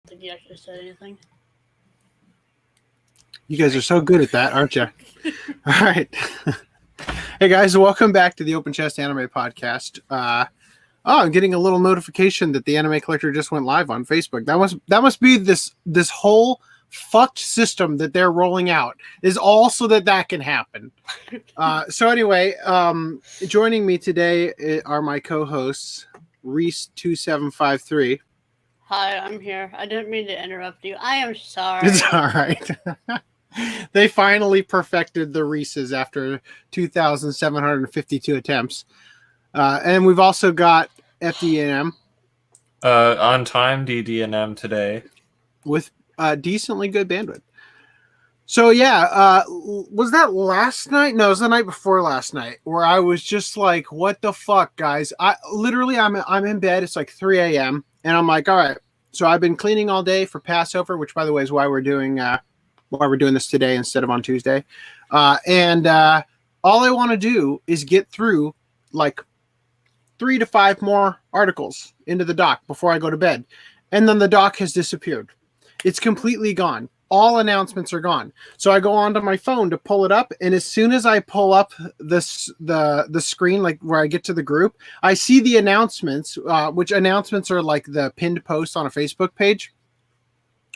think he actually said anything. You guys are so good at that, aren't you? All right. Hey, guys, welcome back to the Open Chest Anime Podcast. I'm getting a little notification that the Anime Collector just went live on Facebook. That must be this whole fucked system that they're rolling out is all so that can happen. So anyway, joining me today are my co-hosts, RHYS2753. Hi, I'm here. I didn't mean to interrupt you. I am sorry. It's all right. They finally perfected the RHYSs after 2,752 attempts. And we've also got FDDNM. On time DDNM today. With decently good bandwidth. So yeah, was that last night? No, it was the night before last night where I was just like, what the fuck, guys? I'm in bed. It's like 3 a.m. And I'm like, all right. So I've been cleaning all day for Passover, which by the way is why we're doing this today instead of on Tuesday. And all I want to do is get through like 3 to 5 more articles into the doc before I go to bed. And then the doc has disappeared. It's completely gone. All announcements are gone. So I go onto my phone to pull it up. And as soon as I pull up the screen, like where I get to the group, I see the announcements, which announcements are like the pinned post on a Facebook page,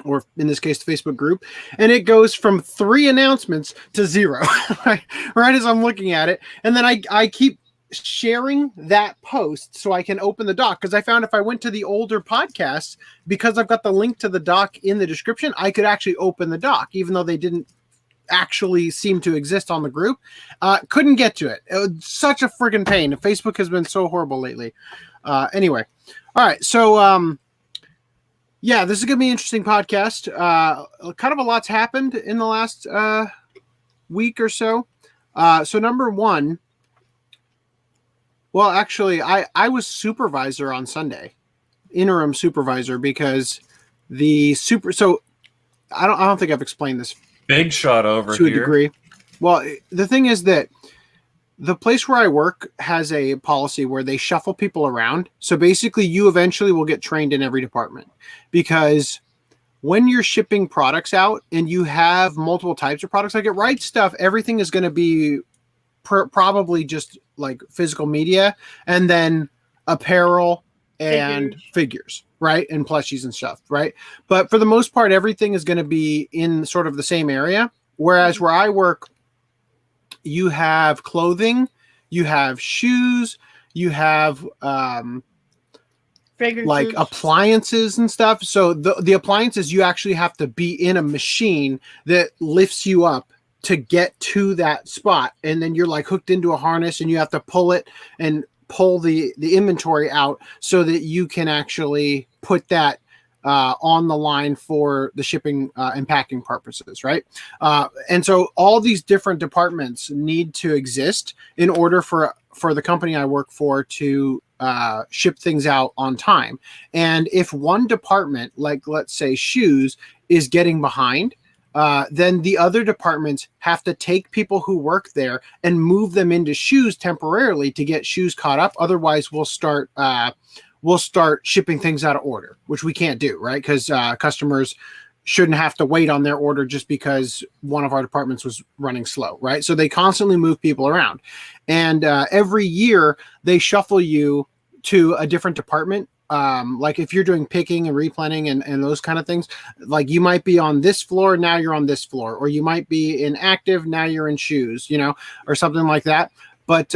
or in this case, the Facebook group. And it goes from 3 announcements to 0, right as I'm looking at it. And then I keep sharing that post so I can open the doc, because I found if I went to the older podcasts, because I've got the link to the doc in the description, I could actually open the doc, even though they didn't actually seem to exist on the group. Couldn't get to it. It was such a friggin' pain. Facebook has been so horrible lately. Anyway, all right. So yeah, this is gonna be an interesting podcast. Kind of a lot's happened in the last week or so. So number one. Well, actually, I was supervisor on Sunday, interim supervisor, because so I don't think I've explained this. Big shot over to here. A degree. Well, the thing is that the place where I work has a policy where they shuffle people around. So basically, you eventually will get trained in every department, because when you're shipping products out and you have multiple types of products, like at RHYS stuff, everything is going to be probably just like physical media, and then apparel and figures, right? And plushies and stuff, right? But for the most part, everything is going to be in sort of the same area. Whereas where I work, you have clothing, you have shoes, you have like appliances and stuff. So the appliances, you actually have to be in a machine that lifts you up to get to that spot, and then you're like hooked into a harness, and you have to pull it and pull the inventory out so that you can actually put that on the line for the shipping and packing purposes, right? And so all these different departments need to exist in order for the company I work for to ship things out on time. And if one department, like let's say shoes, is getting behind, then the other departments have to take people who work there and move them into shoes temporarily to get shoes caught up. Otherwise, we'll start shipping things out of order, which we can't do, right? Because customers shouldn't have to wait on their order just because one of our departments was running slow, right? So they constantly move people around. And every year, they shuffle you to a different department. Like if you're doing picking and replanning and those kind of things, like you might be on this floor, now you're on this floor, or you might be in active, now you're in shoes, or something like that. But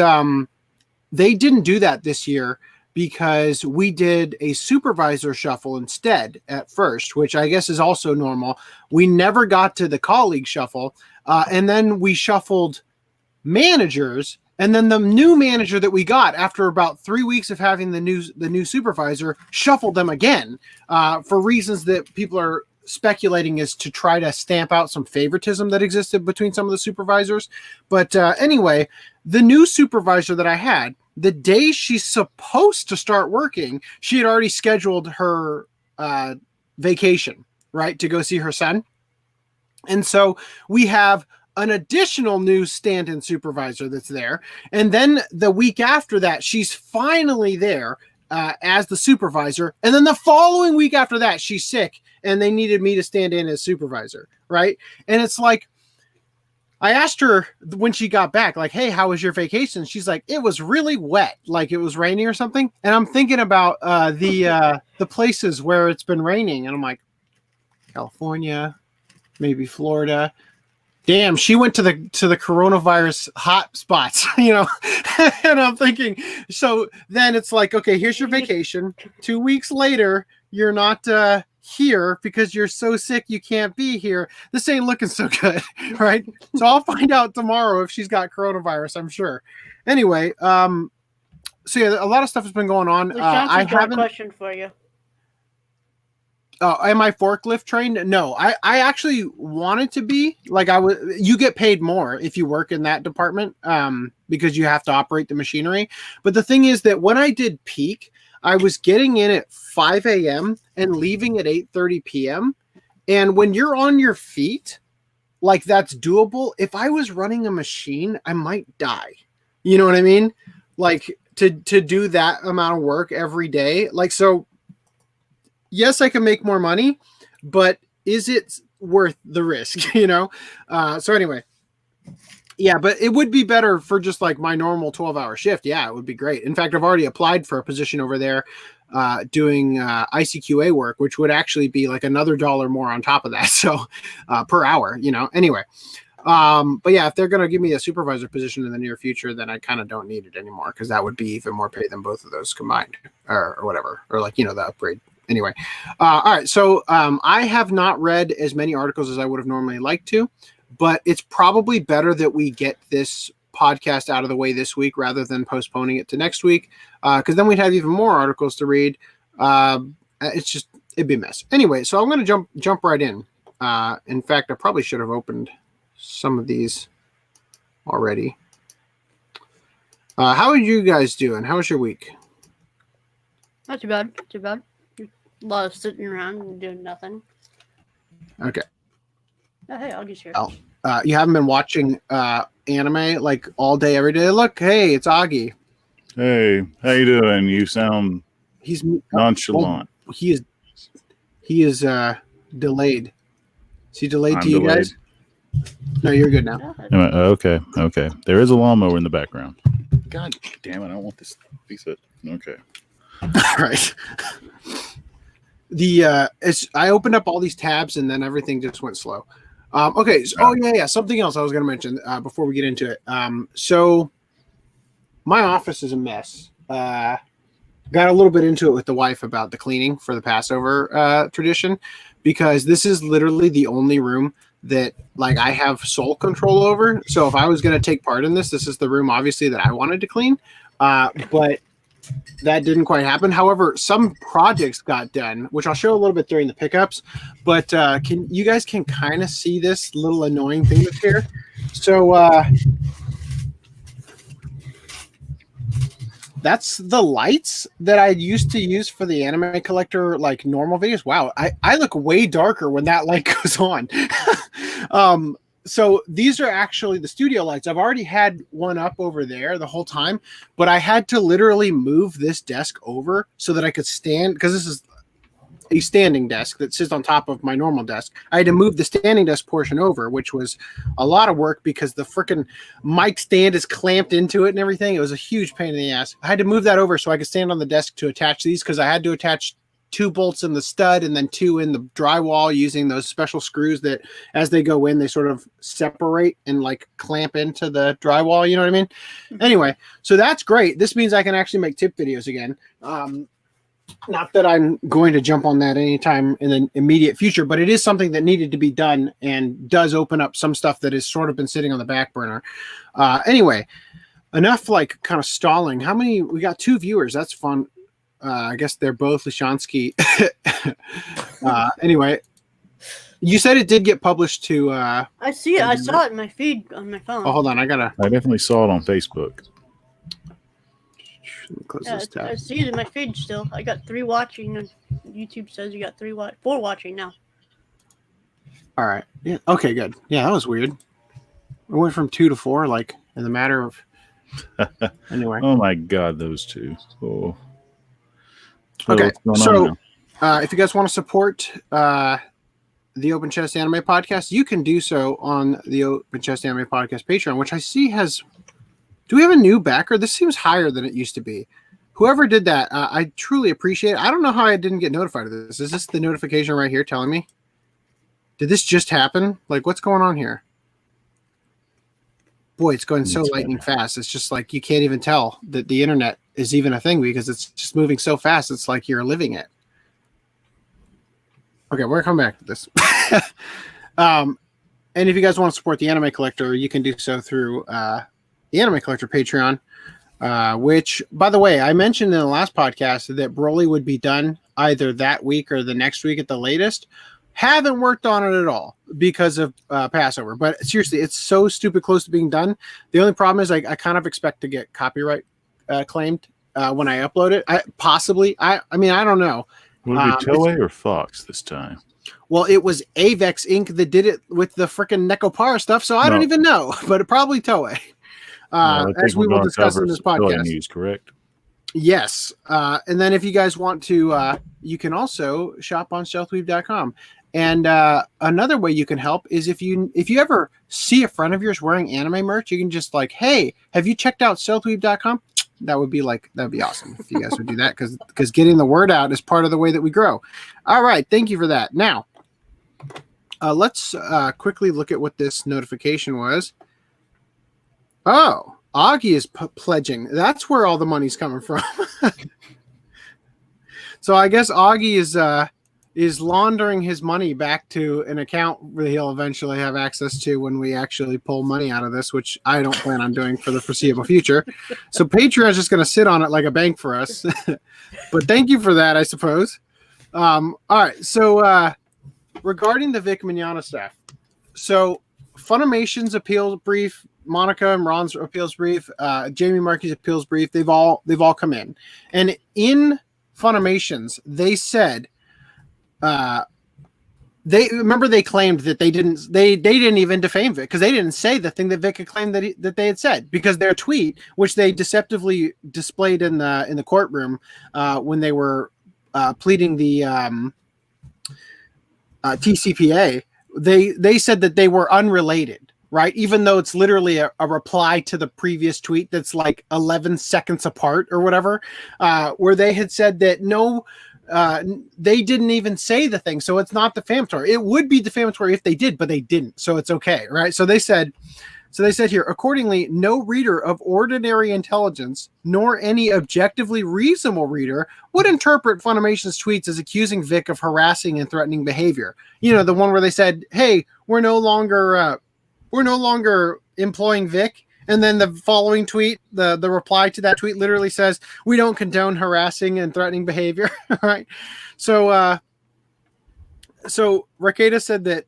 they didn't do that this year because we did a supervisor shuffle instead at first, which I guess is also normal. We never got to the colleague shuffle. And then we shuffled managers. And then the new manager that we got after about 3 weeks of having the new supervisor shuffled them again for reasons that people are speculating is to try to stamp out some favoritism that existed between some of the supervisors. But anyway, the new supervisor that I had, the day she's supposed to start working, she had already scheduled her vacation, right, to go see her son. And so we have an additional new stand-in supervisor that's there. And then the week after that, she's finally there as the supervisor. And then the following week after that, she's sick and they needed me to stand in as supervisor, right? And it's like, I asked her when she got back, like, hey, how was your vacation? She's like, it was really wet, like it was raining or something. And I'm thinking about the places where it's been raining, and I'm like, California, maybe Florida. Damn, she went to the coronavirus hot spots, you know. And I'm thinking, so then it's like, okay, here's your vacation. 2 weeks later, you're not here because you're so sick you can't be here. This ain't looking so good, right? So I'll find out tomorrow if she's got coronavirus, I'm sure. Anyway, so yeah, a lot of stuff has been going on. I have a question for you. Am I forklift trained? No, I actually wanted to be. Like, you get paid more if you work in that department, because you have to operate the machinery. But the thing is that when I did peak, I was getting in at 5 a.m. and leaving at 8:30 p.m. And when you're on your feet, like, that's doable. If I was running a machine, I might die. You know what I mean? Like, to do that amount of work every day. Like, so yes, I can make more money, but is it worth the risk? You know? So anyway, yeah, but it would be better for just like my normal 12-hour shift. Yeah, it would be great. In fact, I've already applied for a position over there doing ICQA work, which would actually be like another $1 more on top of that. So per hour, you know, anyway. But yeah, if they're going to give me a supervisor position in the near future, then I kind of don't need it anymore, because that would be even more pay than both of those combined, or whatever, or like, you know, the upgrade. Anyway, all right. So I have not read as many articles as I would have normally liked to, but it's probably better that we get this podcast out of the way this week rather than postponing it to next week, because then we'd have even more articles to read. It'd be a mess. Anyway, so I'm going to jump right in. In fact, I probably should have opened some of these already. How are you guys doing? How was your week? Not too bad. Not too bad. A lot of sitting around and doing nothing. Okay. Oh, hey, I'll just share. Oh, you haven't been watching anime like all day, every day? Look, hey, it's Augie. Hey, how you doing? You sound He's nonchalant. Well, he is delayed. Is he delayed I'm to you delayed. guys? No, you're good now. Okay. There is a lawnmower in the background. God damn it! I don't want this piece of. Okay. All right. I opened up all these tabs and then everything just went slow. Okay. So, something else I was going to mention before we get into it. So my office is a mess. Got a little bit into it with the wife about the cleaning for the Passover tradition, because this is literally the only room that like I have sole control over. So if I was going to take part in this is the room obviously that I wanted to clean. But that didn't quite happen. However, some projects got done, which I'll show a little bit during the pickups. But you guys can kind of see this little annoying thing that's here. So that's the lights that I used to use for the anime collector, like normal videos. Wow, I look way darker when that light goes on. So these are actually the studio lights. I've already had one up over there the whole time, but I had to literally move this desk over so that I could stand, because this is a standing desk that sits on top of my normal desk. I had to move the standing desk portion over, which was a lot of work because the freaking mic stand is clamped into it and everything. It was a huge pain in the ass. I had to move that over so I could stand on the desk to attach these, because I had to attach 2 bolts in the stud and then 2 in the drywall using those special screws that as they go in, they sort of separate and like clamp into the drywall. You know what I mean? Anyway, so that's great. This means I can actually make tip videos again. Not that I'm going to jump on that anytime in the immediate future, but it is something that needed to be done and does open up some stuff that has sort of been sitting on the back burner. Anyway, enough like kind of stalling. We got 2 viewers. That's fun. I guess they're both Lishansky. Anyway, you said it did get published to. I see it. I saw it in my feed on my phone. Oh, hold on. I definitely saw it on Facebook. Close Yeah, this tab. I see it in my feed still. I got 3 watching. And YouTube says you got 4 watching now. All right. Yeah. Okay. Good. Yeah, that was weird. It went from 2 to 4, like in the matter of. Anyway. Oh my God, those 2. Oh. Okay. So if you guys want to support the Open Chest Anime Podcast, you can do so on the Open Chest Anime Podcast Patreon, which I see has. Do we have a new backer? This seems higher than it used to be. Whoever did that, I truly appreciate it. I don't know how I didn't get notified of this. Is this the notification right here telling me? Did this just happen? Like, what's going on here? Boy, it's going so lightning fast. It's just like you can't even tell that the internet is even a thing because it's just moving so fast. It's like you're living it. Okay, we're coming back to this. And if you guys want to support the Anime Collector, you can do so through the Anime Collector Patreon, which, by the way, I mentioned in the last podcast that Broly would be done either that week or the next week at the latest. Haven't worked on it at all because of Passover. But seriously, it's so stupid close to being done. The only problem is I kind of expect to get copyright claimed when I upload it. I mean, I don't know. Would it be Toei or Fox this time? Well, it was Avex Inc. that did it with the freaking Nekopara stuff, so I don't even know. But it probably Toei. As we will discuss in this podcast. News, correct? Yes. And then if you guys want to, you can also shop on stealthweave.com. And another way you can help is if you ever see a friend of yours wearing anime merch, you can just like, hey, have you checked out stealthweave.com? That'd be awesome if you guys would do that because getting the word out is part of the way that we grow. All right. Thank you for that. Now, let's quickly look at what this notification was. Oh, Augie is pledging. That's where all the money's coming from. So I guess Augie is laundering his money back to an account that he'll eventually have access to when we actually pull money out of this, which I don't plan on doing for the foreseeable future. So Patreon is just going to sit on it like a bank for us. But thank you for that, I suppose. All right. So regarding the Vic Mignogna stuff, so Funimation's appeal brief, Monica and Ron's appeals brief, Jamie Markey's appeals brief, they've all come in. And in Funimation's, they said they claimed that they didn't even defame Vic because they didn't say the thing that Vic had claimed that they had said, because their tweet, which they deceptively displayed in the courtroom when they were pleading the TCPA, they said that they were unrelated, right? Even though it's literally a reply to the previous tweet that's like 11 seconds apart or whatever, where they had said that no, they didn't even say the thing. So it's not defamatory. It would be defamatory if they did, but they didn't. So it's okay, right? So they said here, accordingly, no reader of ordinary intelligence, nor any objectively reasonable reader, would interpret Funimation's tweets as accusing Vic of harassing and threatening behavior. You know, the one where they said, hey, we're no longer employing Vic. And then the following tweet, the reply to that tweet literally says, we don't condone harassing and threatening behavior. All right. So Rakeda said that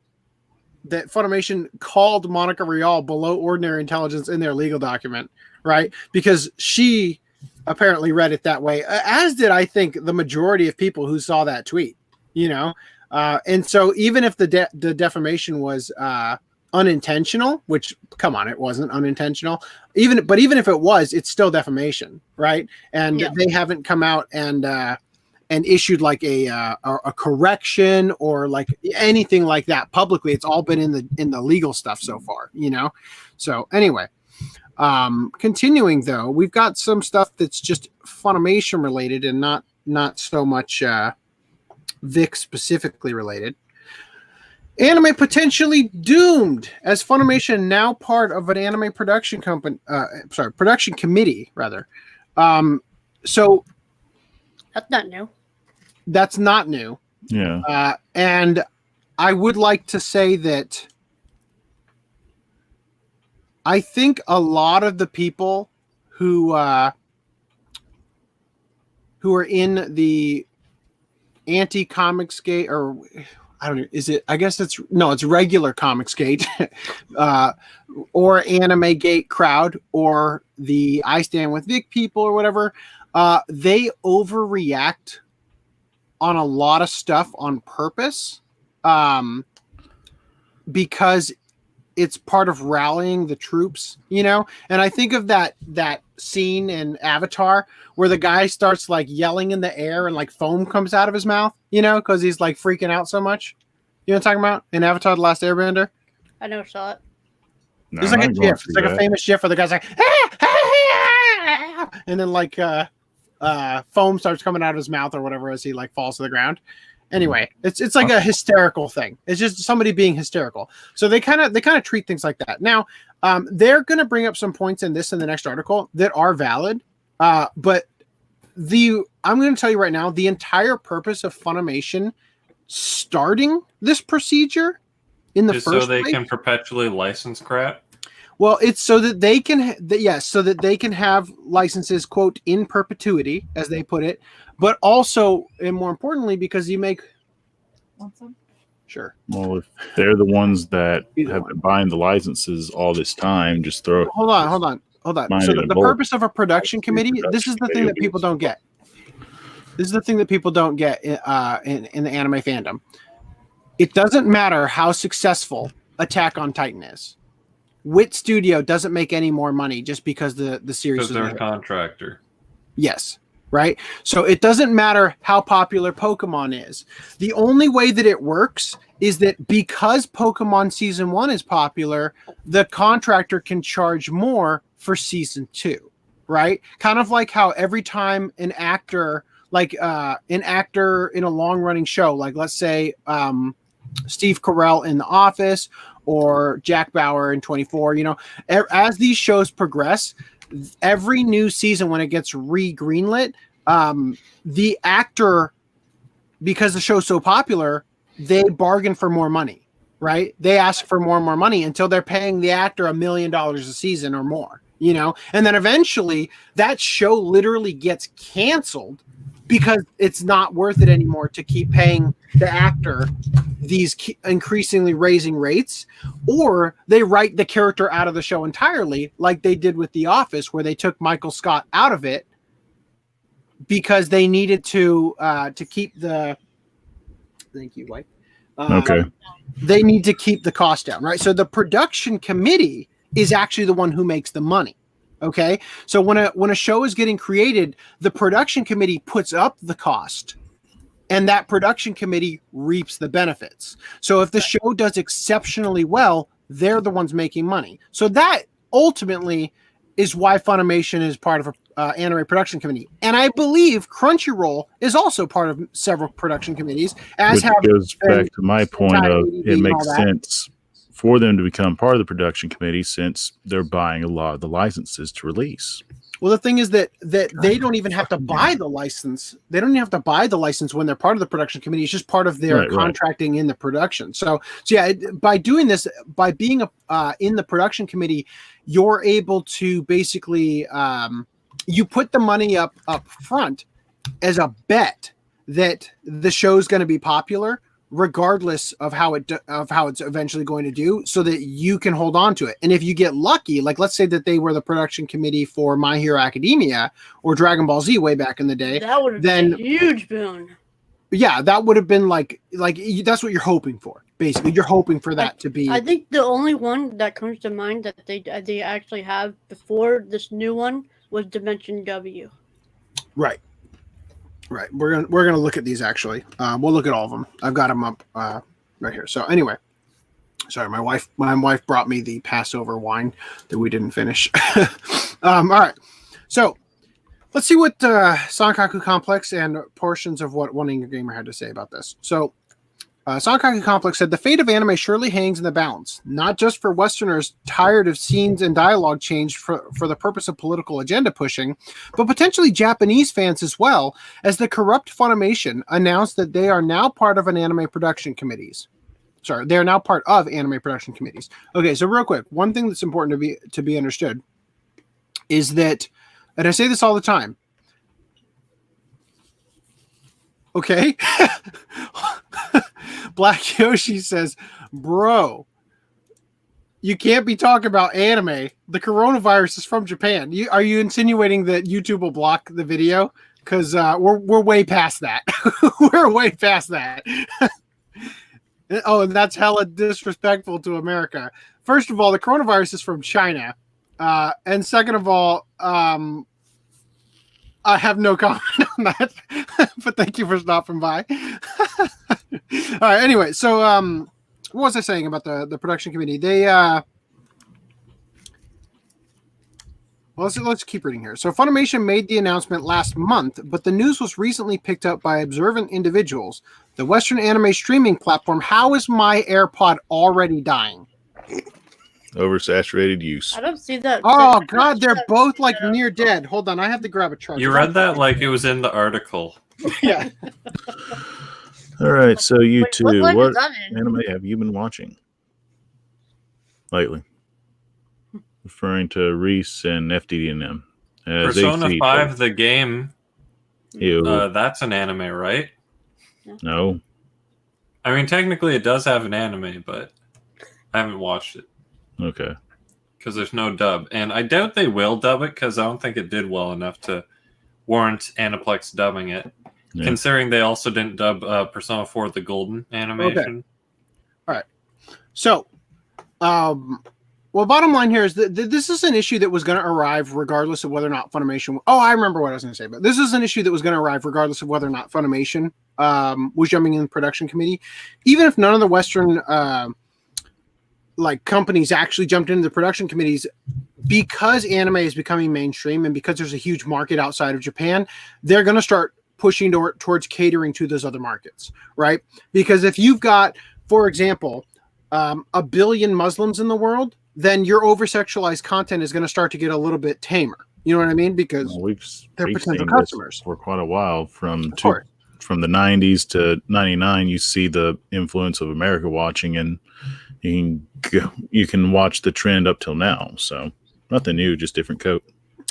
Funimation called Monica Rial below ordinary intelligence in their legal document, right? Because she apparently read it that way, as did, I think, the majority of people who saw that tweet, you know? And so even if the defamation was unintentional, which, come on, it wasn't unintentional. Even if it was, it's still defamation, right? And they haven't come out and issued like a correction or like anything like that publicly. It's all been in the legal stuff so far, you know? So anyway, continuing though, we've got some stuff that's just Funimation related and not so much Vic specifically related. Anime potentially doomed as Funimation now part of an anime production production committee rather. So that's not new. That's not new. Yeah. And I would like to say that I think a lot of the people who are in the anti-Comicsgate, or I don't know, it's regular Comicsgate or Anime Gate crowd, or the I Stand With Vic people or whatever, they overreact on a lot of stuff on purpose, because it's part of rallying the troops, you know? And I think of that scene in Avatar where the guy starts like yelling in the air and like foam comes out of his mouth, you know, because he's like freaking out so much. You know what I'm talking about? In Avatar The Last Airbender? I never saw it. No, There's like a I'm going gif. It's like through a that. famous gif where the guy's like, and then like foam starts coming out of his mouth or whatever as he like falls to the ground. Anyway, it's like a hysterical thing. It's just somebody being hysterical. So they kind of treat things like that. Now, they're going to bring up some points in the next article that are valid. But I'm going to tell you right now, the entire purpose of Funimation starting this procedure in the Just first so they place, can perpetually license crap. well, it's so that they can, so that they can have licenses, quote, in perpetuity, as they put it, but also, and more importantly, because you make. Want some? Sure. Well, if they're the ones that Either have one. been buying the licenses all this time, just throw. Hold on. Mine So in a the bowl. purpose of a production The committee, production this is the thing committee that will people be- don't get. This is the thing that people don't get in the anime fandom. It doesn't matter how successful Attack on Titan is. Wit Studio doesn't make any more money just because the series Because is they're made. a contractor. Yes, right? So it doesn't matter how popular Pokemon is. The only way that it works is that because Pokemon Season 1 is popular, the contractor can charge more for Season 2, right? Kind of like how every time an actor in a long-running show, like let's say Steve Carell in The Office or Jack Bauer in 24, you know, as these shows progress, every new season when it gets re-greenlit, the actor, because the show's so popular, they bargain for more money, right? They ask for more and more money until they're paying the actor $1 million a season or more, you know? And then eventually that show literally gets canceled because it's not worth it anymore to keep paying the actor these increasingly raising rates, or they write the character out of the show entirely, like they did with The Office, where they took Michael Scott out of it because they needed to keep the. Thank you, Mike. Okay. They need to keep the cost down, right? So the production committee is actually the one who makes the money. Okay, so when a show is getting created, the production committee puts up the cost, and that production committee reaps the benefits. So if the show does exceptionally well, they're the ones making money. So that ultimately is why Funimation is part of an anime production committee. And I believe Crunchyroll is also part of several production committees, as Which have goes back to my point of Entirely it and makes all that. sense for them to become part of the production committee since they're buying a lot of the licenses to release. Well, the thing is that they don't even have to buy the license. They don't even have to buy the license when they're part of the production committee. It's just part of their Right. contracting in the production. So yeah, by doing this, by being in the production committee, you're able to basically you put the money up front as a bet that the show's going to be popular, regardless of how it's eventually going to do, so that you can hold on to it. And if you get lucky, like let's say that they were the production committee for My Hero Academia or Dragon Ball Z way back in the day, That would have then- been a huge boon. yeah, that would have been like that's what you're hoping for. Basically, you're hoping for that to be. I think the only one that comes to mind that they actually have before this new one was Dimension W. Right. We're gonna look at these actually. We'll look at all of them. I've got them up right here. So anyway, sorry, my wife brought me the Passover wine that we didn't finish. All right, so let's see what Sankaku Complex and portions of what One Inger Gamer had to say about this. So Sankaku Complex said the fate of anime surely hangs in the balance, not just for Westerners tired of scenes and dialogue change for the purpose of political agenda pushing, but potentially Japanese fans as well, as the corrupt Funimation announced that they are now part of anime production committees. They are now part of anime production committees. Okay, so real quick, one thing that's important to be understood is that, and I say this all the time, okay? Black Yoshi says, bro, you can't be talking about anime. The coronavirus is from Japan. Are you insinuating that YouTube will block the video? Because we're way past that. We're way past that. Oh, and that's hella disrespectful to America. First of all, the coronavirus is from China. And second of all, I have no comment on that. But thank you for stopping by. All right. Anyway, so what was I saying about the production committee? They well, let's keep reading here. So Funimation made the announcement last month, but the news was recently picked up by observant individuals. The Western anime streaming platform. How is my AirPod already dying? Oversaturated use. I don't see that. Oh God, they're both like near dead. Hold on, I have to grab a charger. You read that like it was in the article. Yeah. All right, so you Wait, two, what what line is that in? anime have you been watching lately? Referring to RHYS and FDDNM. Persona 5, the game, Ew. that's an anime, right? No. I mean, technically it does have an anime, but I haven't watched it. Okay. Because there's no dub. And I doubt they will dub it because I don't think it did well enough to warrant Aniplex dubbing it. Yeah. Considering they also didn't dub Persona 4 the Golden animation. Okay. All right. So, well, bottom line here is that this is an issue that was going to arrive regardless of whether or not Funimation. Oh, I remember what I was going to say, but this is an issue that was going to arrive regardless of whether or not Funimation was jumping in the production committee. Even if none of the Western like companies actually jumped into the production committees, because anime is becoming mainstream and because there's a huge market outside of Japan, they're going to start pushing towards catering to those other markets, right? Because if you've got, for example, 1 billion Muslims in the world, then your over-sexualized content is going to start to get a little bit tamer. You know what I mean? Because they're potential customers for quite a while. From the 90s to 99, you see the influence of America watching, and you can watch the trend up till now. So nothing new, just different coat.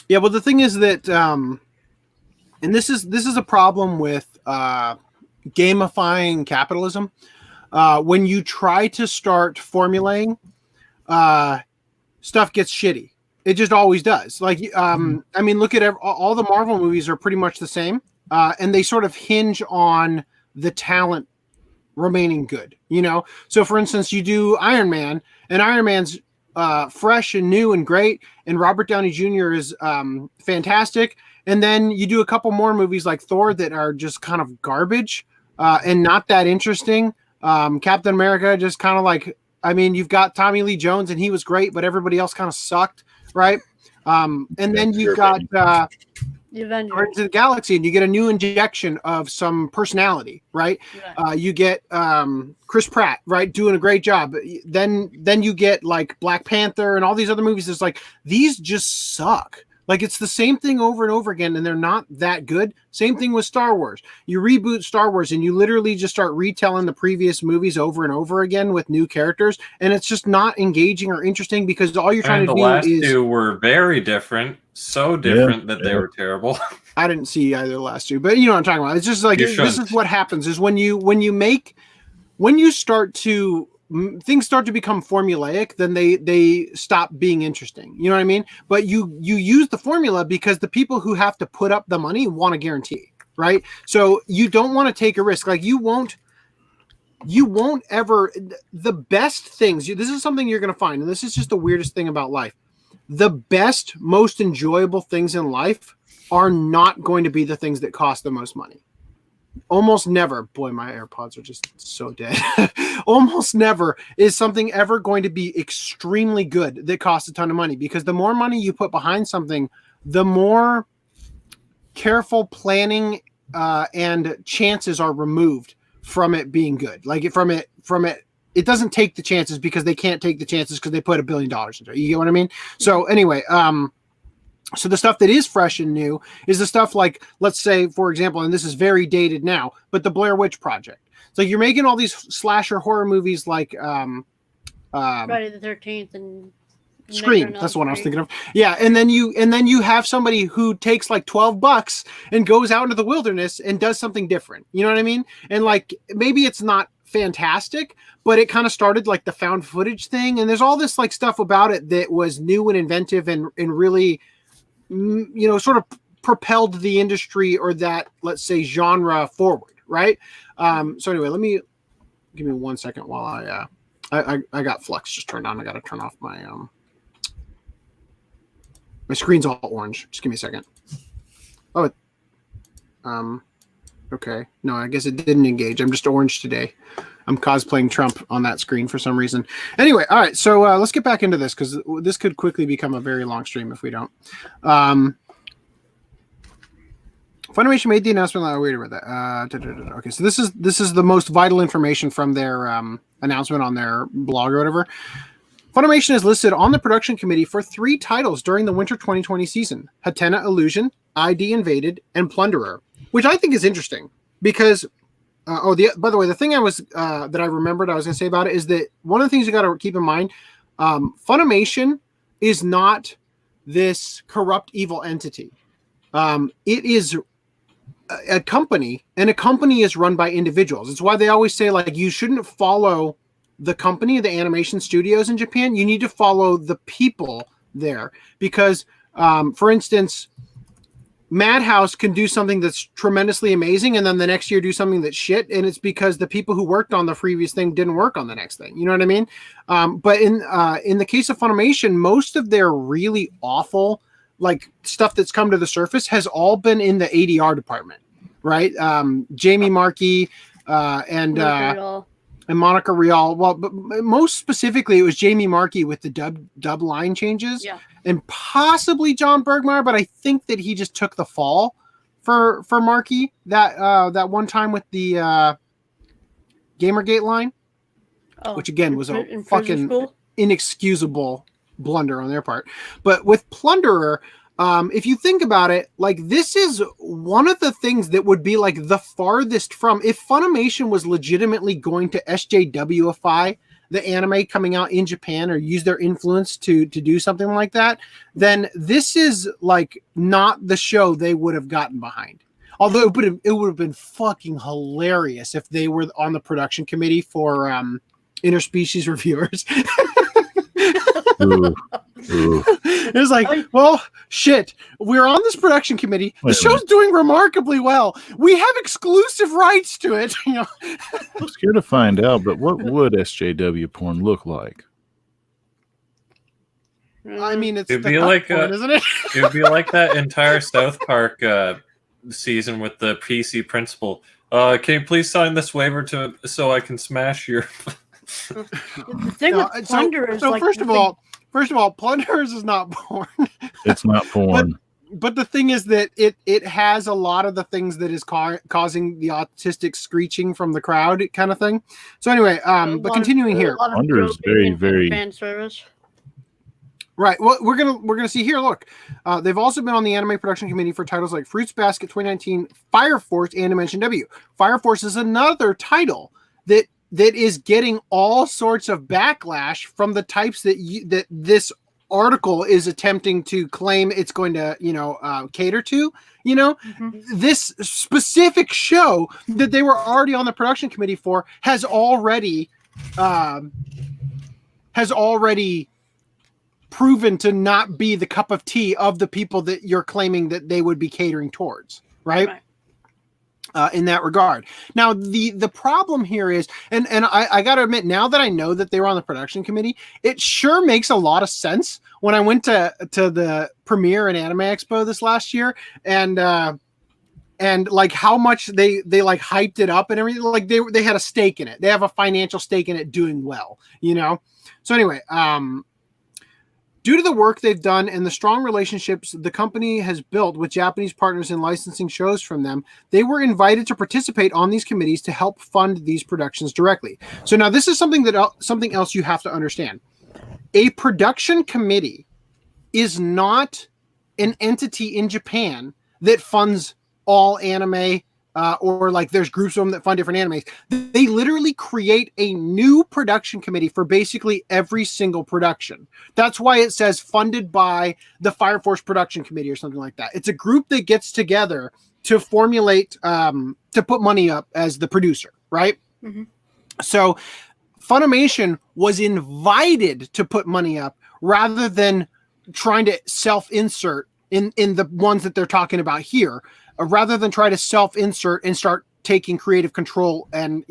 Yeah, well, the thing is that, and this is a problem with gamifying capitalism. When you try to start formulating, stuff gets shitty. It just always does. Like, I mean, look at all the Marvel movies are pretty much the same, and they sort of hinge on the talent remaining good, you know? So for instance, you do Iron Man, and Iron Man's fresh and new and great, and Robert Downey Jr. is fantastic. And then you do a couple more movies like Thor that are just kind of garbage and not that interesting. Captain America just kind of like, I mean, you've got Tommy Lee Jones and he was great, but everybody else kind of sucked, right? And then you've got Guardians of the Galaxy, and you get a new injection of some personality, right? You get Chris Pratt, right, doing a great job. Then you get like Black Panther and all these other movies. It's like, these just suck. Like, it's the same thing over and over again, and they're not that good. Same thing with Star Wars. You reboot Star Wars, and you literally just start retelling the previous movies over and over again with new characters, and it's just not engaging or interesting because all you're trying to do is... the last two were very different. So different that they were terrible. I didn't see either of the last two, but you know what I'm talking about. It's just like, this is what happens is when you start to... things start to become formulaic, then they stop being interesting. You know what I mean? But you use the formula because the people who have to put up the money want a guarantee, right? So you don't want to take a risk. Like, you won't ever, the best things, this is something you're going to find, and this is just the weirdest thing about life. The best, most enjoyable things in life are not going to be the things that cost the most money. Almost never, boy, my AirPods are just so dead. Almost never is something ever going to be extremely good that costs a ton of money, because the more money you put behind something, the more careful planning and chances are removed from it being good. Like, it doesn't take the chances because they can't take the chances because they put $1 billion into it. You get what I mean? So anyway, so the stuff that is fresh and new is the stuff like, let's say, for example, and this is very dated now, but the Blair Witch Project. So you're making all these slasher horror movies like Friday the 13th and Scream. That's the one I was thinking of. Yeah, and then you have somebody who takes like $12 and goes out into the wilderness and does something different. You know what I mean? And like, maybe it's not fantastic, but it kind of started like the found footage thing, and there's all this like stuff about it that was new and inventive and really, you know, sort of propelled the industry or that, let's say, genre forward, right? So anyway, let me give me 1 second while I got Flux just turned on. I got to turn off my my screen's all orange. Just give me a second. Oh, okay. No, I guess it didn't engage. I'm just orange today. I'm cosplaying Trump on that screen for some reason. Anyway, all right. So let's get back into this because this could quickly become a very long stream if we don't. Funimation made the announcement. Wait a minute. Okay, so this is the most vital information from their announcement on their blog or whatever. Funimation is listed on the production committee for 3 titles during the winter 2020 season: Hatena Illusion, ID Invaded, and Plunderer, which I think is interesting because. By the way, the thing I was that I remembered I was going to say about it is that one of the things you got to keep in mind, Funimation is not this corrupt evil entity. It is a company, and a company is run by individuals. It's why they always say, like, you shouldn't follow the company, the animation studios in Japan. You need to follow the people there because, for instance, Madhouse can do something that's tremendously amazing, and then the next year do something that's shit, and it's because the people who worked on the previous thing didn't work on the next thing. You know what I mean? But in the case of Funimation, most of their really awful like stuff that's come to the surface has all been in the ADR department, right? Jamie Markey and Monica Rial. Well, but most specifically, it was Jamie Markey with the dub line changes, and possibly John Bergmeyer. But I think that he just took the fall for Markey that one time with the Gamergate line, which again was a fucking inexcusable blunder on their part. But with Plunderer, if you think about it, like this is one of the things that would be like the farthest from, if Funimation was legitimately going to SJWify the anime coming out in Japan or use their influence to do something like that, then this is like not the show they would have gotten behind. Although it would have been fucking hilarious if they were on the production committee for Interspecies Reviewers. It's like, well, shit, we're on this production committee. The show's doing remarkably well. We have exclusive rights to it. You know? I'm scared to find out, but what would SJW porn look like? I mean, it'd be like porn, isn't it? It'd be like that entire South Park season with the PC principal. Can you please sign this waiver so I can smash your... The thing with Plunder is like... First of all, Plunderers is not porn. It's not porn. But the thing is that it has a lot of the things that is causing the autistic screeching from the crowd kind of thing. So anyway, but continuing here. Plunder is very, very... fan service. Right. Well, we're gonna see here. Look, they've also been on the anime production committee for titles like Fruits Basket 2019, Fire Force, and Dimension W. Fire Force is another title that is getting all sorts of backlash from the types that this article is attempting to claim it's going to, cater to. This specific show that they were already on the production committee for has already proven to not be the cup of tea of the people that you're claiming that they would be catering towards, right? In that regard. Now, the problem here is, and I got to admit, now that I know that they were on the production committee, it sure makes a lot of sense. When I went to the premiere and Anime Expo this last year, and like how much they like hyped it up and everything, like they had a stake in it. They have a financial stake in it doing well, So anyway, due to the work they've done and the strong relationships the company has built with Japanese partners in licensing shows from them, they were invited to participate on these committees to help fund these productions directly. So now this is something else you have to understand. A production committee is not an entity in Japan that funds all anime, or like there's groups of them that fund different animes. They literally create a new production committee for basically every single production. That's why it says funded by the Fire Force Production Committee or something like that. It's a group that gets together to formulate, to put money up as the producer, right? Mm-hmm. So Funimation was invited to put money up rather than trying to self-insert in the ones that they're talking about here. Rather than try to self-insert and start taking creative control and,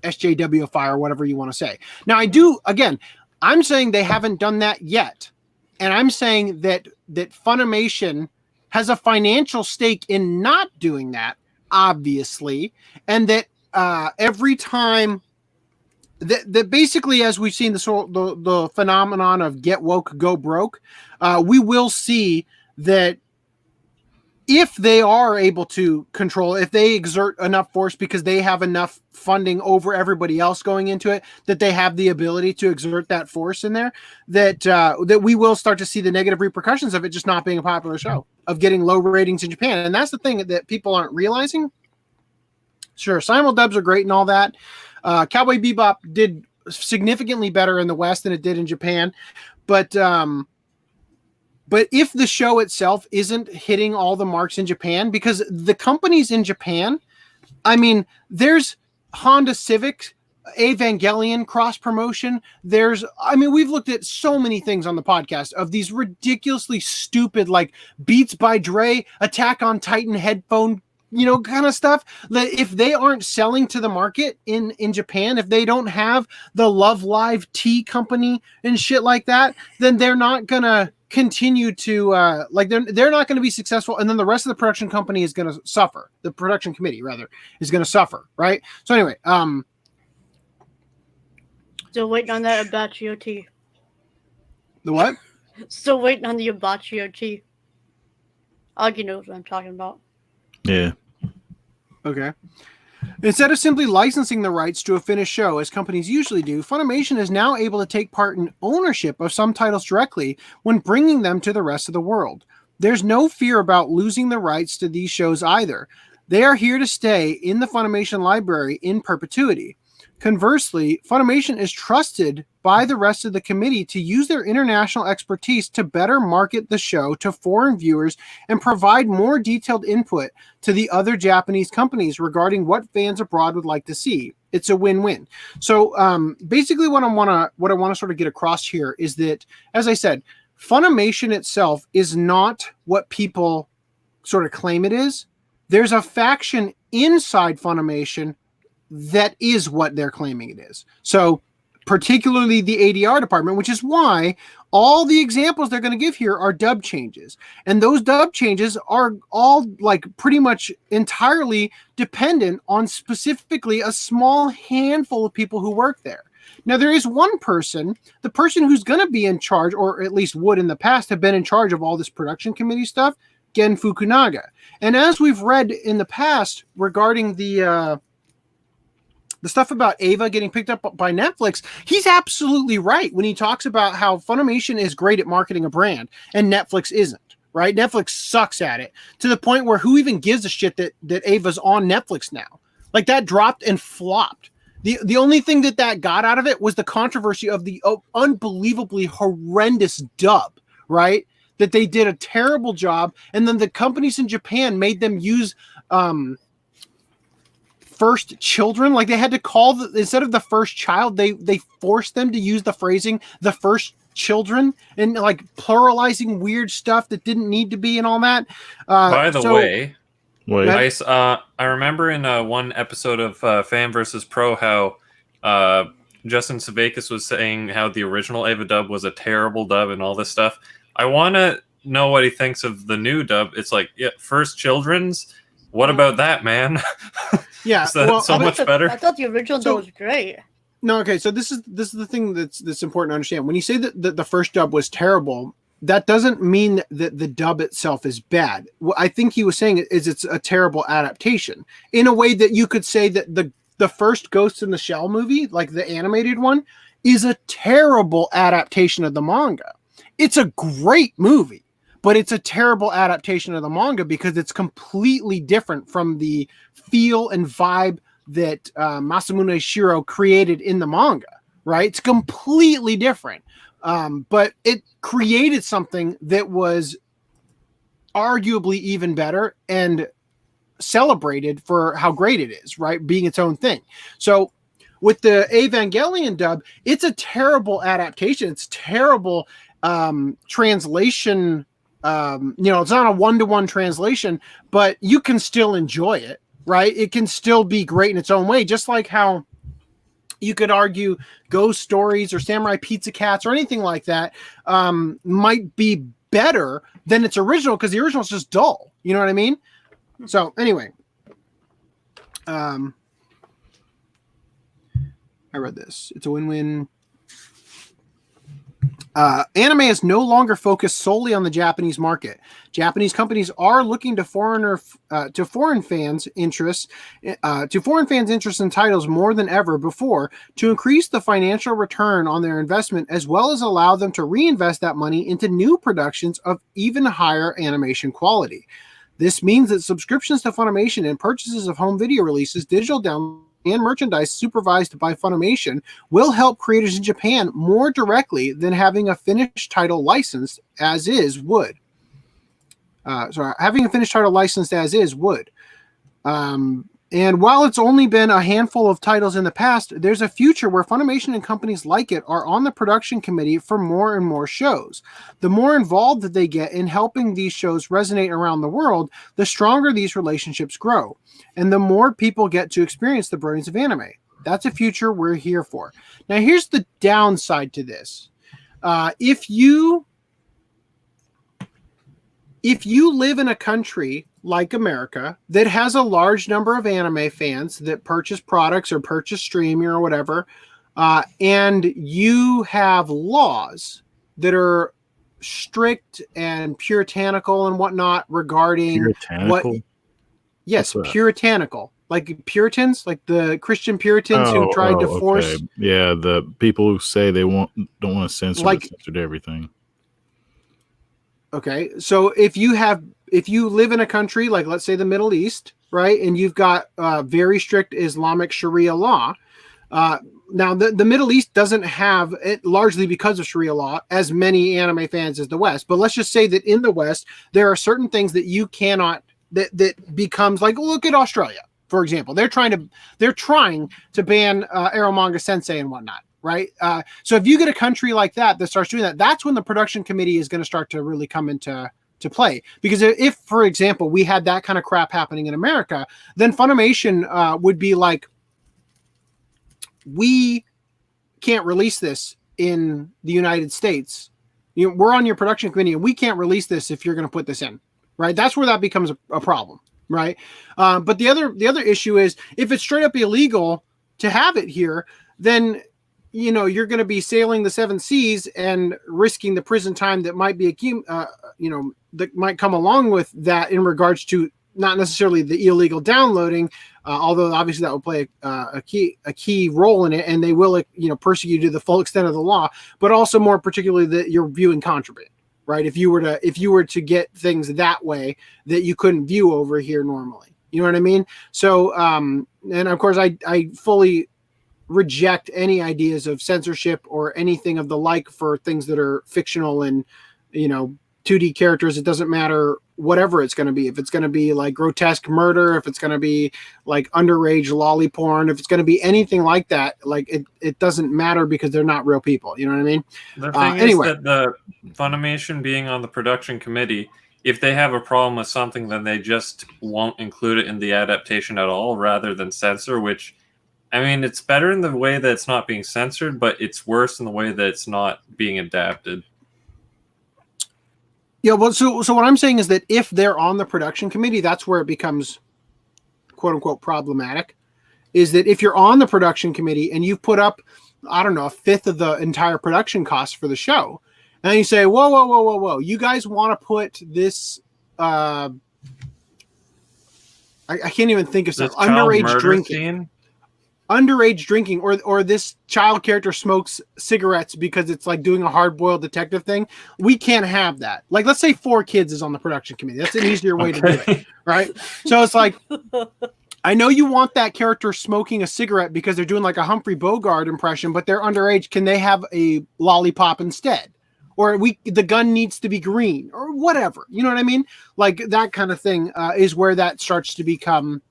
SJWFI or whatever you want to say. Now, I'm saying they haven't done that yet. And I'm saying that Funimation has a financial stake in not doing that, obviously. And that every time that basically, as we've seen the phenomenon of get woke, go broke, we will see that if they are able to control, if they exert enough force because they have enough funding over everybody else going into it, that they have the ability to exert that force in there, that we will start to see the negative repercussions of it just not being a popular show, of getting low ratings in Japan. And that's the thing that people aren't realizing. Sure, simuldubs are great and all that. Cowboy Bebop did significantly better in the West than it did in Japan. But if the show itself isn't hitting all the marks in Japan, because the companies in Japan, I mean, there's Honda Civic, Evangelion cross promotion. We've looked at so many things on the podcast of these ridiculously stupid, like Beats by Dre, Attack on Titan headphone, kind of stuff. That if they aren't selling to the market in Japan, if they don't have the Love Live tea company and shit like that, then they're not gonna continue to they're not going to be successful, and then the rest of the production company is going to suffer. The production committee rather is going to suffer, right? So anyway, still waiting on that Abacchio tea. The what? Still waiting on the Abacchio tea. Augie knows what I'm talking about. Yeah. Okay. Instead of simply licensing the rights to a finished show, as companies usually do, Funimation is now able to take part in ownership of some titles directly when bringing them to the rest of the world. There's no fear about losing the rights to these shows either. They are here to stay in the Funimation library in perpetuity. Conversely, Funimation is trusted by the rest of the committee to use their international expertise to better market the show to foreign viewers and provide more detailed input to the other Japanese companies regarding what fans abroad would like to see. It's a win-win. So basically what I want to sort of get across here is that, as I said, Funimation itself is not what people sort of claim it is. There's a faction inside Funimation that is what they're claiming it is. So particularly the ADR department, which is why all the examples they're going to give here are dub changes. And those dub changes are all like pretty much entirely dependent on specifically a small handful of people who work there. Now, there is one person, the person who's going to be in charge, or at least would in the past have been in charge of all this production committee stuff, Gen Fukunaga. And as we've read in the past regarding the stuff about Ava getting picked up by Netflix, he's absolutely right when he talks about how Funimation is great at marketing a brand and Netflix isn't, right? Netflix sucks at it to the point where who even gives a shit that Ava's on Netflix now? Like, that dropped and flopped. The only thing that got out of it was the controversy of the unbelievably horrendous dub, right? That they did a terrible job, and then the companies in Japan made them use first children. Like, they had to call instead of the first child, they forced them to use the phrasing the first children, and like pluralizing weird stuff that didn't need to be and all that. By the way, Wait. I remember in one episode of Fan vs. Pro how Justin Sudeikis was saying how the original Ava dub was a terrible dub and all this stuff. I want to know what he thinks of the new dub. It's like, yeah, first children's. What about that, man? Yeah, Is that so much better? I thought the original dub was great. No, okay. So this is the thing that's important to understand. When you say that the first dub was terrible, that doesn't mean that the dub itself is bad. What I think he was saying is it's a terrible adaptation in a way that you could say that the first Ghost in the Shell movie, like the animated one, is a terrible adaptation of the manga. It's a great movie, but it's a terrible adaptation of the manga because it's completely different from the feel and vibe that Masamune Shirow created in the manga, right? It's completely different. But it created something that was arguably even better and celebrated for how great it is, right? Being its own thing. So with the Evangelion dub, it's a terrible adaptation. It's terrible translation. It's not a one-to-one translation, but you can still enjoy it, right? It can still be great in its own way, just like how You could argue Ghost Stories or Samurai Pizza Cats or anything like that might be better than its original, because the original is just dull. You know what I mean? So anyway, I read this. It's a win-win. Anime is no longer focused solely on the Japanese market. Japanese companies are looking to foreign fans' interests in titles more than ever before to increase the financial return on their investment, as well as allow them to reinvest that money into new productions of even higher animation quality. This means that subscriptions to Funimation and purchases of home video releases, digital downloads, and merchandise supervised by Funimation will help creators in Japan more directly than having a finished title licensed as is would. Having a finished title licensed as is would. And while it's only been a handful of titles in the past, there's a future where Funimation and companies like it are on the production committee for more and more shows. The more involved that they get in helping these shows resonate around the world, the stronger these relationships grow, and the more people get to experience the brilliance of anime. That's a future we're here for. Now, here's the downside to this. If you live in a country like America that has a large number of anime fans that purchase products or purchase streaming or whatever, and you have laws that are strict and puritanical and whatnot regarding puritanical, like Puritans, like the Christian Puritans who tried to force. Yeah, the people who say they don't want to censor, censored everything. Okay, so if you live in a country like, let's say, the Middle East, right, and you've got very strict Islamic Sharia law. Now, the Middle East doesn't have it, largely because of Sharia law, as many anime fans as the West. But let's just say that in the West, there are certain things that you cannot, that becomes like, look at Australia, for example. They're trying to ban Eromanga Sensei and whatnot. Right. So if you get a country like that starts doing that, that's when the production committee is going to start to really come into play. Because if, for example, we had that kind of crap happening in America, then Funimation would be like, we can't release this in the United States. We're on your production committee and we can't release this if you're going to put this in. Right. That's where that becomes a problem. Right. But the other issue is, if it's straight up illegal to have it here, then you're going to be sailing the seven seas and risking the prison time that might be that might come along with that, in regards to not necessarily the illegal downloading, although obviously that will play a key role in it, and they will persecute you to the full extent of the law, but also more particularly that you're viewing contraband, right? If you were to get things that way that you couldn't view over here normally, you know what I mean? So and of course I fully reject any ideas of censorship or anything of the like for things that are fictional and 2D characters. It doesn't matter whatever it's going to be. If it's going to be like grotesque murder, if it's going to be like underage lolly porn, if it's going to be anything like that, like it doesn't matter, because they're not real people. You know what I mean? The thing is that the Funimation being on the production committee, if they have a problem with something, then they just won't include it in the adaptation at all, rather than censor, which, I mean, it's better in the way that it's not being censored, but it's worse in the way that it's not being adapted. Yeah, well, so what I'm saying is that if they're on the production committee, that's where it becomes quote unquote problematic. Is that if you're on the production committee and you've put up, I don't know, a fifth of the entire production cost for the show, and you say, whoa, you guys want to put this, I can't even think of something, underage drinking. Scene? Underage drinking, or this child character smokes cigarettes because it's like doing a hard-boiled detective thing. We can't have that. Like, let's say 4 Kids is on the production committee. That's an easier way to do it, right? So it's like, I know you want that character smoking a cigarette because they're doing like a Humphrey Bogart impression, but they're underage. Can they have a lollipop instead? Or the gun needs to be green, or whatever. You know what I mean? Like that kind of thing is where that starts to become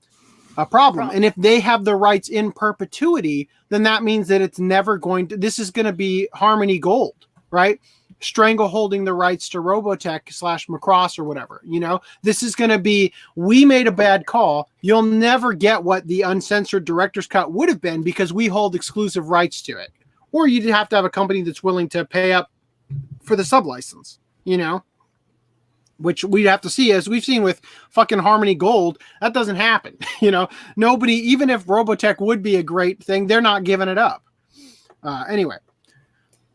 a problem. And if they have the rights in perpetuity, then that means that it's never going to, this is going to be Harmony Gold, right? strangle holding the rights to Robotech / Macross or whatever. This is going to be, we made a bad call. You'll never get what the uncensored director's cut would have been because we hold exclusive rights to it. Or you'd have to have a company that's willing to pay up for the sub-license, which we'd have to see. As we've seen with fucking Harmony Gold, that doesn't happen. Nobody, even if Robotech would be a great thing, they're not giving it up. Anyway.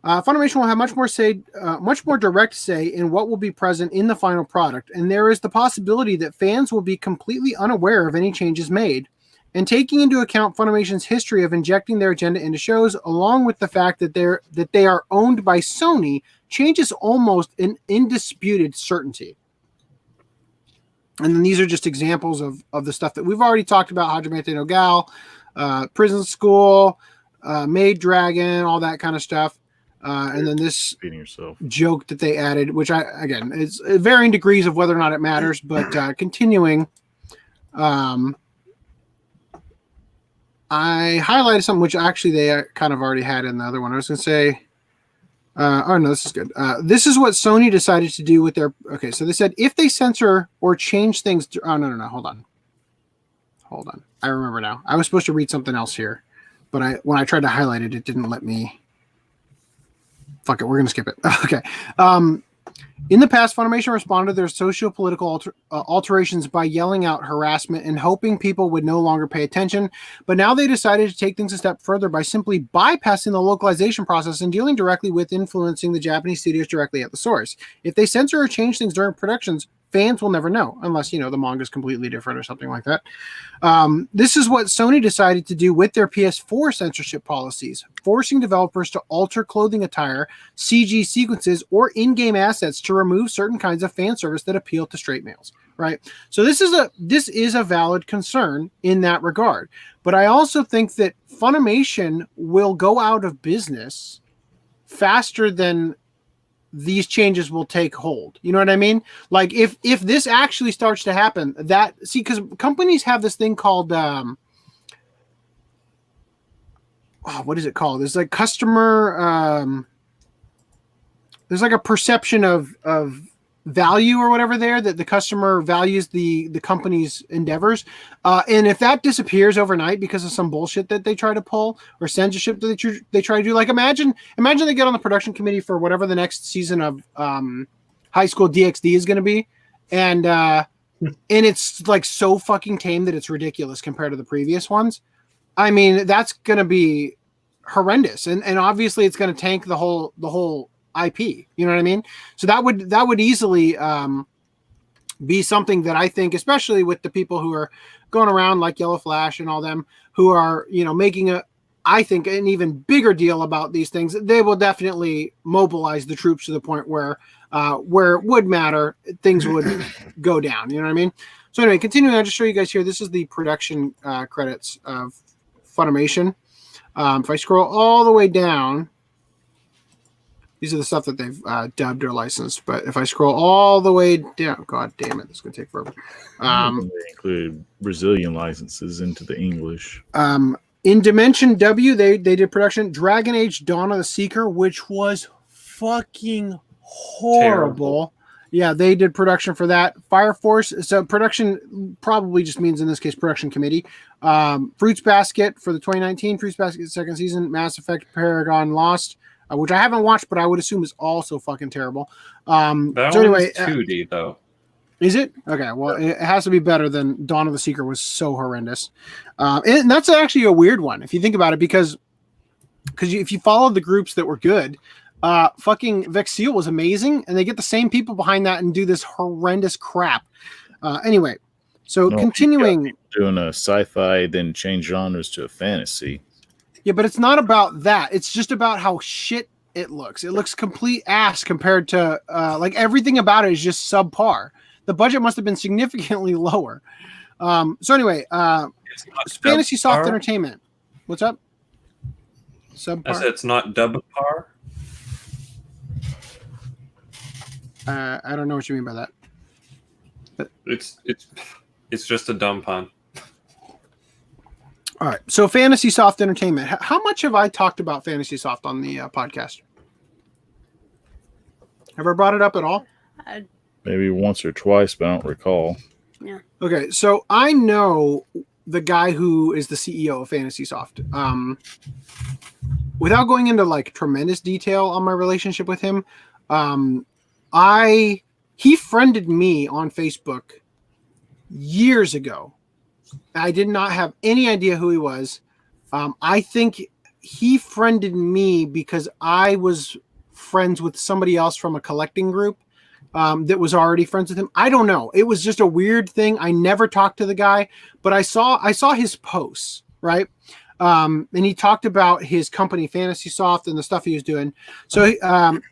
Funimation will have much more direct say in what will be present in the final product, and there is the possibility that fans will be completely unaware of any changes made. And taking into account Funimation's history of injecting their agenda into shows, along with the fact that they are owned by Sony, changes almost an indisputed certainty. And then these are just examples of the stuff that we've already talked about: Hajime no Gal, Prison School, Maid Dragon, all that kind of stuff. And then this joke that they added, which it's varying degrees of whether or not it matters, but continuing, I highlighted something which actually they kind of already had in the other one. I was going to say, oh no, this is good. This is what Sony decided to do with their, okay. So they said, if they censor or change things, no, hold on. I remember now. I was supposed to read something else here, but when I tried to highlight it, it didn't let me. Fuck it, we're going to skip it. Okay. In the past, Funimation responded to their socio-political alterations by yelling out harassment and hoping people would no longer pay attention. But now they decided to take things a step further by simply bypassing the localization process and dealing directly with influencing the Japanese studios directly at the source. If they censor or change things during productions, fans will never know, unless, the manga is completely different or something like that. This is what Sony decided to do with their PS4 censorship policies, forcing developers to alter clothing attire, CG sequences, or in-game assets to remove certain kinds of fan service that appeal to straight males, right? So this is a valid concern in that regard. But I also think that Funimation will go out of business faster than these changes will take hold. You know what I mean? Like if this actually starts to happen, because companies have this thing called what is it called? There's like customer there's like a perception of value or whatever there, that the customer values the company's endeavors. And if that disappears overnight because of some bullshit that they try to pull or censorship that they try to do, like imagine they get on the production committee for whatever the next season of High School DxD is going to be. And it's like so fucking tame that it's ridiculous compared to the previous ones. I mean, that's going to be horrendous. And obviously it's going to tank the whole IP, you know what I mean? So that would easily be something that I think, especially with the people who are going around like Yellow Flash and all them, who are, making I think an even bigger deal about these things, they will definitely mobilize the troops to the point where it would matter, things would go down, you know what I mean? So anyway, continuing, I'll just show you guys here, this is the production credits of Funimation. If I scroll all the way down, these are the stuff that they've dubbed or licensed. But if I scroll all the way down, god damn it, this is going to take forever. They include Brazilian licenses into the English. In Dimension W, they did production Dragon Age Dawn of the Seeker, which was fucking horrible. Terrible. Yeah, they did production for that. Fire Force, so production probably just means in this case production committee. Fruits Basket for the 2019 Fruits Basket second season. Mass Effect Paragon Lost, which I haven't watched, but I would assume is also fucking terrible. That so anyway, 2D though. Is it? Okay, well, it has to be better than Dawn of the Seeker was so horrendous. And that's actually a weird one if you think about it, because if you follow the groups that were good, fucking Vexil was amazing, and they get the same people behind that and do this horrendous crap. Anyway, so continuing. Doing a sci-fi, then change genres to a fantasy. Yeah, but it's not about that. It's just about how shit it looks. It looks complete ass compared to like everything about it is just subpar. The budget must have been significantly lower. So anyway, Fantasy Soft Entertainment. What's up? Subpar? I said it's not dub-par. I don't know what you mean by that. But, it's just a dumb pun. All right. So Fantasy Soft Entertainment. How much have I talked about Fantasy Soft on the podcast? Ever brought it up at all? Maybe once or twice, but I don't recall. Yeah. Okay, so I know the guy who is the CEO of FantasySoft. Without going into like tremendous detail on my relationship with him, he friended me on Facebook years ago. I did not have any idea who he was. I think he friended me because I was friends with somebody else from a collecting group that was already friends with him. I don't know. It was just a weird thing. I never talked to the guy, but I saw his posts, right? And he talked about his company FantasySoft and the stuff he was doing. So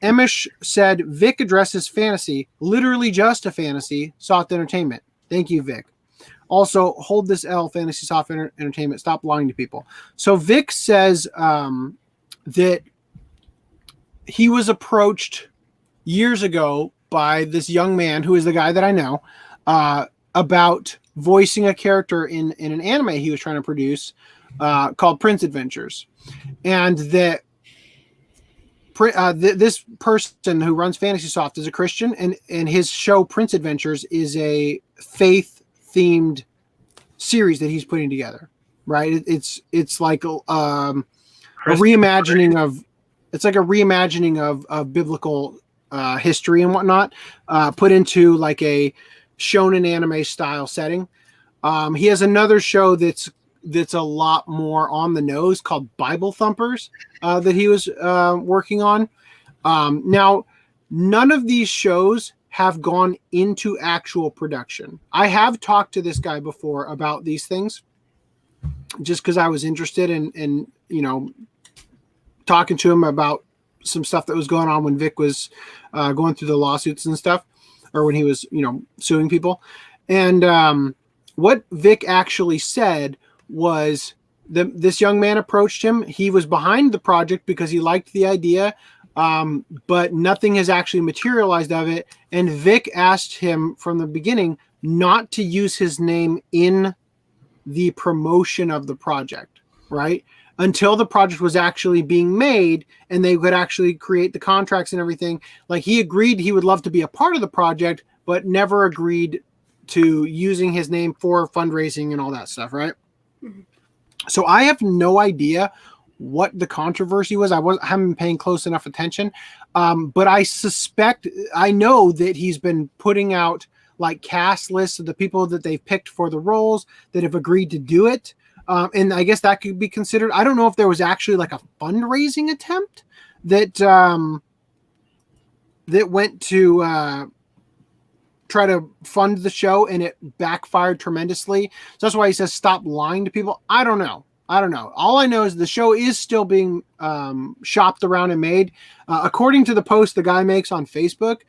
Emish said, Vic addresses fantasy, literally just a fantasy, soft entertainment. Thank you, Vic. Also, hold this L, FantasySoft Entertainment. Stop lying to people. So Vic says that he was approached years ago by this young man, who is the guy that I know, about voicing a character in an anime he was trying to produce called Prince Adventures. And that this person who runs FantasySoft is a Christian, and his show Prince Adventures is a faith-themed series that he's putting together. Right? It's like a reimagining of biblical history and whatnot, put into like a shonen anime style setting. He has another show that's a lot more on the nose called Bible Thumpers that he was working on. Now, none of these shows have gone into actual production. I have talked to this guy before about these things, just because I was interested in talking to him about some stuff that was going on when Vic was going through the lawsuits and stuff, or when he was, suing people. And what Vic actually said was this young man approached him. He was behind the project because he liked the idea, but nothing has actually materialized of it. And Vic asked him from the beginning not to use his name in the promotion of the project, right? Until the project was actually being made and they could actually create the contracts and everything. Like, he agreed he would love to be a part of the project, but never agreed to using his name for fundraising and all that stuff, right? Mm-hmm. So I have no idea what the controversy was. I haven't been paying close enough attention, but I know that he's been putting out like cast lists of the people that they've picked for the roles that have agreed to do it. And I guess that could be considered. I don't know if there was actually like a fundraising attempt that went to try to fund the show, and it backfired tremendously. So that's why he says stop lying to people. I don't know. All I know is the show is still being shopped around and made. According to the post the guy makes on Facebook,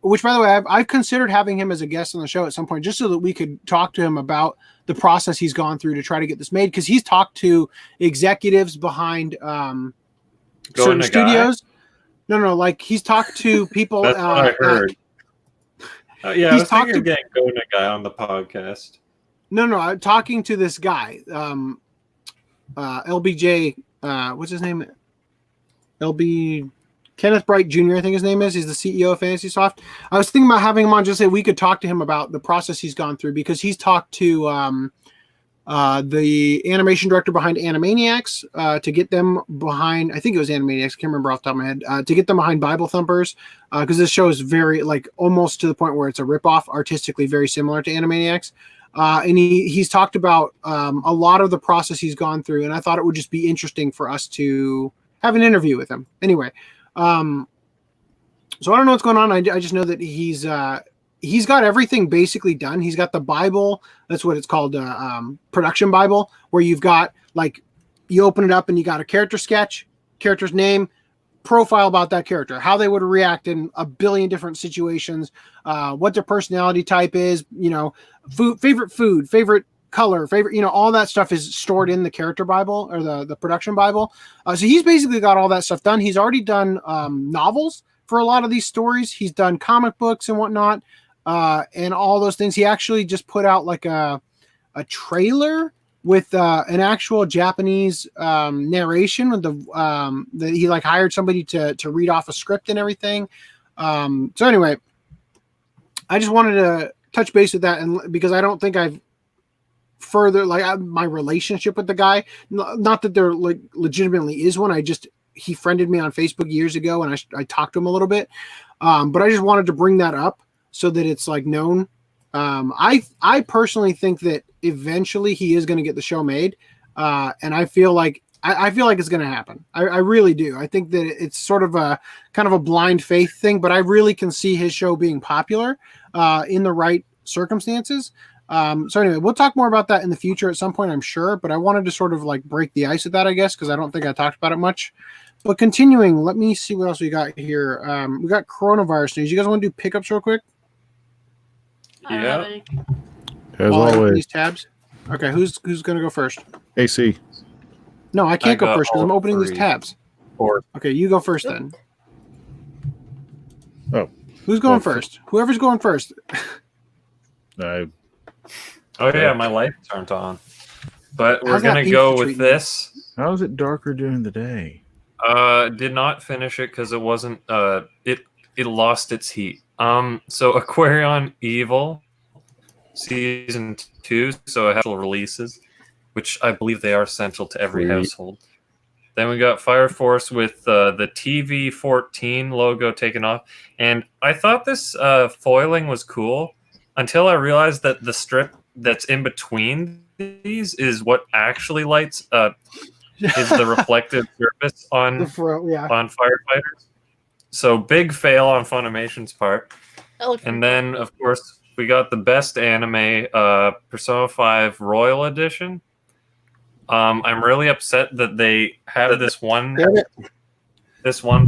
which, by the way, I've considered having him as a guest on the show at some point, just so that we could talk to him about the process he's gone through to try to get this made. Because he's talked to executives behind certain studios. No, like he's talked to people. That's what I heard. Yeah, he's talking to getting Gona guy on the podcast. No, I'm talking to this guy, LBJ. What's his name? LB Kenneth Bright Jr. I think his name is. He's the CEO of FantasySoft. I was thinking about having him on just so we could talk to him about the process he's gone through, because he's talked to the animation director behind Animaniacs to get them behind. I think it was Animaniacs. I can't remember off the top of my head. To get them behind Bible Thumpers, because this show is very, like, almost to the point where it's a ripoff, artistically very similar to Animaniacs. And he's talked about a lot of the process he's gone through, and I thought it would just be interesting for us to have an interview with him. Anyway, so I don't know what's going on. I just know that he's got everything basically done. He's got the Bible. That's what it's called, production Bible, where you've got, like, you open it up and you got a character sketch, character's name, profile about that character, how they would react in a billion different situations, what their personality type is, food, favorite color, favorite, all that stuff is stored in the character Bible, or the production Bible. So he's basically got all that stuff done. He's already done novels for a lot of these stories. He's done comic books and whatnot, and all those things. He actually just put out like a trailer with an actual Japanese narration with that he like hired somebody to read off a script and everything. So anyway, I just wanted to touch base with that, and because I don't think I've further my relationship with the guy. Not that there like legitimately is one. He friended me on Facebook years ago, and I talked to him a little bit. But I just wanted to bring that up so that it's like known. I personally think that eventually he is going to get the show made, and I feel like it's going to happen. I really do. I think that it's sort of a kind of a blind faith thing, but I really can see his show being popular in the right circumstances. So anyway, we'll talk more about that in the future at some point, I'm sure. But I wanted to sort of like break the ice with that, I guess, because I don't think I talked about it much. But continuing, let me see what else we got here. We got coronavirus news. You guys want to do pickups real quick? I don't have any. As While I open always, these tabs. Okay, who's going to go first? AC. No, I can't go first because I'm opening these three. tabs. Or Okay, you go first then. Oh, Who's going Well, first? Whoever's going first. oh yeah, my light turned on. But we're How's that gonna pizza go with treating you? this. how is it darker during the day? Did not finish it because it wasn't. It lost its heat. So Aquarion Evil season 2. So it has releases, which I believe they are essential to every Sweet. household. Then we got Fire Force with the TV14 logo taken off, and I thought this foiling was cool until I realized that the strip that's in between these is what actually lights is the reflective surface on on firefighters. So big fail on Funimation's part. That looks And then of course we got the best anime Persona 5 Royal Edition. I'm really upset that they have this one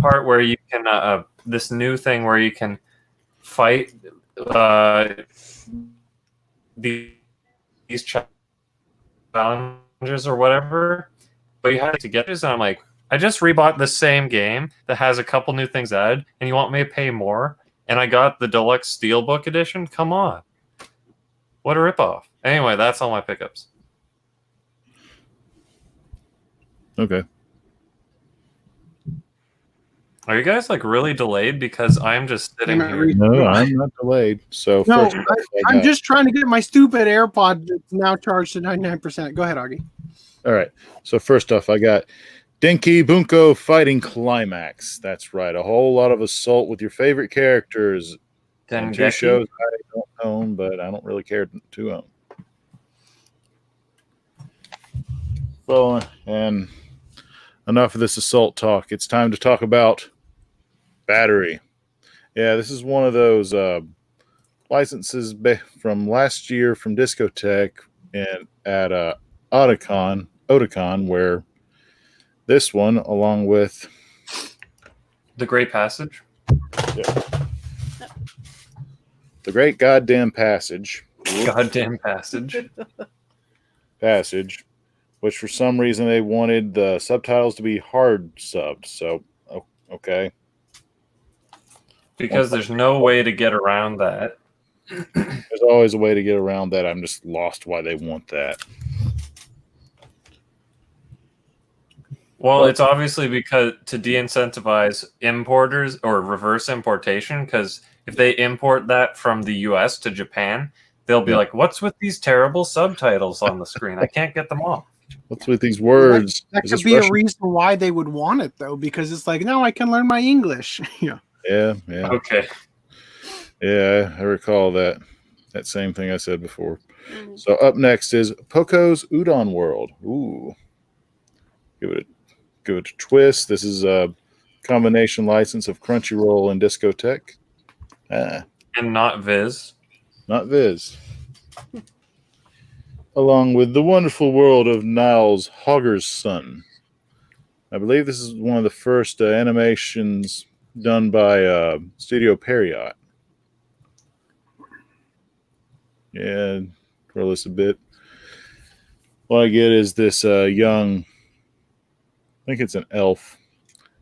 part where you can this new thing where you can fight these challenges or whatever, but you have to get this. And I'm like, I just rebought the same game that has a couple new things added, and you want me to pay more? And I got the deluxe steelbook edition. Come on, what a ripoff! Anyway, that's all my pickups. Okay. Are you guys like really delayed? Because I'm just sitting Not here. really. No, I'm not delayed. So No, first off, I'm got- just trying to get my stupid AirPod that's now charged to 99%. Go ahead, Augie. All right. So first off, I got Denki Bunko Fighting Climax. That's right. A whole lot of assault with your favorite characters. And 2 Dengeki? shows I don't own, but I don't really care to own. So, and enough of this assault talk. It's time to talk about Battery. Yeah, this is one of those licenses from last year from Discotech and at Otakon, where this one, along with The Great Passage. the Great Goddamn Passage, Goddamn Passage. which for some reason they wanted the subtitles to be hard subbed. So, okay. Because there's no way to get around that. There's always a way to get around that. I'm just lost why they want that. Well, it's obviously because to de-incentivize importers or reverse importation, because if they import that from the US to Japan, they'll be like, what's with these terrible subtitles on the screen? I can't get them off. What's with these words? That Is could this be Russian? a reason why they would want it, though, because it's like, now I can learn my English. Yeah. Yeah. Okay. Yeah, I recall that same thing I said before. So up next is Poco's Udon World. Ooh. Give it a twist. This is a combination license of Crunchyroll and Discotech. And not Viz. Not Viz. Along with the wonderful world of Niles Hogger's Son. I believe this is one of the first animations done by Studio Period. Yeah, roll this a bit. What I get is this young, I think it's an elf.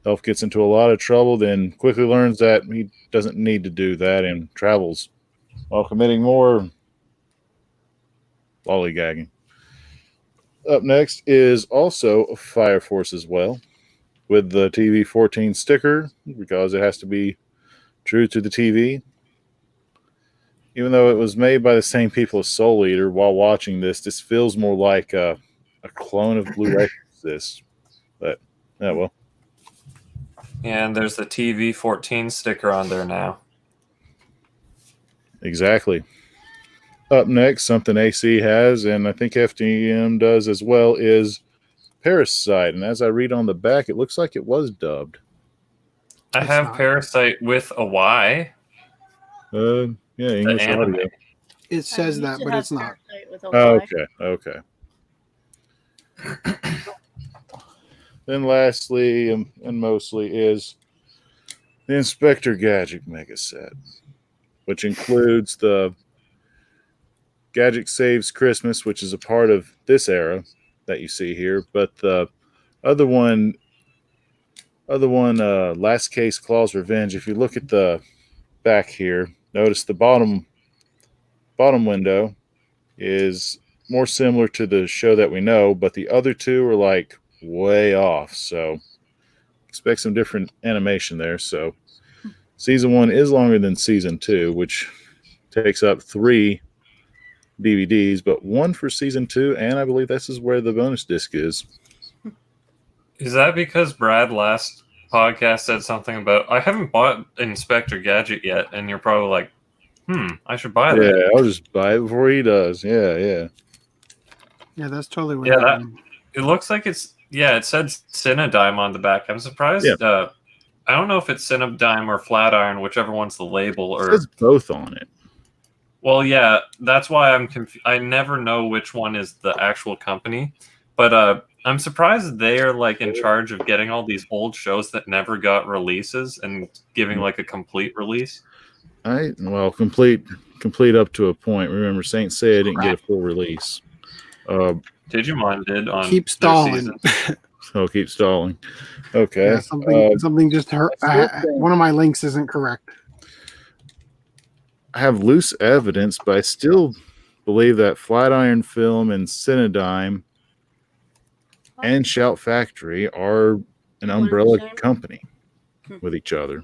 Elf gets into a lot of trouble, then quickly learns that he doesn't need to do that and travels while committing more lollygagging. Up next is also Fire Force as well, with the TV14 sticker, because it has to be true to the TV. Even though it was made by the same people as Soul Eater, while watching this feels more like a clone of Blu-ray this. But, yeah, well. And there's the TV 14 sticker on there now. Exactly. Up next, something AC has, and I think FDDNM does as well, is Parasite. And as I read on the back, it looks like it was dubbed. I have Parasite with a Y. Yeah, English audio. It says that, but it's not. Okay. Then lastly, and mostly, is the Inspector Gadget Mega Set, which includes the Gadget Saves Christmas, which is a part of this era that you see here, but the other one, Last Case Claw's Revenge. If you look at the back here, notice the bottom window is more similar to the show that we know, but the other two are like way off. So expect some different animation there. So season 1 is longer than season 2, which takes up 3 DVDs, but 1 for season 2, and I believe this is where the bonus disc is. Is that because Brad last podcast said something about, I haven't bought Inspector Gadget yet, and you're probably like, I should buy that. Yeah, I'll just buy it before he does. Yeah, that's totally what it looks like it's, it said Cinedyme on the back. I'm surprised. Yeah. I don't know if it's Cinedyme or Flatiron, whichever one's the label. It says both on it. Well, yeah, that's why I'm confused. I never know which one is the actual company, but I'm surprised they are like in charge of getting all these old shows that never got releases and giving like a complete release. Complete up to a point. Remember, Saint Seiya didn't get a full release. Digimon did on Keep Stalling. So keep stalling. Okay. Yeah, something just hurt. One of my links isn't correct. I have loose evidence, but I still believe that Flatiron Film and Cinedyme and Shout Factory are an umbrella company with each other.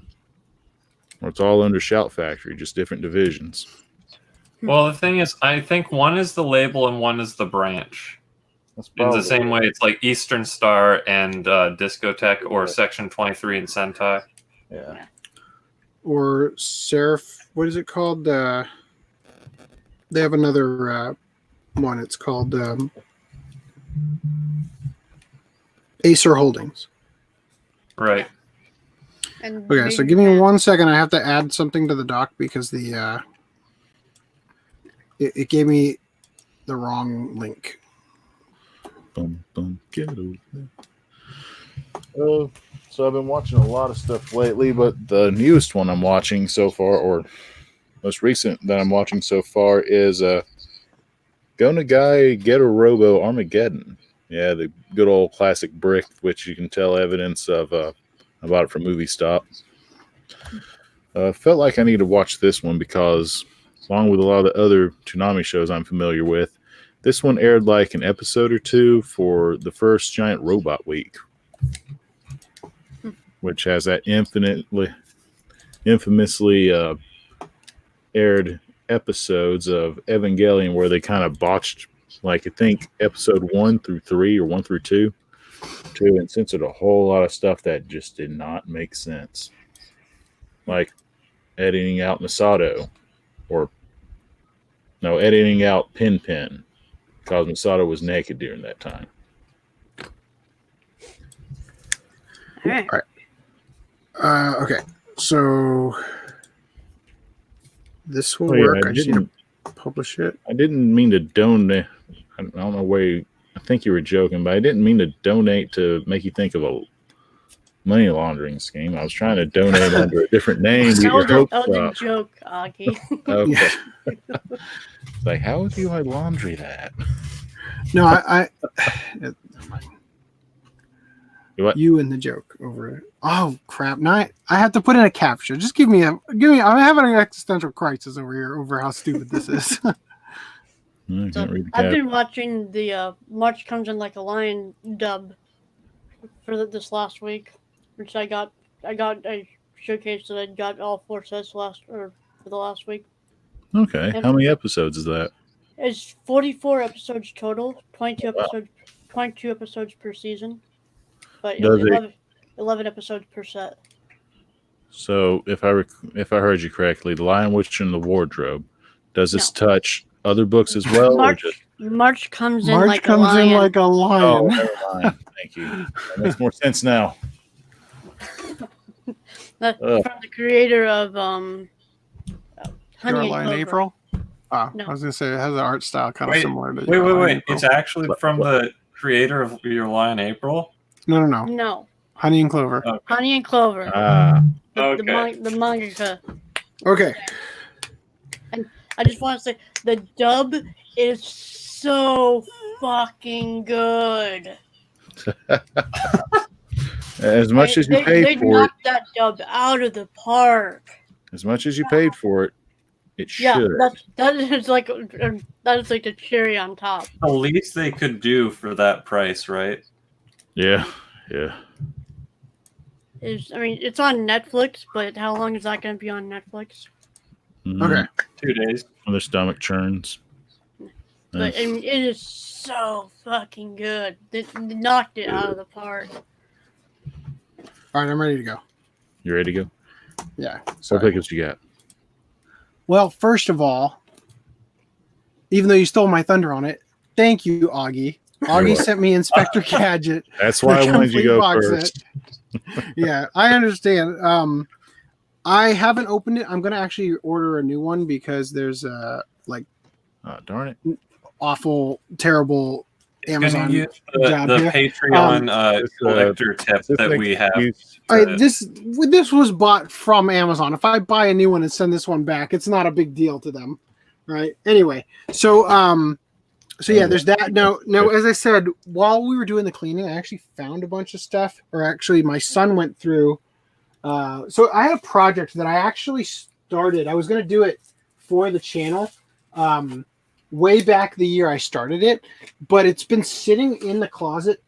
Or it's all under Shout Factory, just different divisions. Well, the thing is, I think one is the label and one is the branch. In the same way, it's like Eastern Star and Discotech or Section 23 and Sentai. Yeah. Or Seraph, what is it called? They have another one. It's called Acer Holdings. Right. Okay, so give me 1 second. I have to add something to the doc because it gave me the wrong link. Get over there. So I've been watching a lot of stuff lately, but the newest one I'm watching so far, or most recent that I'm watching so far, is Go Nagai Get a Robo Armageddon. Yeah, the good old classic brick, which you can tell evidence of. I bought it from Movie Stop. Felt like I needed to watch this one because, along with a lot of the other Toonami shows I'm familiar with, this one aired like an episode or two for the first Giant Robot Week, which has that infamously aired episodes of Evangelion where they kind of botched, like I think episode 1 through 3 or 1 through 2, and censored a whole lot of stuff that just did not make sense, like editing out Masato, editing out Pin Pin because Masato was naked during that time. All right. Okay, so this will work. I just need to publish it. I didn't mean to donate. I don't know where I think you were joking, but I didn't mean to donate to make you think of a money laundering scheme. I was trying to donate under a different name. That was a joke, Augie. Okay. Like, how do I laundry that? No, I What? You and the joke over it. Oh crap! Now I have to put in a caption. Just give me. I'm having an existential crisis over here over how stupid this is. I can't read the I've been watching the March Comes in Like a Lion dub for this last week, which I got a showcase that I got all 4 sets for the last week. Okay. And How many episodes is that? it's 44 episodes total, 22 episodes per season, but Does it- 11 episodes per set. So if I heard you correctly, The Lion, Witch, and the Wardrobe, does this touch other books as well? March comes in March like comes a lion. in like a lion. Oh, never mind. Thank you. That makes more sense now. From the creator of Honey and Caroline Clover. April. No. I was gonna say it has an art style kind of similar to. Wait. It's actually from the creator of Your Lie in April? No. No, Honey and Clover. Okay. Honey and Clover. Okay. The mangaka. Okay. I just want to say the dub is so fucking good. As much as you paid they for it, knocked that dub out of the park. as much as you paid for it, it Yeah, should. that is like the cherry on top. The least they could do for that price, right? Yeah. It's on Netflix, but how long is that going to be on Netflix? Okay. 2 days. When their stomach churns. But it is so fucking good. They knocked it out of the park. All right, I'm ready to go. You ready to go? Yeah. What Sorry. pickups you got? Well, first of all, even though you stole my thunder on it, thank you, Augie. Augie sent me Inspector Gadget. That's why I wanted you to go complete box first. Yeah, I understand. I haven't opened it. I'm gonna actually order a new one because there's Oh, darn it. awful, terrible Amazon Can you use job the here. Patreon collector tip that we have? This was bought from Amazon. If I buy a new one and send this one back, it's not a big deal to them, right? Anyway, so yeah, there's that. No, as I said, while we were doing the cleaning, I actually found a bunch of stuff, or actually my son went through. So I had a project that I actually started. I was going to do it for the channel way back the year I started it, but it's been sitting in the closet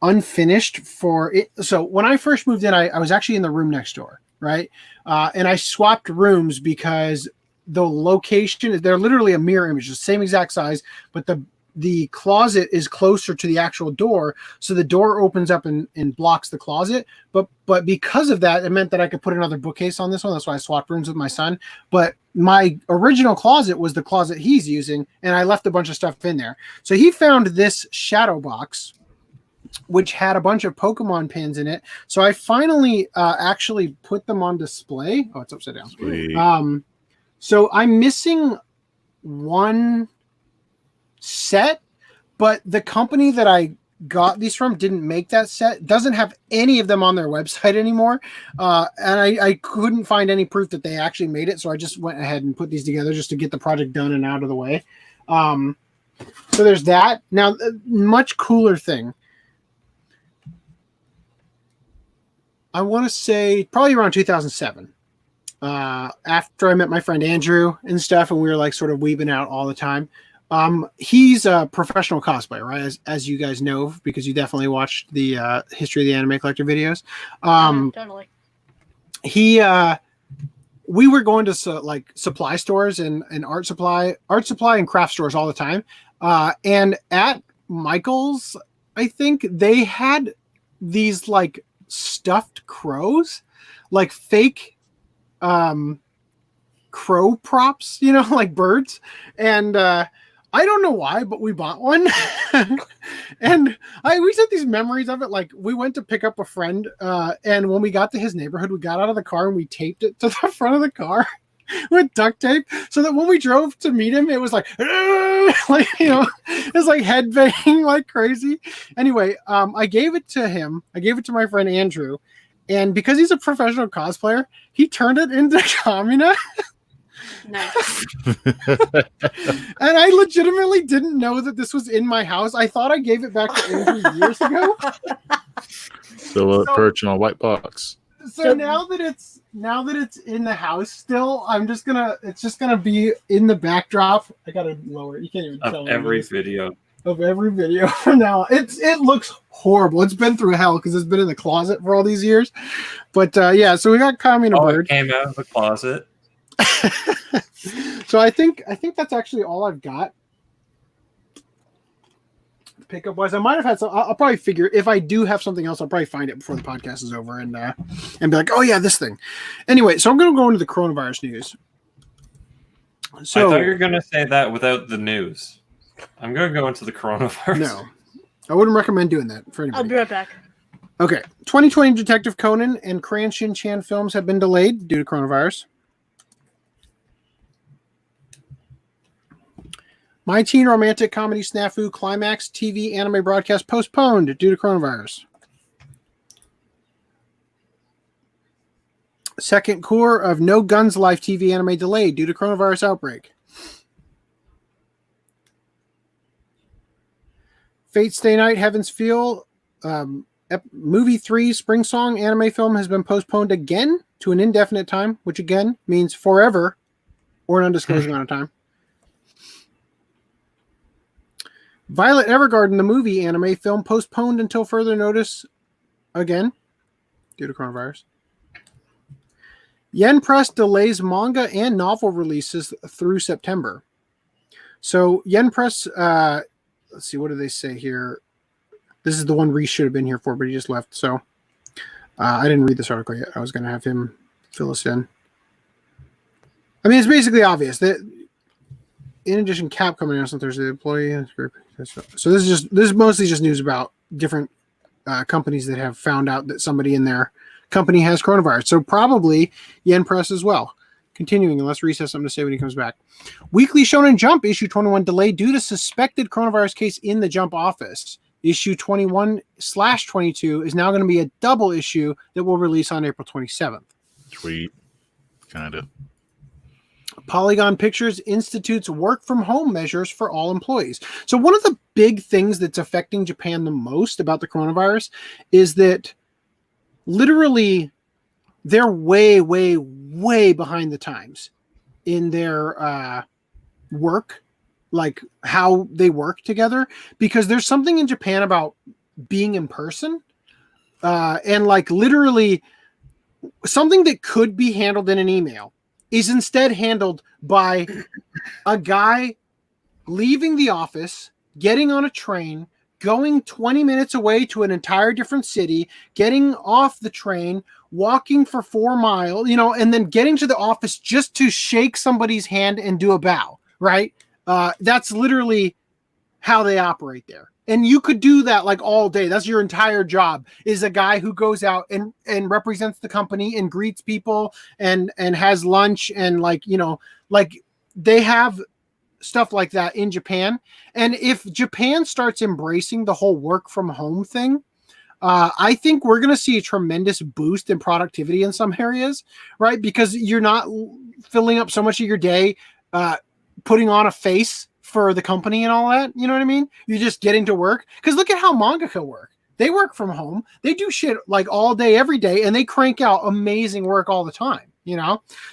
unfinished for it. So when I first moved in, I was actually in the room next door, right? And I swapped rooms because the location, they're literally a mirror image, the same exact size, but the closet is closer to the actual door, so the door opens up and blocks the closet. But because of that, it meant that I could put another bookcase on this one. That's why I swapped rooms with my son. But my original closet was the closet he's using, and I left a bunch of stuff in there. So he found this shadow box, which had a bunch of Pokemon pins in it. So I finally actually put them on display. Oh, it's upside down. Sweet. So I'm missing one set, but the company that I got these from didn't make that set, doesn't have any of them on their website anymore. And I couldn't find any proof that they actually made it. So I just went ahead and put these together just to get the project done and out of the way. So there's that. Now, much cooler thing. I want to say probably around 2007. After I met my friend Andrew and stuff, and we were like sort of weaving out all the time. He's a professional cosplayer, right? As you guys know, because you definitely watched the History of the Anime Collector videos. Totally. We were going to like supply stores and art supply and craft stores all the time. And at Michael's, I think they had these like stuffed crows, like fake crow props, like birds. And I don't know why, but we bought one. And we had these memories of it. Like we went to pick up a friend, and when we got to his neighborhood, we got out of the car and we taped it to the front of the car with duct tape, so that when we drove to meet him, it was like, it was like head banging like crazy. Anyway, I gave it to him. I gave it to my friend Andrew, and because he's a professional cosplayer, he turned it into Kamina. Nice. And I legitimately didn't know that this was in my house. I thought I gave it back to Andrew years ago. So perching on a white box. So now that it's in the house still, it's just gonna be in the backdrop. I gotta lower it. You can't even tell every video. of every video from now. It looks horrible. It's been through hell because it's been in the closet for all these years. But yeah, so we got Kami and a bird. It came out of the closet. So I think that's actually all I've got. Pickup wise, I might have had some. I'll probably figure if I do have something else, I'll probably find it before the podcast is over and be like, oh yeah, this thing. Anyway, so I'm going to go into the coronavirus news. So I thought you were going to say that without the news. I'm going to go into the coronavirus. No, I wouldn't recommend doing that for anybody. I'll be right back. Okay, 2020 Detective Conan and Cran Shin-chan films have been delayed due to coronavirus. My teen romantic comedy snafu climax TV anime broadcast postponed due to coronavirus. Second core of No Guns Life TV anime delayed due to coronavirus outbreak. Fate Stay Night Heaven's Feel movie 3 Spring Song anime film has been postponed again to an indefinite time, which again means forever or an undisclosed amount of time. Violet Evergarden, the movie anime film, postponed until further notice again due to coronavirus. Yen Press delays manga and novel releases through September. So Yen Press, let's see, what do they say here? This is the one Reese should have been here for, but he just left. So I didn't read this article yet. I was going to have him fill us in. I mean, it's basically obvious that in addition, Capcom announced on Thursday the employee group. So this is mostly just news about different companies that have found out that somebody in their company has coronavirus. So probably Yen Press as well. Continuing, unless Reese has something to say when he comes back. Weekly Shonen Jump issue 21 delayed due to suspected coronavirus case in the Jump office. Issue 21/22 is now going to be a double issue that will release on April 27th. Sweet. Kind of. Polygon Pictures institutes work from home measures for all employees. So one of the big things that's affecting Japan the most about the coronavirus is that literally they're way, way, way behind the times in their work, like how they work together, because there's something in Japan about being in person and like literally something that could be handled in an email is instead handled by a guy leaving the office, getting on a train, going 20 minutes away to an entire different city, getting off the train, walking for 4 miles, and then getting to the office just to shake somebody's hand and do a bow, right? That's literally how they operate there. And you could do that like all day. That's your entire job, is a guy who goes out and represents the company and greets people and has lunch and like they have stuff like that in Japan. And if Japan starts embracing the whole work from home thing, I think we're going to see a tremendous boost in productivity in some areas, right? Because you're not filling up so much of your day putting on a face for the company and all that. You know what I mean? You're just getting to work. Because look at how mangaka work. They work from home. They do shit like all day, every day, and they crank out amazing work all the time.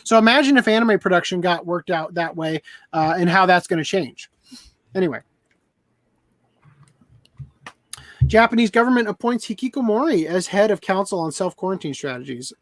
So imagine if anime production got worked out that way and how that's going to change. Anyway. Japanese government appoints Hikikomori as head of council on self-quarantine strategies.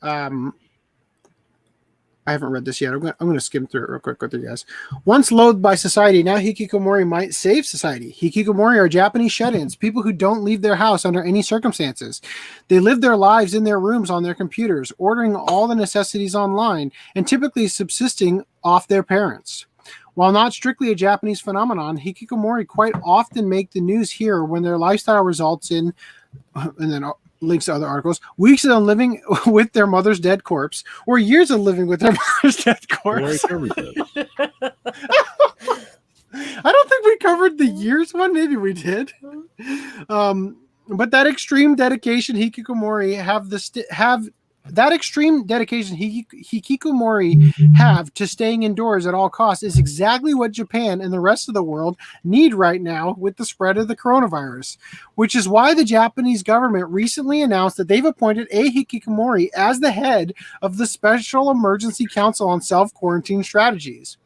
I haven't read this yet. I'm going to skim through it real quick with you guys. Once loathed by society, now Hikikomori might save society. Hikikomori are Japanese shut-ins, people who don't leave their house under any circumstances. They live their lives in their rooms on their computers, ordering all the necessities online, and typically subsisting off their parents. While not strictly a Japanese phenomenon, Hikikomori quite often make the news here when their lifestyle results in, and then links to other articles, weeks of living with their mother's dead corpse, or years of living with their mother's dead corpse. I don't think we covered the years one. Maybe we did. But that extreme dedication Hikikomori have that extreme dedication hikikomori have to staying indoors at all costs is exactly what Japan and the rest of the world need right now with the spread of the coronavirus, which is why the Japanese government recently announced that they've appointed a hikikomori as the head of the Special Emergency Council on Self-Quarantine Strategies.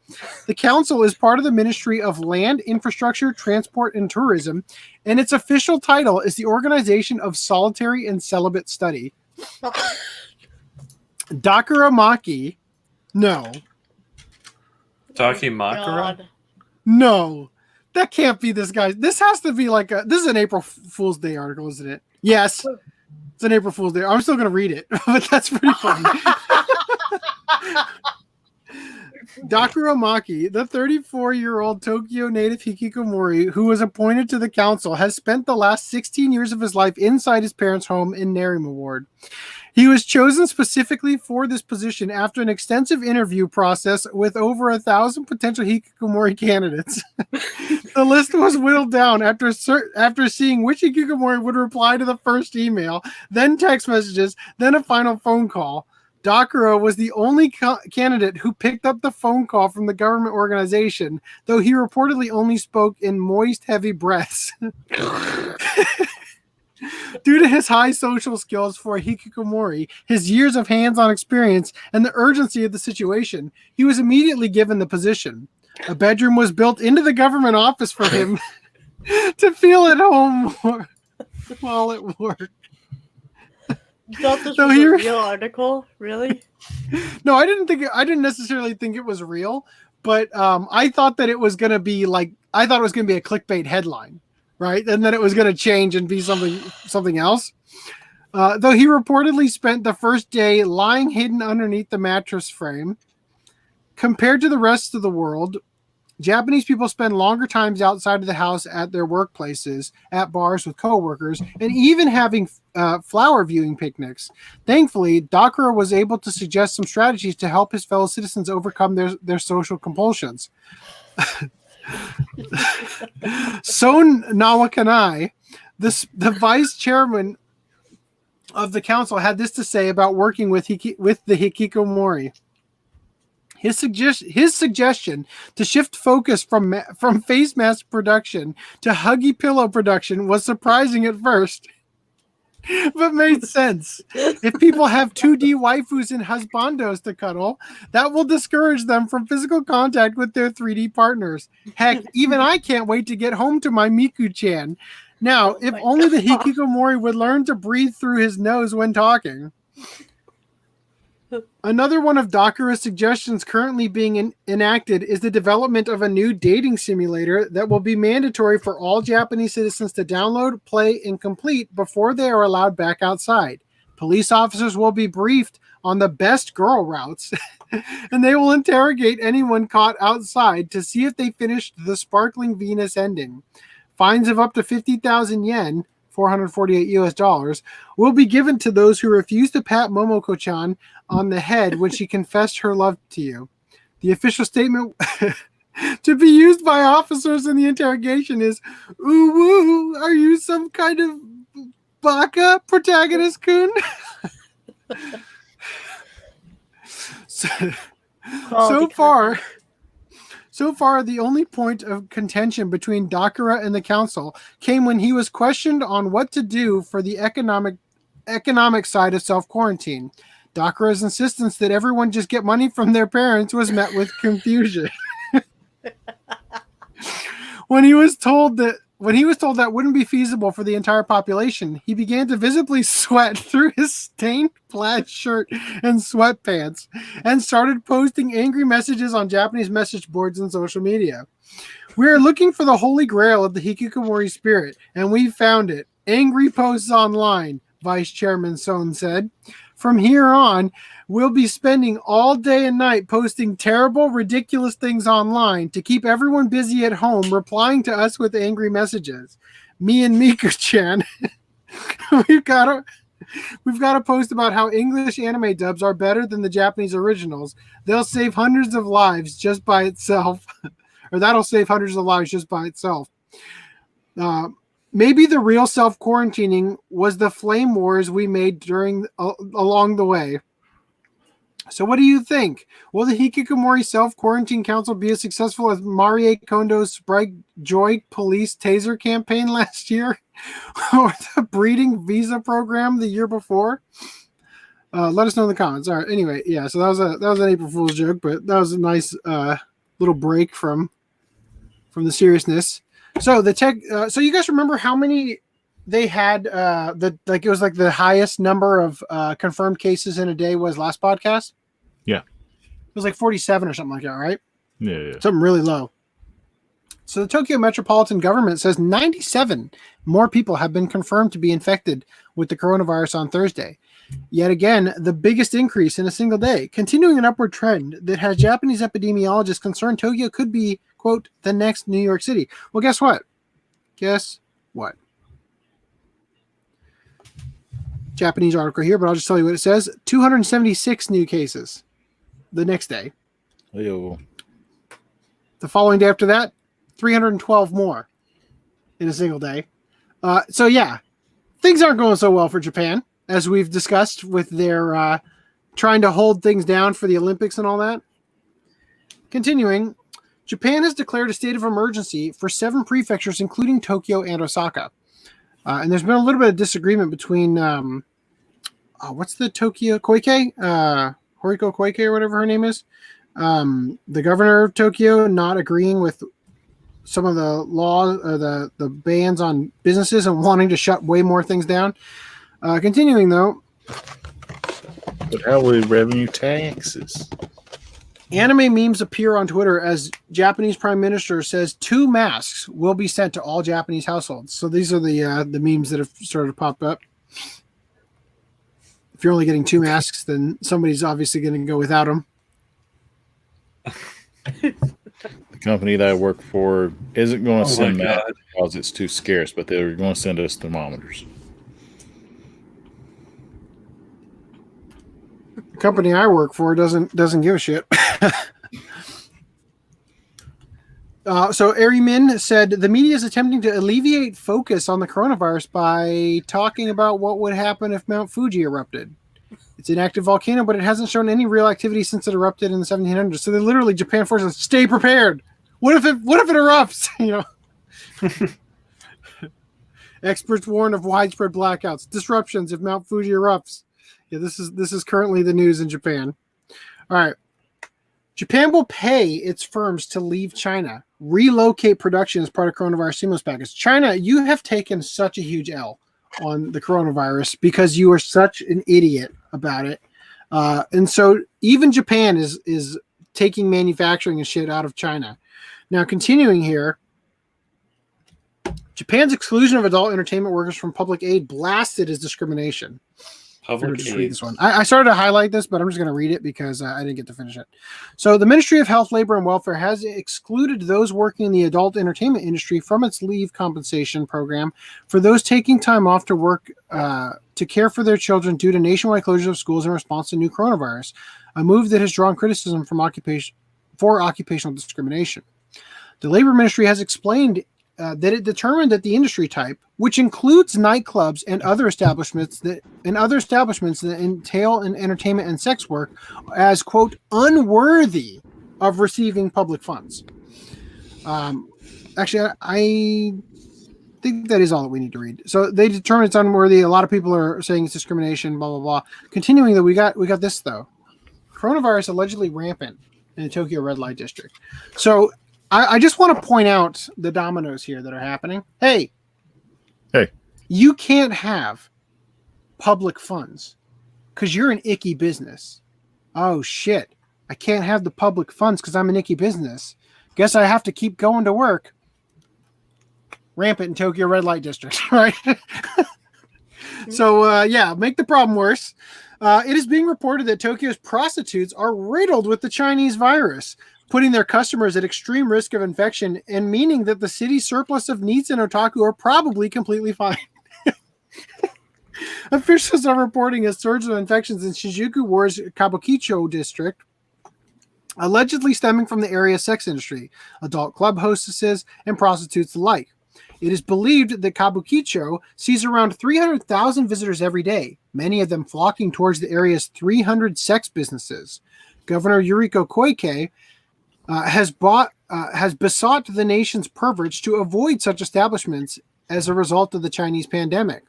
The council is part of the Ministry of Land, Infrastructure, Transport, and Tourism, and its official title is the Organization of Solitary and Celibate Study. Dakuramaki, no. Takimakura? God. No. That can't be this guy. This has to be like this is an April Fool's Day article, isn't it? Yes. It's an April Fool's Day. I'm still going to read it, but that's pretty funny. Dakuramaki, the 34-year-old Tokyo native hikikomori who was appointed to the council, has spent the last 16 years of his life inside his parents' home in Narima Ward. He was chosen specifically for this position after an extensive interview process with over 1,000 potential hikikomori candidates. The list was whittled down after seeing which hikikomori would reply to the first email, then text messages, then a final phone call. Dakura was the only candidate who picked up the phone call from the government organization, though he reportedly only spoke in moist, heavy breaths. Due to his high social skills for a hikikomori, his years of hands-on experience, and the urgency of the situation, he was immediately given the position. A bedroom was built into the government office for him to feel at home while at work. You thought this was a real article? Really? No, I didn't necessarily think it was real, but I thought that it was going to be a clickbait headline, right? And then it was going to change and be something else. Though he reportedly spent the first day lying hidden underneath the mattress frame. Compared to the rest of the world, Japanese people spend longer times outside of the house at their workplaces, at bars with coworkers, and even having flower viewing picnics. Thankfully, Dakura was able to suggest some strategies to help his fellow citizens overcome their social compulsions. Son Nawakanai, the vice chairman of the council, had this to say about working with the hikikomori. His suggestion to shift focus from face mask production to huggy pillow production was surprising at first, but made sense. If people have 2D waifus and husbandos to cuddle, that will discourage them from physical contact with their 3D partners. Heck, even I can't wait to get home to my Miku-chan. Now, if only the hikikomori would learn to breathe through his nose when talking. Another one of Dakura's suggestions currently being enacted is the development of a new dating simulator that will be mandatory for all Japanese citizens to download, play, and complete before they are allowed back outside. Police officers will be briefed on the best girl routes, and they will interrogate anyone caught outside to see if they finished the Sparkling Venus ending. Fines of up to 50,000 yen, $448 will be given to those who refuse to pat Momoko-chan on the head when she confessed her love to you. The official statement to be used by officers in the interrogation is, "Ooh, woo, are you some kind of baka protagonist-kun?" So far, the only point of contention between Dakura and the council came when he was questioned on what to do for the economic side of self-quarantine. Dakura's insistence that everyone just get money from their parents was met with confusion. When he was told that wouldn't be feasible for the entire population, he began to visibly sweat through his stained plaid shirt and sweatpants and started posting angry messages on Japanese message boards and social media. "We are looking for the holy grail of the hikikomori spirit, and we found it. Angry posts online," Vice Chairman Son said. "From here on, we'll be spending all day and night posting terrible, ridiculous things online to keep everyone busy at home, replying to us with angry messages. Me and Miku-chan, we've got to post about how English anime dubs are better than the Japanese originals. They'll save hundreds of lives just by itself." Or that'll save hundreds of lives just by itself. Maybe the real self-quarantining was the flame wars we made along the way. So what do you think? Will the Hikikomori Self-Quarantine Council be as successful as Marie Kondo's Sprite Joy Police Taser campaign last year? Or the breeding visa program the year before? Let us know in the comments. All right. Anyway, yeah. So that was an April Fool's joke, but that was a nice little break from the seriousness. So the tech. So you guys remember how many they had? It was like the highest number of confirmed cases in a day was last podcast. Yeah, it was like 47 or something like that, right? Yeah. Something really low. So the Tokyo Metropolitan Government says 97 more people have been confirmed to be infected with the coronavirus on Thursday. Yet again, the biggest increase in a single day, continuing an upward trend that has Japanese epidemiologists concerned Tokyo could be, quote, the next New York City. Well, guess what? Japanese article here, but I'll just tell you what it says. 276 new cases the next day. Ew. The following day after that, 312 more in a single day. So yeah, things aren't going so well for Japan, as we've discussed with their trying to hold things down for the Olympics and all that. Continuing, Japan has declared a state of emergency for 7 prefectures, including Tokyo and Osaka. And there's been a little bit of disagreement between, what's the Tokyo Koike? Horiko Koike or whatever her name is. The governor of Tokyo not agreeing with some of the laws or the bans on businesses and wanting to shut way more things down. Continuing though. But how will revenue taxes? Anime memes appear on Twitter as Japanese Prime Minister says 2 masks will be sent to all Japanese households. So these are the memes that have started to pop up. If you're only getting 2 masks, then somebody's obviously going to go without them. The company that I work for isn't going to send masks because it's too scarce, but they're going to send us thermometers. The company I work for doesn't give a shit. So Arimin said the media is attempting to alleviate focus on the coronavirus by talking about what would happen if Mount Fuji erupted. It's an active volcano, but it hasn't shown any real activity since it erupted in the 1700s. So they literally, Japan forces, stay prepared. What if it erupts? Experts warn of widespread blackouts, disruptions if Mount Fuji erupts. Yeah, this is currently the news in Japan. All right. Japan will pay its firms to leave China, relocate production as part of coronavirus stimulus package. China, you have taken such a huge L on the coronavirus because you are such an idiot about it. And so even Japan is taking manufacturing and shit out of China. Now, continuing here, Japan's exclusion of adult entertainment workers from public aid blasted as discrimination. This one. I started to highlight this, but I'm just going to read it because I didn't get to finish it. So the Ministry of Health, Labor, and Welfare has excluded those working in the adult entertainment industry from its leave compensation program for those taking time off to work to care for their children due to nationwide closures of schools in response to new coronavirus, a move that has drawn criticism from occupational discrimination. The Labor Ministry has explained that it determined that the industry type, which includes nightclubs and other establishments that entail in entertainment and sex work, as quote unworthy of receiving public funds. Actually, I think that is all that we need to read. So they determined it's unworthy. A lot of people are saying it's discrimination. Blah blah blah. Continuing though, we got this though. Coronavirus allegedly rampant in the Tokyo red light district. So I just want to point out the dominoes here that are happening. Hey, you can't have public funds because you're an icky business. Oh, shit. I can't have the public funds because I'm an icky business. Guess I have to keep going to work. Rampant in Tokyo red light district, right? So, make the problem worse. It is being reported that Tokyo's prostitutes are riddled with the Chinese virus, putting their customers at extreme risk of infection and meaning that the city's surplus of neets and otaku are probably completely fine. Officials are reporting a surge of infections in Shinjuku War's Kabukicho district, allegedly stemming from the area's sex industry, adult club hostesses, and prostitutes alike. It is believed that Kabukicho sees around 300,000 visitors every day, many of them flocking towards the area's 300 sex businesses. Governor Yuriko Koike has besought the nation's perverts to avoid such establishments as a result of the Chinese pandemic.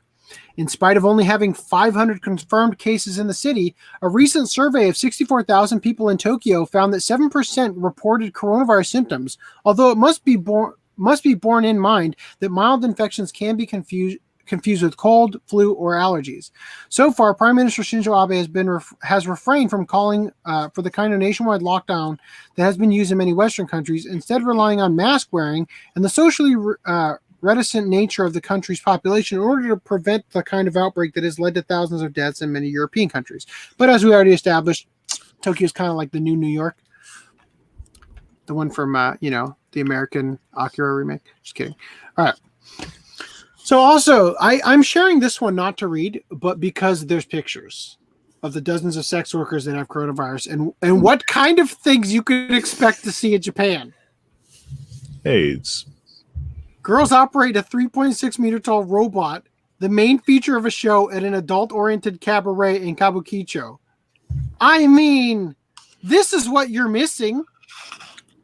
In spite of only having 500 confirmed cases in the city, a recent survey of 64,000 people in Tokyo found that 7% reported coronavirus symptoms, although it must be borne in mind that mild infections can be confused with cold, flu, or allergies. So far, Prime Minister Shinzo Abe has refrained from calling for the kind of nationwide lockdown that has been used in many Western countries, instead relying on mask wearing and the socially reticent nature of the country's population in order to prevent the kind of outbreak that has led to thousands of deaths in many European countries. But as we already established, Tokyo is kind of like the new New York. The one from, the American Akira remake. Just kidding. All right. So also, I'm sharing this one not to read, but because there's pictures of the dozens of sex workers that have coronavirus and what kind of things you could expect to see in Japan. AIDS. Girls operate a 3.6 meter tall robot, the main feature of a show at an adult-oriented cabaret in Kabukicho. I mean, this is what you're missing.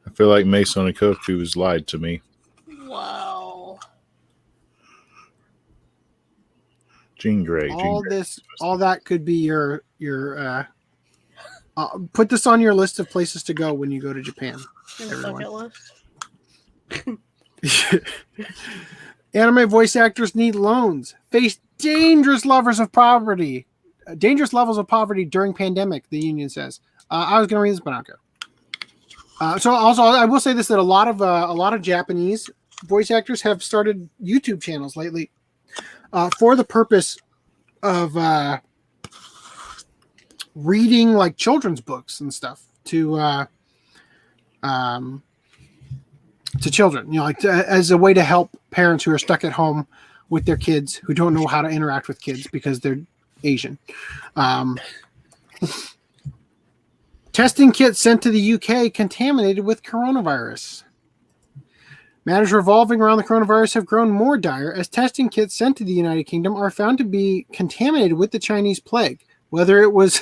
I feel like Mason Ikoku has lied to me. Wow. Jean Grey. All that could be your put this on your list of places to go when you go to Japan. Bucket list. Anime voice actors need loans. Face dangerous levels of poverty during pandemic, the union says. I was going to read this, but I don't care. So also, I will say this, that a lot of Japanese voice actors have started YouTube channels lately for the purpose of reading like children's books and stuff to children, as a way to help parents who are stuck at home with their kids who don't know how to interact with kids because they're Asian. Testing kits sent to the UK contaminated with coronavirus. Matters revolving around the coronavirus have grown more dire as testing kits sent to the United Kingdom are found to be contaminated with the Chinese plague. Whether it was,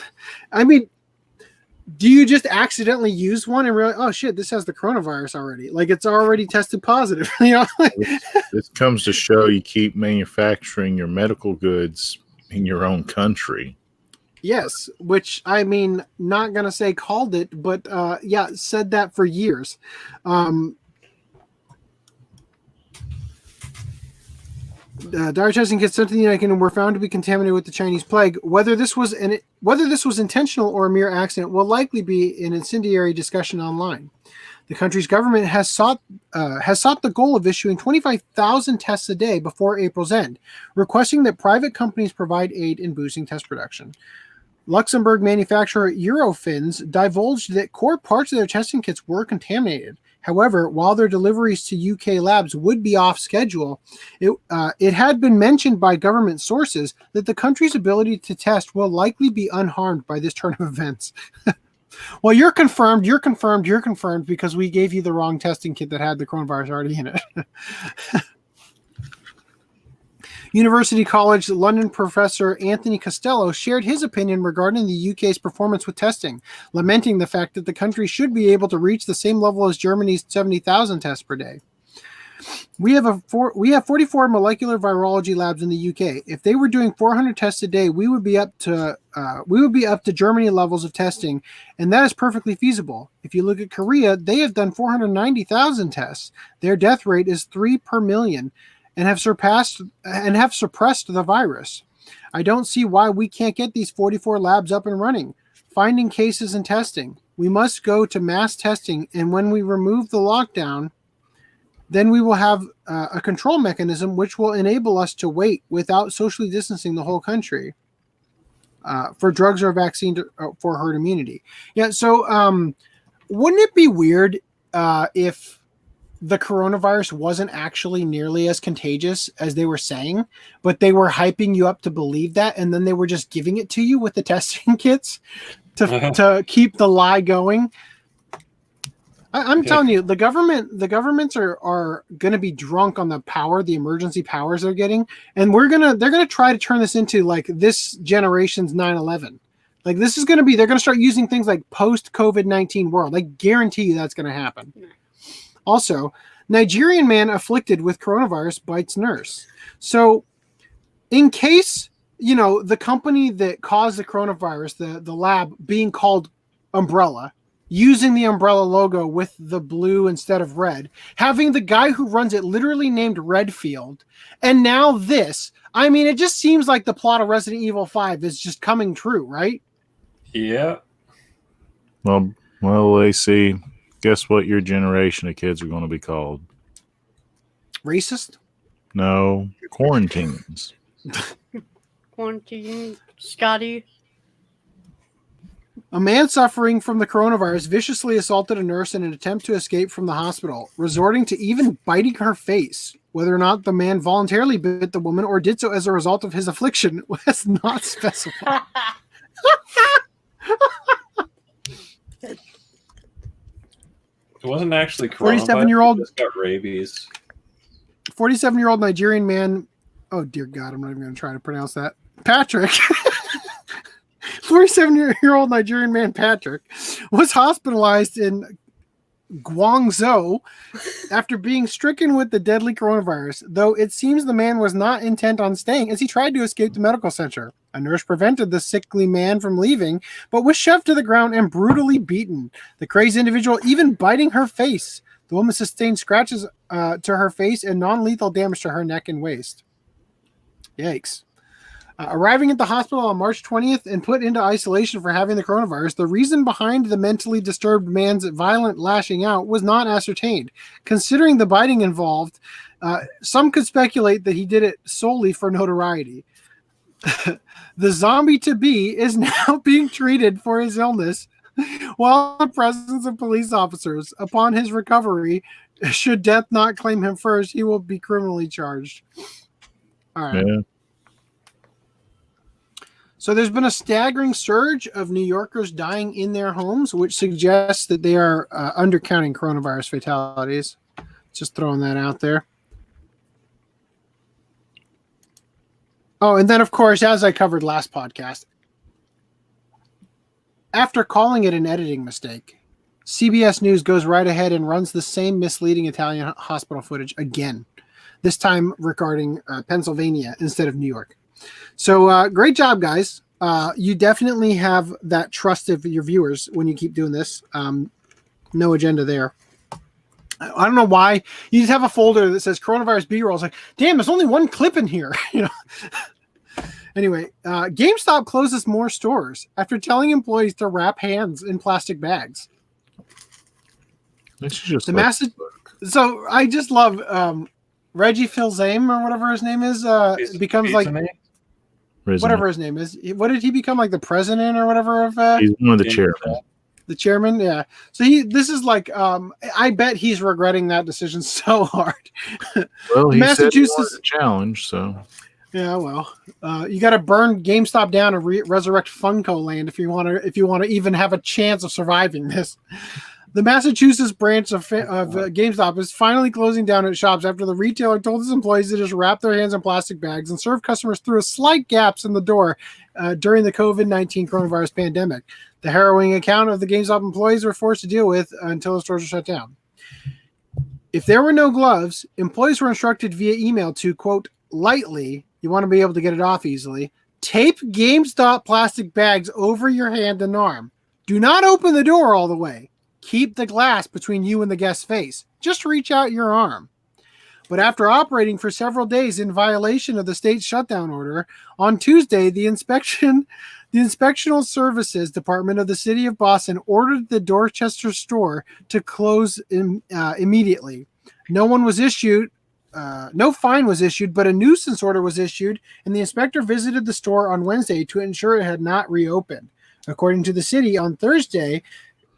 do you just accidentally use one and realize, oh shit, this has the coronavirus already? Like it's already tested positive. This comes to show you keep manufacturing your medical goods in your own country. Yes, which not gonna say called it, but said that for years. Dire testing kits sent to the United Kingdom were found to be contaminated with the Chinese plague. Whether this was intentional or a mere accident will likely be an incendiary discussion online. The country's government has sought the goal of issuing 25,000 tests a day before April's end, requesting that private companies provide aid in boosting test production. Luxembourg manufacturer Eurofins divulged that core parts of their testing kits were contaminated. However, while their deliveries to UK labs would be off schedule, it had been mentioned by government sources that the country's ability to test will likely be unharmed by this turn of events. Well, you're confirmed because we gave you the wrong testing kit that had the coronavirus already in it. University College London professor Anthony Costello shared his opinion regarding the UK's performance with testing, lamenting the fact that the country should be able to reach the same level as Germany's 70,000 tests per day. We have 44 molecular virology labs in the UK. If they were doing 400 tests a day, we would be up to Germany levels of testing, and that is perfectly feasible. If you look at Korea, they have done 490,000 tests. Their death rate is 3 per million. And have suppressed the virus. I don't see why we can't get these 44 labs up and running. Finding cases and testing. We must go to mass testing, and when we remove the lockdown, then we will have a control mechanism which will enable us to wait without socially distancing the whole country for drugs or vaccine for herd immunity. Yeah, so wouldn't it be weird if the coronavirus wasn't actually nearly as contagious as they were saying, but they were hyping you up to believe that, and then they were just giving it to you with the testing kits to keep the lie going? I'm telling you, the governments are going to be drunk on the emergency powers they're getting, and they're going to try to turn this into like this generation's 9/11. Like this is going to be, they're going to start using things like post COVID-19 world. I guarantee you that's going to happen. Yeah. Also, Nigerian man afflicted with coronavirus bites nurse. So, in case the company that caused the coronavirus, the lab being called Umbrella, using the Umbrella logo with the blue instead of red, having the guy who runs it literally named Redfield, and now this. I mean, it just seems like the plot of Resident Evil 5 is just coming true, right? Yeah. Well, AC, guess what your generation of kids are going to be called? Racist? No, quarantines. Quarantine, Scotty. A man suffering from the coronavirus viciously assaulted a nurse in an attempt to escape from the hospital, resorting to even biting her face. Whether or not the man voluntarily bit the woman or did so as a result of his affliction was not specified. It wasn't actually coronavirus. 47-year-old just got rabies. 47-year-old Nigerian man. Oh dear God, I'm not even going to try to pronounce that. Patrick. 47-year-old Nigerian man Patrick was hospitalized in Guangzhou after being stricken with the deadly coronavirus, though it seems the man was not intent on staying as he tried to escape the medical center. A nurse prevented the sickly man from leaving, but was shoved to the ground and brutally beaten, the crazed individual even biting her face. The woman sustained scratches to her face and non-lethal damage to her neck and waist. Yikes. Arriving at the hospital on March 20th and put into isolation for having the coronavirus, the reason behind the mentally disturbed man's violent lashing out was not ascertained. Considering the biting involved, some could speculate that he did it solely for notoriety. The zombie-to-be is now being treated for his illness while in the presence of police officers. Upon his recovery, should death not claim him first, he will be criminally charged. All right. Yeah. So there's been a staggering surge of New Yorkers dying in their homes, which suggests that they are undercounting coronavirus fatalities. Just throwing that out there. Oh, and then, of course, as I covered last podcast, after calling it an editing mistake, CBS News goes right ahead and runs the same misleading Italian hospital footage again, this time regarding Pennsylvania instead of New York. So great job, guys. You definitely have that trust of your viewers when you keep doing this. No agenda there. I don't know why. You just have a folder that says coronavirus B-roll. It's like, damn, there's only one clip in here. Anyway, GameStop closes more stores after telling employees to wrap hands in plastic bags. It's just So I just love Reggie Fils-Aime or whatever his name is. Becomes like whatever his name is. What did he become, like the president or whatever of? He's one of the chairmen. The chairman, yeah. So this is like, I bet he's regretting that decision so hard. Well, he Massachusetts said he wanted a challenge, so. Yeah, well, you got to burn GameStop down and resurrect Funko Land if you want to even have a chance of surviving this. The Massachusetts branch of GameStop is finally closing down its shops after the retailer told its employees to just wrap their hands in plastic bags and serve customers through slight gaps in the door during the COVID-19 coronavirus pandemic. The harrowing account of the GameStop employees were forced to deal with until the stores were shut down. If there were no gloves, employees were instructed via email to, quote, lightly, you want to be able to get it off easily, tape GameStop plastic bags over your hand and arm. Do not open the door all the way. Keep the glass between you and the guest's face. Just reach out your arm. But after operating for several days in violation of the state's shutdown order, on Tuesday, the Inspectional Services Department of the City of Boston ordered the Dorchester store to close immediately. No fine was issued, but a nuisance order was issued, and the inspector visited the store on Wednesday to ensure it had not reopened. According to the city, on Thursday,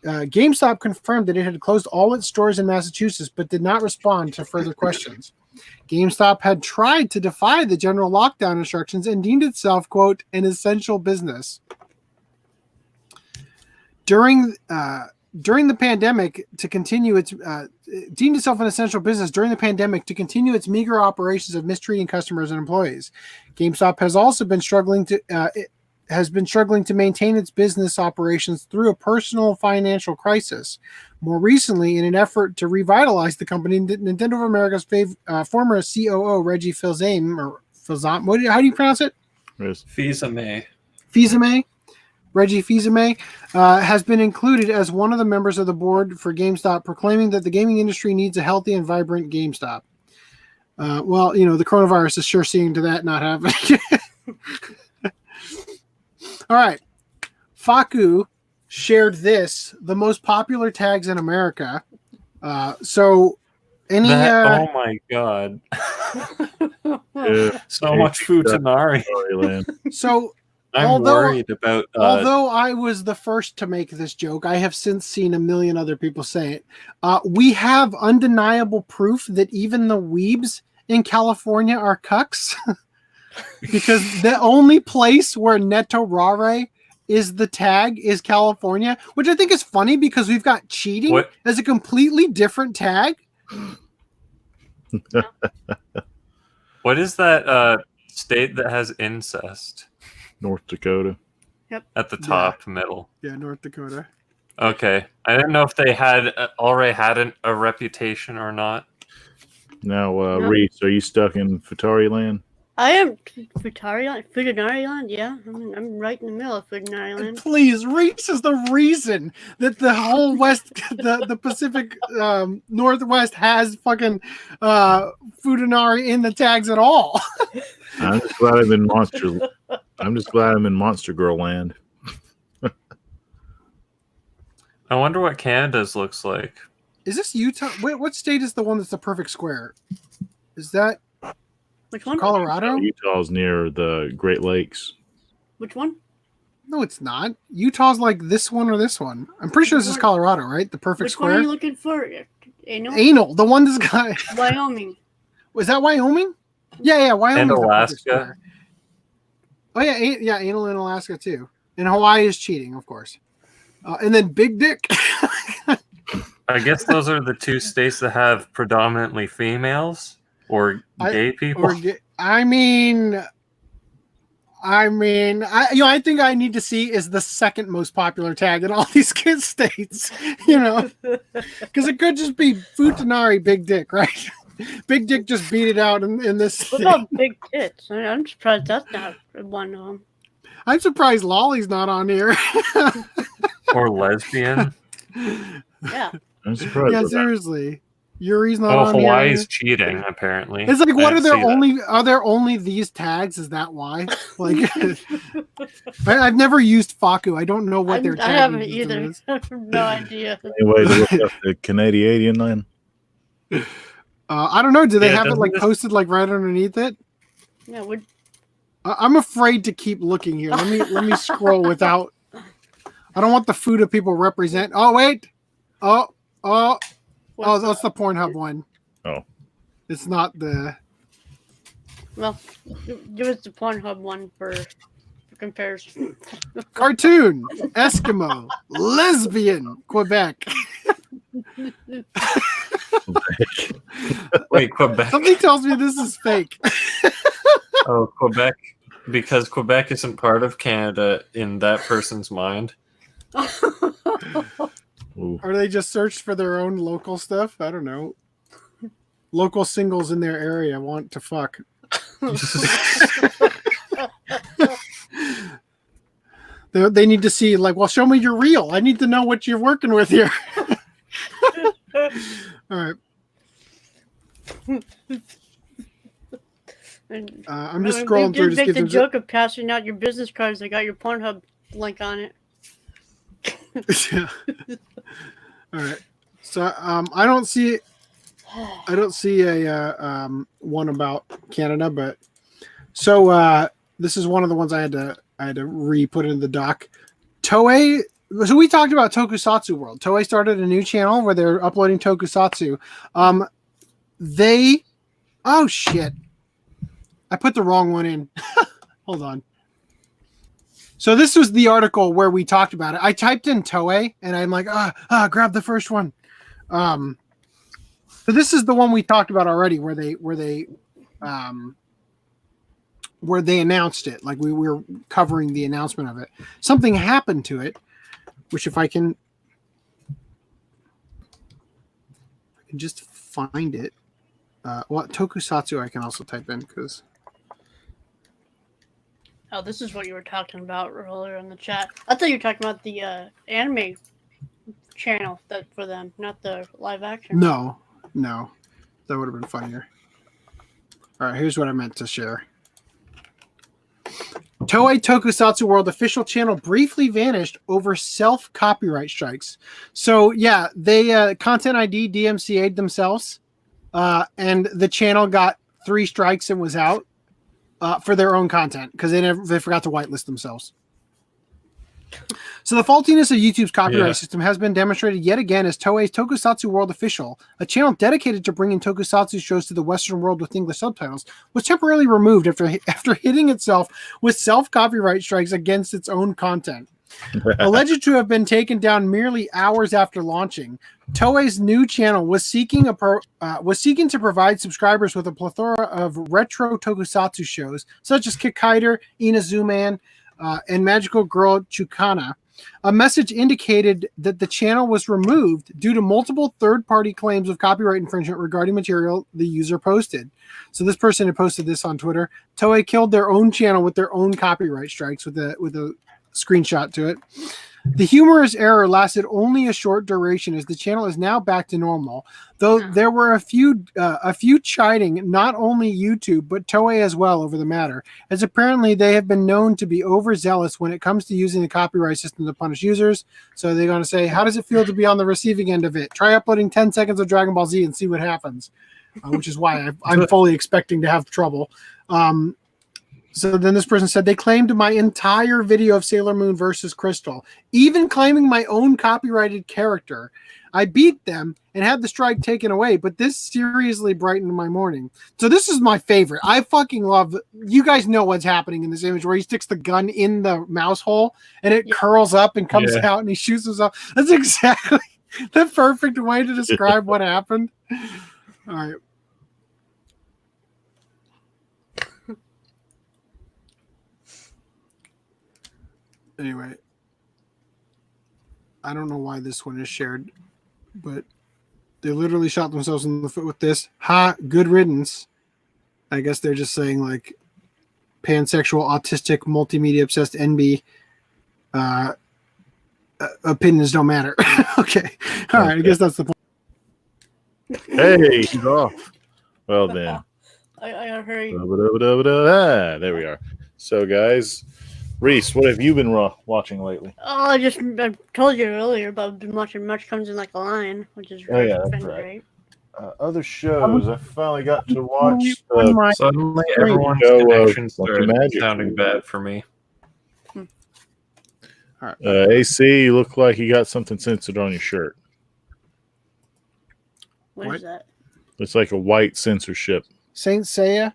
GameStop confirmed that it had closed all its stores in Massachusetts, but did not respond to further questions. GameStop had tried to defy the general lockdown instructions and deemed itself, quote, an essential business. During during the pandemic to continue its deemed itself an essential business during the pandemic to continue its meager operations of mistreating customers and employees. GameStop has also been struggling to maintain its business operations through a personal financial crisis. More recently, in an effort to revitalize the company, Nintendo of America's former COO Reggie Fils-Aime, how do you pronounce it? Fils-Aime. Reggie Fils-Aime has been included as one of the members of the board for GameStop, proclaiming that the gaming industry needs a healthy and vibrant GameStop. Well, the coronavirus is sure seeing to that not happening. All right. Faku shared this, the most popular tags in America. Oh my god. So much futanari. So I'm worried about although I was the first to make this joke, I have since seen a million other people say it. We have undeniable proof that even the weebs in California are cucks. Because the only place where netto rare is the tag is California, which I think is funny because we've got cheating as a completely different tag. What is that state that has incest? North Dakota. Yep. At the top, middle. Yeah, North Dakota. Okay. I didn't know if they had already had a reputation or not. Now, Reese, are you stuck in Futari land? I am Futanari land, yeah. I'm right in the middle of Futanari land. Please, Reese is the reason that the whole West, the Pacific Northwest has fucking Futanari in the tags at all. I'm just glad I'm in Monster Girl land. I wonder what Canada's looks like. Is this Utah? Wait, what state is the one that's the perfect square? Is that which one? Colorado? Utah's near the Great Lakes. Which one? No, it's not. Utah's like this one or this one. I'm pretty sure this is Colorado, right? The perfect square. Which one are you looking for? Anal. The one that's got Wyoming. Was that Wyoming? Yeah, Wyoming. And Alaska. Oh yeah, anal in Alaska too. And Hawaii is cheating, of course. And then Big Dick. I guess those are the two states that have predominantly females or gay people. I think I need to see is the second most popular tag in all these kids' states. Because it could just be Futanari Big Dick, right? Big Dick just beat it out in this. What about Big Tits? I'm surprised that's not one of them. I'm surprised Lolly's not on here. Or lesbian. Yeah. I'm surprised. Yeah, seriously. Yuri's not on here. Hawaii's cheating, apparently. It's like, are there only these tags? Is that why? Like, I've never used Faku. I don't know what their tag I haven't either. I have no idea. Anyway, to look up the Canadian line. I don't know. Do they have it like posted like right underneath it? Yeah, I'm afraid to keep looking here. Let me scroll without. I don't want the food of people represent. Oh wait. Oh, that's the Pornhub one. Oh. It's not the. Well, give us the Pornhub one for comparison. Cartoon, Eskimo, lesbian, Quebec. Wait, Quebec. Something tells me this is fake. Oh, Quebec. Because Quebec isn't part of Canada in that person's mind. Or they just searched for their own local stuff? I don't know. Local singles in their area want to fuck. They need to see, like, well, show me your reel. I need to know what you're working with here. All right. I'm just scrolling through. Just make the joke of passing out your business cards that got your Pornhub link on it. Yeah. All right. So I don't see a one about Canada, but so this is one of the ones I had to re-put in the doc. Toei. So we talked about Tokusatsu World. Toei started a new channel where they're uploading Tokusatsu. Oh shit! I put the wrong one in. Hold on. So this was the article where we talked about it. I typed in Toei, and I'm like, grab the first one. So this is the one we talked about already, where they announced it. Like we were covering the announcement of it. Something happened to it, which if I can just find it. Tokusatsu I can also type in because. Oh, this is what you were talking about earlier in the chat. I thought you were talking about the anime channel that for them, not the live action. No, that would have been funnier. All right, here's what I meant to share. Toei Tokusatsu World official channel briefly vanished over self-copyright strikes. So yeah, they Content ID DMCA'd themselves, and the channel got 3 strikes and was out for their own content because they forgot to whitelist themselves. So the faultiness of YouTube's copyright system has been demonstrated yet again as Toei's Tokusatsu World Official, a channel dedicated to bringing tokusatsu shows to the Western world with English subtitles, was temporarily removed after hitting itself with self-copyright strikes against its own content. Alleged to have been taken down merely hours after launching, Toei's new channel was seeking to provide subscribers with a plethora of retro tokusatsu shows such as Kikaider, Inazuman, and Magical Girl Chukana. A message indicated that the channel was removed due to multiple third-party claims of copyright infringement regarding material the user posted. So this person had posted this on Twitter. Toei killed their own channel with their own copyright strikes with a screenshot to it. The humorous error lasted only a short duration as the channel is now back to normal, though there were a few chiding not only YouTube but Toei as well over the matter, as apparently they have been known to be overzealous when it comes to using the copyright system to punish users. So they're going to say, how does it feel to be on the receiving end of it? Try uploading 10 seconds of Dragon Ball Z and see what happens, which is why I'm fully expecting to have trouble. So then this person said, they claimed my entire video of Sailor Moon versus Crystal, even claiming my own copyrighted character. I beat them and had the strike taken away, but this seriously brightened my morning. So this is my favorite. I fucking love, you guys know what's happening in this image where he sticks the gun in the mouse hole and it curls up and comes out and he shoots himself. That's exactly the perfect way to describe what happened. All right. Anyway, I don't know why this one is shared, but they literally shot themselves in the foot with this. Ha, good riddance. I guess they're just saying like pansexual, autistic, multimedia obsessed NB opinions don't matter. Okay. All right. I guess that's the point. Hey, he's off. Well then. I gotta hurry. There we are. So guys, Reese, what have you been watching lately? Oh, I told you earlier about I've been watching Much Comes in Like a Lion, which is really that's great. Other shows, I finally got to watch. Suddenly, everyone's connections started sounding bad for me. All right. AC, you look like you got something censored on your shirt. What is that? It's like a white censorship. Saint Seiya?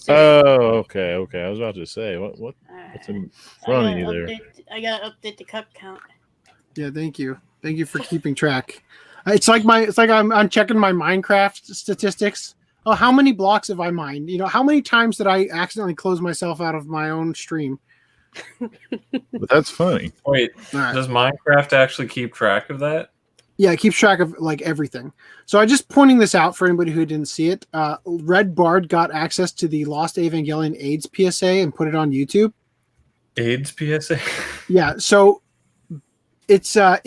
Oh, okay. I was about to say, what's in front of you there? I gotta update the cup count. Yeah, thank you. Thank you for keeping track. It's like I'm checking my Minecraft statistics. Oh, how many blocks have I mined? You know, how many times did I accidentally close myself out of my own stream? But that's funny. Wait, does Minecraft actually keep track of that? Yeah, it keeps track of like everything. So I just pointing this out for anybody who didn't see it. Red Bard got access to the Lost Evangelion AIDS PSA and put it on YouTube. AIDS PSA? Yeah, so it's a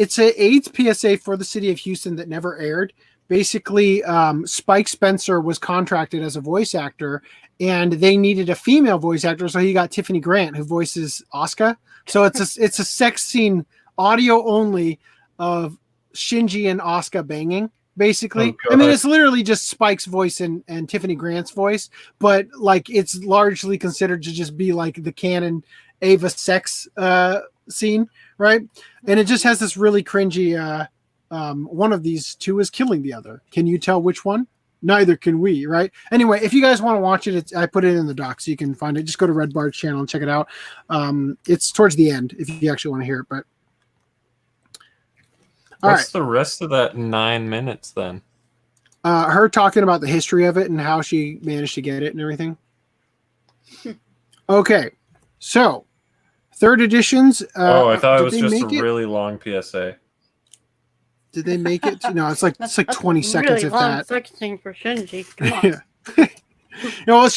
AIDS PSA for the city of Houston that never aired. Basically, Spike Spencer was contracted as a voice actor, and they needed a female voice actor, so he got Tiffany Grant, who voices Asuka. So it's a sex scene, audio only, of Shinji and Asuka banging, basically. I mean, it's literally just Spike's voice and Tiffany Grant's voice, but like it's largely considered to just be like the canon Ava sex scene, right? And it just has this really cringy one of these two is killing the other. Can you tell which one? neither can we, right? Anyway, if you guys want to watch it, I put it in the doc so you can find it. Just go to Red Bard's channel and check it out. It's towards the end if you actually want to hear it. But what's the rest of that 9 minutes then? Her talking about the history of it and how she managed to get it and everything. Okay, so third editions. I thought it was just a really long PSA. Did they make it? No, it's like 20 seconds really if long that. second for Shinji. Come on. Yeah. Well,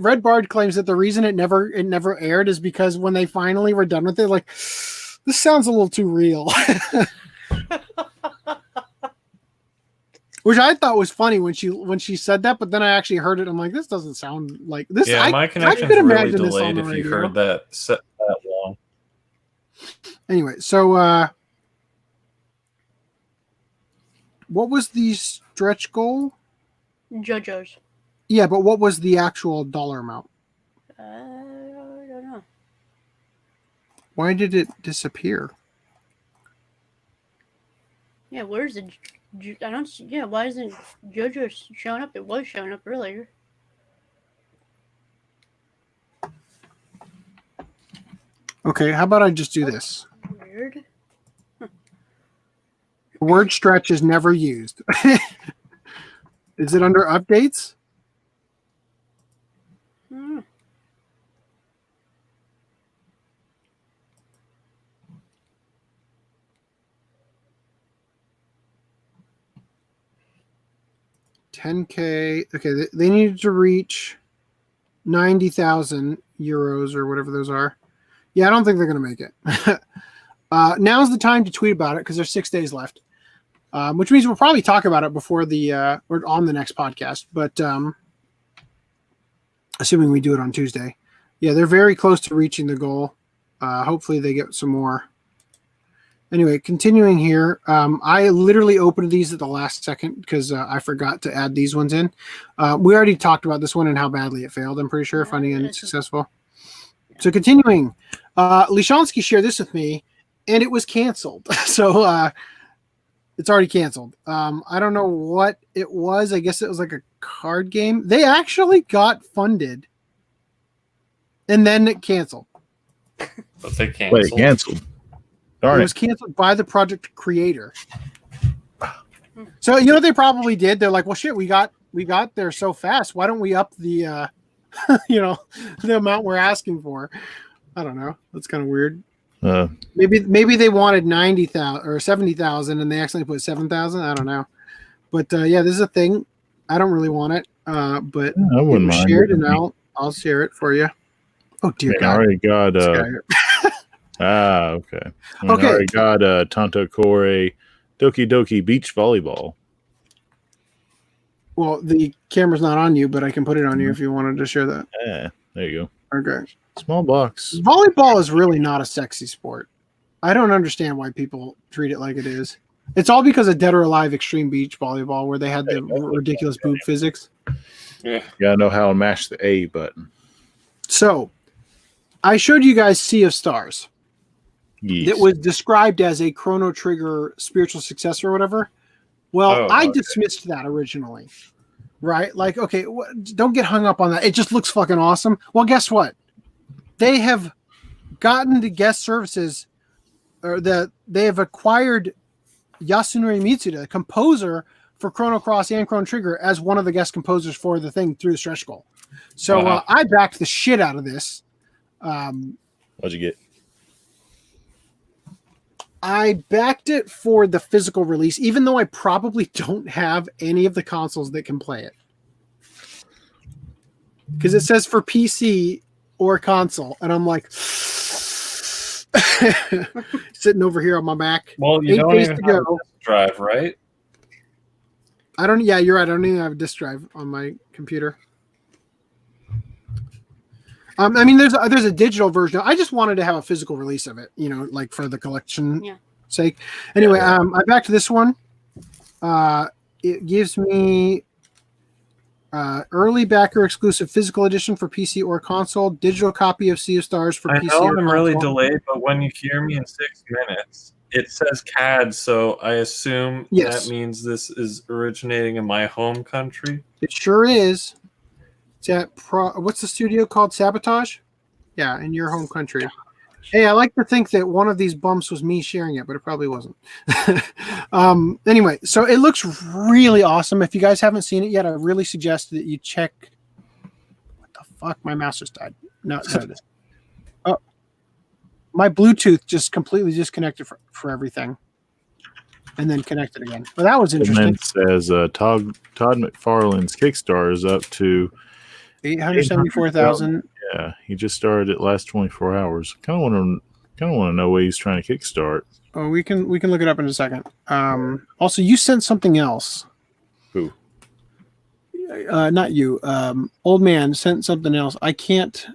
Red Bard claims that the reason it never aired is because when they finally were done with it, like, this sounds a little too real. Which I thought was funny when she said that, but then I actually heard it. I'm like, this doesn't sound like this. Yeah, my connection's really delayed if you heard that long. Anyway, so what was the stretch goal? JoJo's. Yeah, but what was the actual dollar amount? I don't know. Why did it disappear? Yeah, where's the? I don't see. Yeah, why isn't JoJo showing up? It was showing up earlier. Okay, how about I just do this? Weird. The word stretch is never used. Is it under updates? Hmm. $10K. Okay, they needed to reach 90,000 euros or whatever those are. Yeah, I don't think they're going to make it. Now's the time to tweet about it because there's 6 days left, which means we'll probably talk about it before the or on the next podcast. But assuming we do it on Tuesday, yeah, they're very close to reaching the goal. Hopefully, they get some more. Anyway, continuing here, I literally opened these at the last second because I forgot to add these ones in. We already talked about this one and how badly it failed, I'm pretty sure, finding it unsuccessful. So continuing, Lishansky shared this with me, and it was canceled. So it's already canceled. I don't know what it was. I guess it was like a card game. They actually got funded, and then it canceled. But they canceled. Wait, canceled. Darn it was canceled by the project creator. So you know what they probably did? They're like, well, shit, we got there so fast. Why don't we up the the amount we're asking for? I don't know. That's kind of weird. Maybe they wanted 90,000 or 70,000 and they accidentally put 7,000. I don't know. But yeah, this is a thing. I don't really want it. But I wouldn't mind share it, and I'll share it for you. Oh dear God! I already got okay. I already got Tanto Core Doki Doki Beach Volleyball. Well, the camera's not on you, but I can put it on you if you wanted to share that. Yeah, there you go. Okay. Small box. Volleyball is really not a sexy sport. I don't understand why people treat it like it is. It's all because of Dead or Alive Extreme Beach Volleyball, where they had the ridiculous boob physics. Yeah. You gotta know how to mash the A button. So, I showed you guys Sea of Stars. Yes. It was described as a Chrono Trigger spiritual successor or whatever. Well, I dismissed that originally. Right? Like, okay, don't get hung up on that. It just looks fucking awesome. Well, guess what? They have gotten the guest services, or they have acquired Yasunori Mitsuda, the composer for Chrono Cross and Chrono Trigger, as one of the guest composers for the thing through the stretch goal. So I backed the shit out of this. What'd you get? I backed it for the physical release, even though I probably don't have any of the consoles that can play it. Because it says for PC or console, and I'm like sitting over here on my Mac. Well, you don't even have a disk drive, right? I don't. Yeah, you're right. I don't even have a disk drive on my computer. I mean, there's a digital version. I just wanted to have a physical release of it, like for the collection sake. Anyway, I backed this one. It gives me early backer exclusive physical edition for PC or console, digital copy of Sea of Stars for PC. I know or I'm console. really delayed, but when you hear me in 6 minutes, It says CAD, so I assume Yes. that means this is originating in my home country. It sure is. It's at what's the studio called? Sabotage? Yeah, in your home country. Hey, I like to think that one of these bumps was me sharing it, but it probably wasn't. Anyway, so it looks really awesome. If you guys haven't seen it yet, I really suggest that you check. What the fuck? My mouse just died. No, there it is. Oh, my Bluetooth just completely disconnected for everything, and then connected again. Well, that was interesting. And then says Todd McFarlane's Kickstarter is up to 874,000. Yeah, he just started it last 24 hours. Kind of want to know what he's trying to kickstart. Oh, we can look it up in a second. Also, you sent something else. Who? Not you. Old man sent something else. I can't.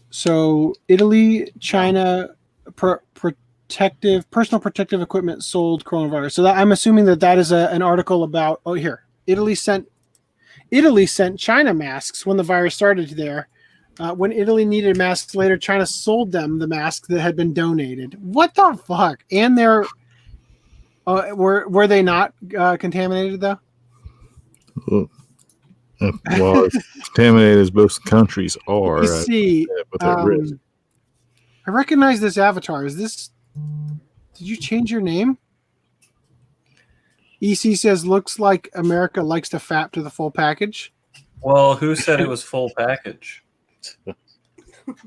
So Italy, China, personal protective equipment sold coronavirus. So I'm assuming that is an article about. Oh, here, Italy sent China masks when the virus started there. When Italy needed masks later, China sold them the masks that had been donated. What the fuck? And they're were they not contaminated though? Well, as contaminated as both countries are. You see, I recognize this avatar. Is this? Did you change your name? EC says, looks like America likes to fap to the full package. Well, who said it was full package?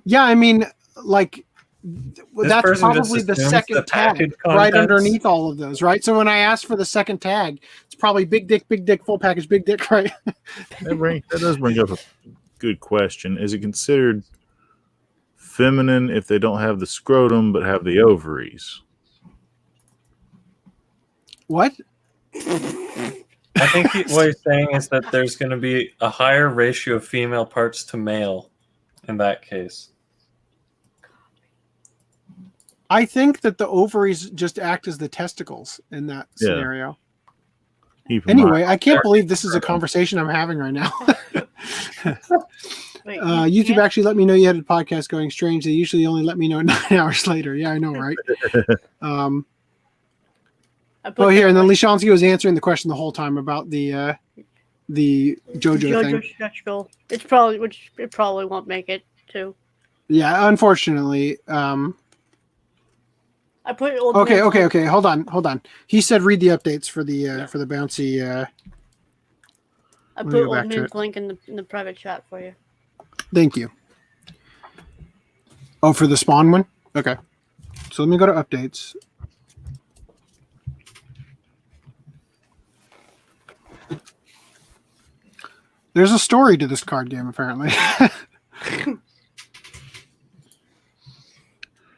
Yeah, I mean, like, that's probably the second tag right underneath all of those, right? So when I asked for the second tag, it's probably big dick, full package, big dick, right? That does bring up a good question. Is it considered feminine if they don't have the scrotum but have the ovaries? What? I think what he's saying is that there's going to be a higher ratio of female parts to male in that case. I think that the ovaries just act as the testicles in that scenario. Anyway, I can't believe this is a conversation I'm having right now. Wait, YouTube actually let me know you had a podcast going. Strange. They usually only let me know 9 hours later. Yeah, I know, right? Here, and then Lishansky was answering the question the whole time about the JoJo thing. Stretch goal. It probably won't make it too. Yeah, unfortunately. I put Okay. Hold on. He said read the updates for the bouncy. I put Old Man's link in the private chat for you. Thank you. Oh, for the spawn one? Okay. So let me go to updates. There's a story to this card game, apparently.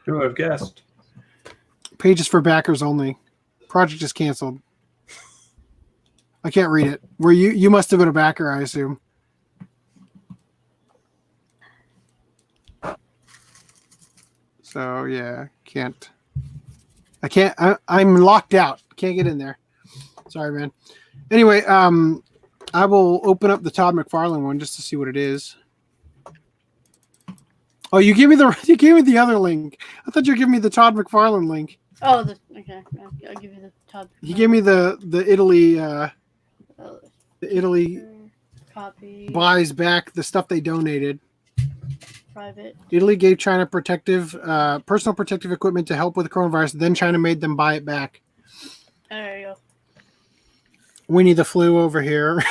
Who would have guessed? Pages for backers only. Project is canceled. I can't read it. Were you must have been a backer, I assume. So yeah, I'm locked out. Can't get in there. Sorry, man. Anyway, I will open up the Todd McFarlane one just to see what it is. Oh, you gave me the other link. I thought you were giving me the Todd McFarlane link. Oh, okay. I'll give you the Todd. He gave me the Italy Italy copy buys back the stuff they donated. Private. Italy gave China personal protective equipment to help with the coronavirus. Then China made them buy it back. There you go. Winnie the Flu over here.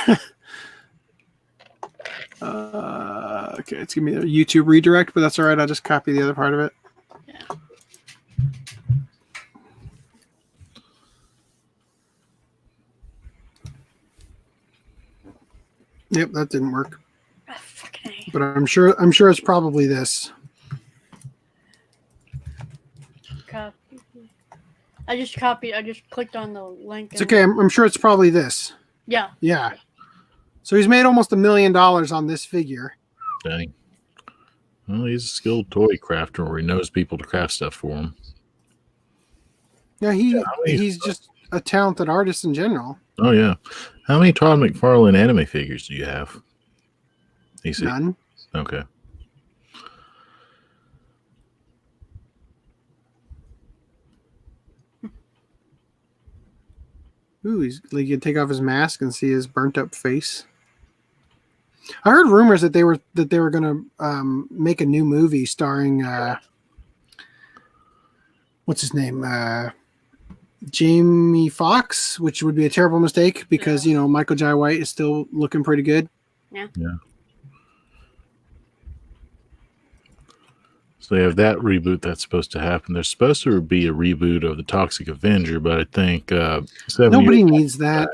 Okay, it's giving me the YouTube redirect, but that's all right. I'll just copy the other part of it. Yeah. Yep, that didn't work. Oh, fucking A. But I'm sure it's probably this. Copy. I just clicked on the link. It's okay. I'm sure it's probably this. Yeah. Yeah. So he's made almost $1 million on this figure. Dang. Well, he's a skilled toy crafter where he knows people to craft stuff for him. Yeah, he's just a talented artist in general. Oh, yeah. How many Todd McFarlane anime figures do you have? None. Okay. Ooh, he's like you can take off his mask and see his burnt up face. I heard rumors that they were going to make a new movie starring what's his name, Jamie Foxx, which would be a terrible mistake because Michael Jai White is still looking pretty good. Yeah. So they have that reboot that's supposed to happen. There's supposed to be a reboot of the Toxic Avenger, but I think nobody needs that.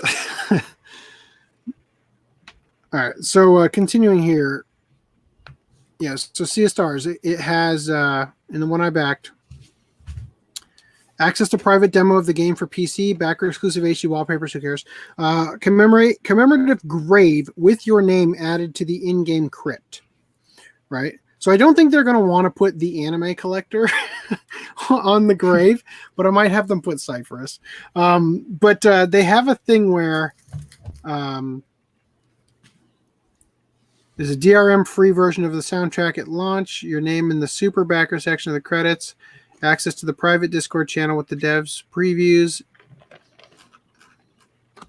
All right, so continuing here. Yes, so Sea of Stars, it has, in the one I backed, access to private demo of the game for PC, backer exclusive HD wallpapers, who cares? Commemorative grave with your name added to the in-game crypt, right? So I don't think they're going to want to put the anime collector on the grave, but I might have them put Cypherus. But they have a thing where there's a DRM free version of the soundtrack at launch, your name in the super backer section of the credits, access to the private Discord channel with the devs previews,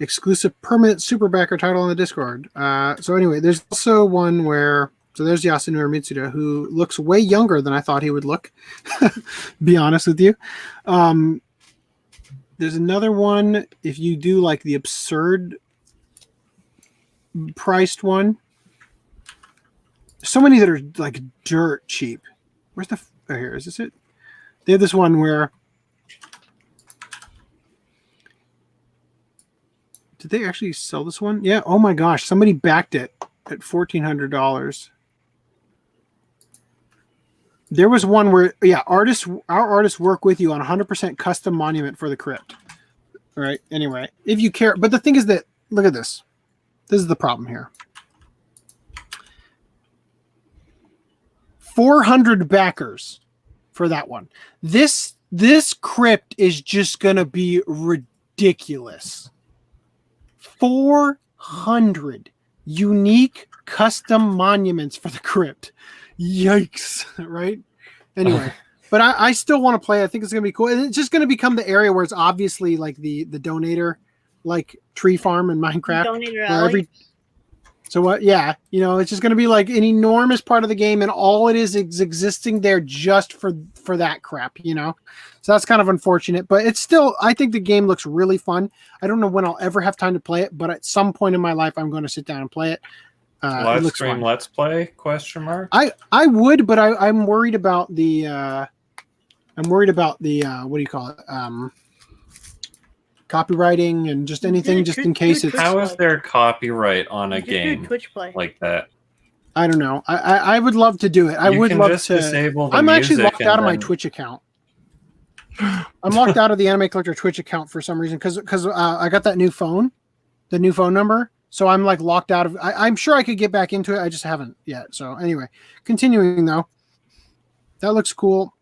exclusive permanent super backer title on the Discord. So anyway, there's also one where, so there's Yasunori Mitsuda, who looks way younger than I thought he would look, be honest with you. There's another one, if you do like the absurd priced one, so many that are like dirt cheap. Where's the, oh, here, is this it? They have this one where, did they actually sell this one? Yeah. Oh my gosh. Somebody backed it at $1,400. There was one where, yeah, our artists work with you on 100% custom monument for the crypt. All right. Anyway, if you care, but the thing is that, look at this. This is the problem here. 400 backers for that one. This crypt is just going to be ridiculous. 400 unique custom monuments for the crypt. Yikes, right? Anyway, but I still want to play. I think it's going to be cool. And it's just going to become the area where it's obviously like the donator, like tree farm in Minecraft. Donator alley. So what? Yeah, it's just going to be like an enormous part of the game, and all it is existing there just for that crap, So that's kind of unfortunate, but it's still. I think the game looks really fun. I don't know when I'll ever have time to play it, but at some point in my life, I'm going to sit down and play it. Live stream, let's play? ? I would, but I'm worried about the. I'm worried about the what do you call it? Copywriting and just anything, just in case it's. How is there copyright on a game Twitch play like that? I don't know. I would love to do it. I would love to. Disable the I'm actually music locked out of my then- Twitch account. I'm locked out of the Anime Collector Twitch account for some reason because I got that new phone, the new phone number. So I'm like locked out of. I'm sure I could get back into it. I just haven't yet. So anyway, continuing though, that looks cool.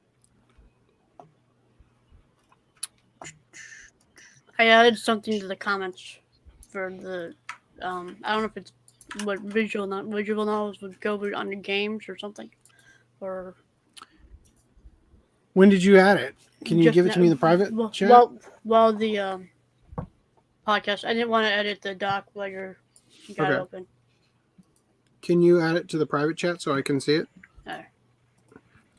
I added something to the comments for the I don't know if it's what visual novels would go on the games or something, or when did you add it? Can you give it to me in the private chat? Well, the podcast. I didn't want to edit the doc while you got it open. Can you add it to the private chat so I can see it? Alright.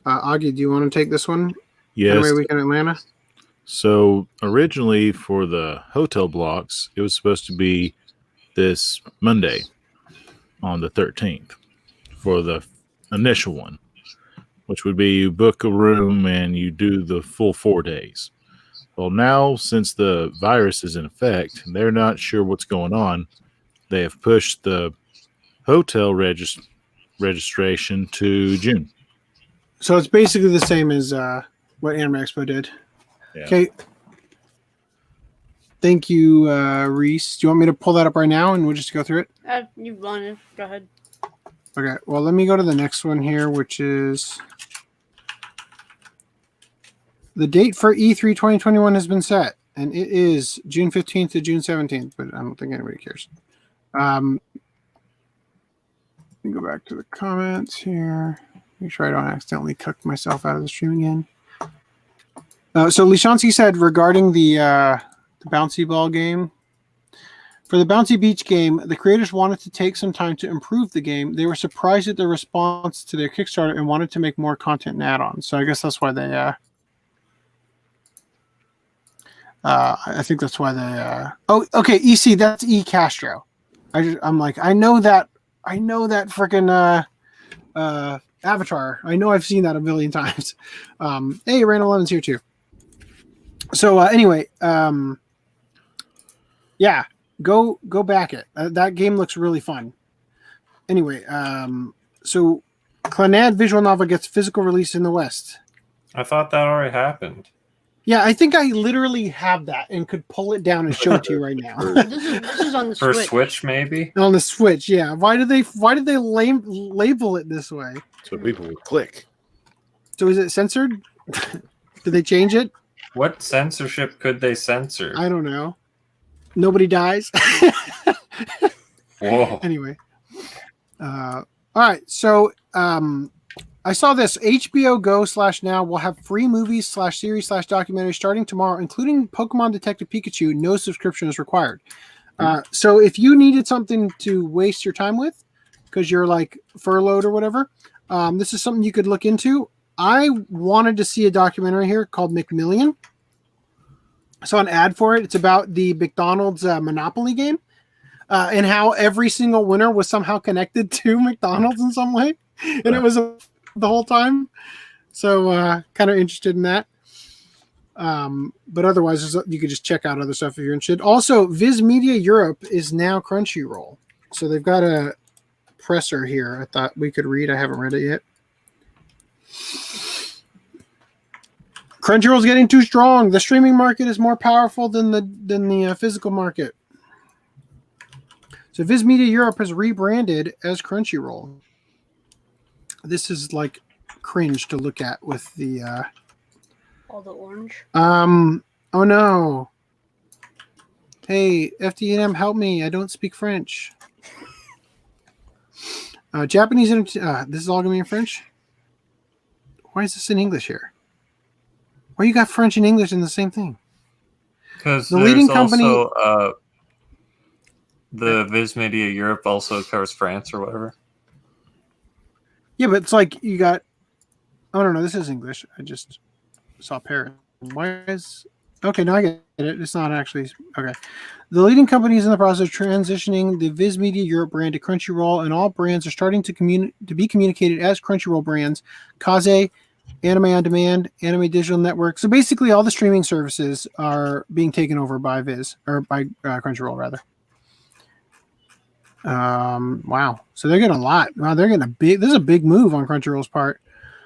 Augie, do you want to take this one? Yes. Anime Weekend Atlanta. So originally for the hotel blocks, it was supposed to be this Monday on the 13th for the initial one, which would be you book a room and you do the full 4 days. Well, now since the virus is in effect, they're not sure what's going on. They have pushed the hotel registration to June. So it's basically the same as what Anime Expo did. Yeah. Okay. Thank you, Reese. Do you want me to pull that up right now and we'll just go through it? You want it? Go ahead. Okay. Well, let me go to the next one here, which is the date for E3 2021 has been set, and it is June 15th to June 17th, but I don't think anybody cares. Let me go back to the comments here. Make sure I don't accidentally cuck myself out of the stream again. So Lishansky said regarding the bouncy ball game, For the Bouncy Beach game, the creators wanted to take some time to improve the game. They were surprised at the response to their Kickstarter and wanted to make more content and add-ons. So I guess that's why they. I think that's why they. Oh, okay. EC, that's E Castro. I'm like, I know that freaking Avatar. I know I've seen that a million times. Hey, Randall Lemon's here too. So anyway, yeah. Go back it. That game looks really fun. Anyway, so Clannad visual novel gets physical release in the West. I thought that already happened. Yeah, I think I literally have that and could pull it down and show it to you right now. This is on the For Switch. Switch, maybe? On the Switch, yeah. Why did they label it this way? So people would click. So is it censored? Did they change it? What censorship could they censor? I don't know. Nobody dies. Whoa. Anyway. All right. So I saw this. HBO Go /Now will have free movies /series /documentaries starting tomorrow, including Pokemon Detective Pikachu. No subscription is required. So if you needed something to waste your time with, because you're like furloughed or whatever, this is something you could look into. I wanted to see a documentary here called McMillion. I saw an ad for it. It's about the McDonald's Monopoly game and how every single winner was somehow connected to McDonald's in some way. And it was the whole time. So kind of interested in that. But otherwise, you could just check out other stuff if you're interested. Also, Viz Media Europe is now Crunchyroll. So they've got a presser here I thought we could read. I haven't read it yet. Crunchyroll's getting too strong. The streaming market is more powerful than the physical market. So Viz Media Europe has rebranded as Crunchyroll. This is like cringe to look at with the All the orange. oh no. Hey, FDDNM, help me. I don't speak French. Japanese this is all gonna be in French? Why is this in English here? Why you got French and English in the same thing? Because the leading company, also, the Viz Media Europe also covers France or whatever. Yeah, but it's like you got. Oh no, this is English. I just saw Paris. Why is? Okay, now I get it. It's not actually okay. The leading company is in the process of transitioning the Viz Media Europe brand to Crunchyroll, and all brands are starting to be communicated as Crunchyroll brands. Kaze, Anime on Demand, Anime Digital Network. So basically, all the streaming services are being taken over by Viz or by Crunchyroll rather. Wow. So they're getting a lot. Wow, they're getting this is a big move on Crunchyroll's part.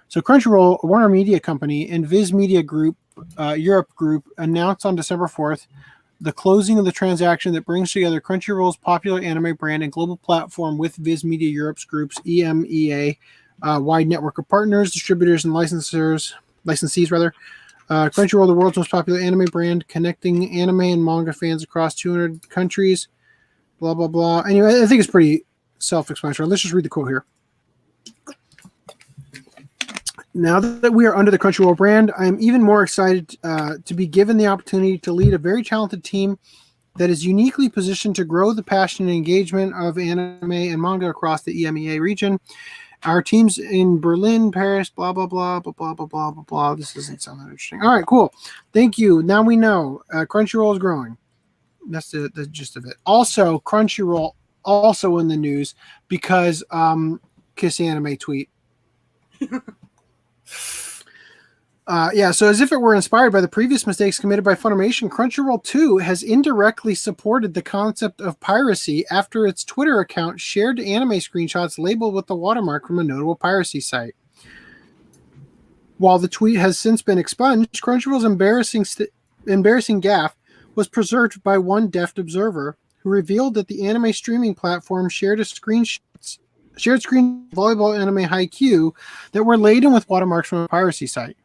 So Crunchyroll, Warner Media Company, and Viz Media Group, Europe Group announced on December 4th the closing of the transaction that brings together Crunchyroll's popular anime brand and global platform with Viz Media Europe's group's EMEA wide network of partners, distributors, and licensees rather. Crunchyroll, the world's most popular anime brand, connecting anime and manga fans across 200 countries. Blah, blah, blah. Anyway, I think it's pretty self-explanatory. Let's just read the quote here. Now that we are under the Crunchyroll brand, I am even more excited to be given the opportunity to lead a very talented team that is uniquely positioned to grow the passion and engagement of anime and manga across the EMEA region. Our teams in Berlin, Paris, blah, blah, blah, blah, blah, blah, blah, blah, blah. This doesn't sound that interesting. All right, cool. Thank you. Now we know Crunchyroll is growing. That's the gist of it. Also, Crunchyroll also in the news because Kiss Anime tweet. Yeah, so as if it were inspired by the previous mistakes committed by Funimation, Crunchyroll 2 has indirectly supported the concept of piracy after its Twitter account shared anime screenshots labeled with the watermark from a notable piracy site. While the tweet has since been expunged, Crunchyroll's embarrassing gaffe was preserved by one deft observer who revealed that the anime streaming platform shared screen volleyball anime Haikyuu that were laden with watermarks from a piracy site.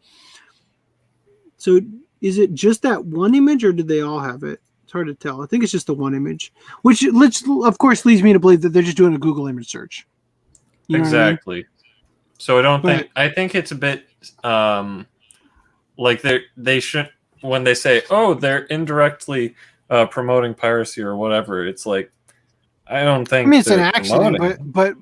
So is it just that one image or did they all have it? It's hard to tell. I think it's just the one image, which of course leads me to believe that they're just doing a Google image search. You know exactly. what I mean? So I think it's a bit like they should, when they say, oh, they're indirectly promoting piracy or whatever. It's like, I don't think. I mean, it's an they're accident, promoting. but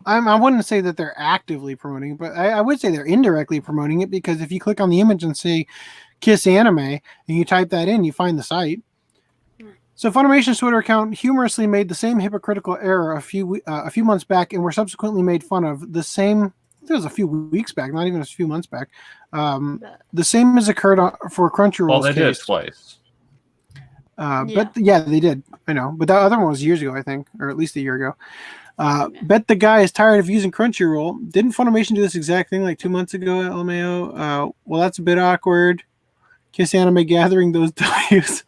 I wouldn't say that they're actively promoting it, but I would say they're indirectly promoting it, because if you click on the image and say Kiss Anime and you type that in, you find the site. So Funimation's Twitter account humorously made the same hypocritical error a few months back, and were subsequently made fun of. The same, it was a few weeks back, not even a few months back. The same has occurred for Crunchyroll's Well, they did it case. twice. But yeah, they did. I know, but that other one was years ago, I think, or at least a year ago. Bet the guy is tired of using Crunchyroll. Didn't Funimation do this exact thing like 2 months ago at LMAO? Well, that's a bit awkward. Kiss Anime gathering those W's.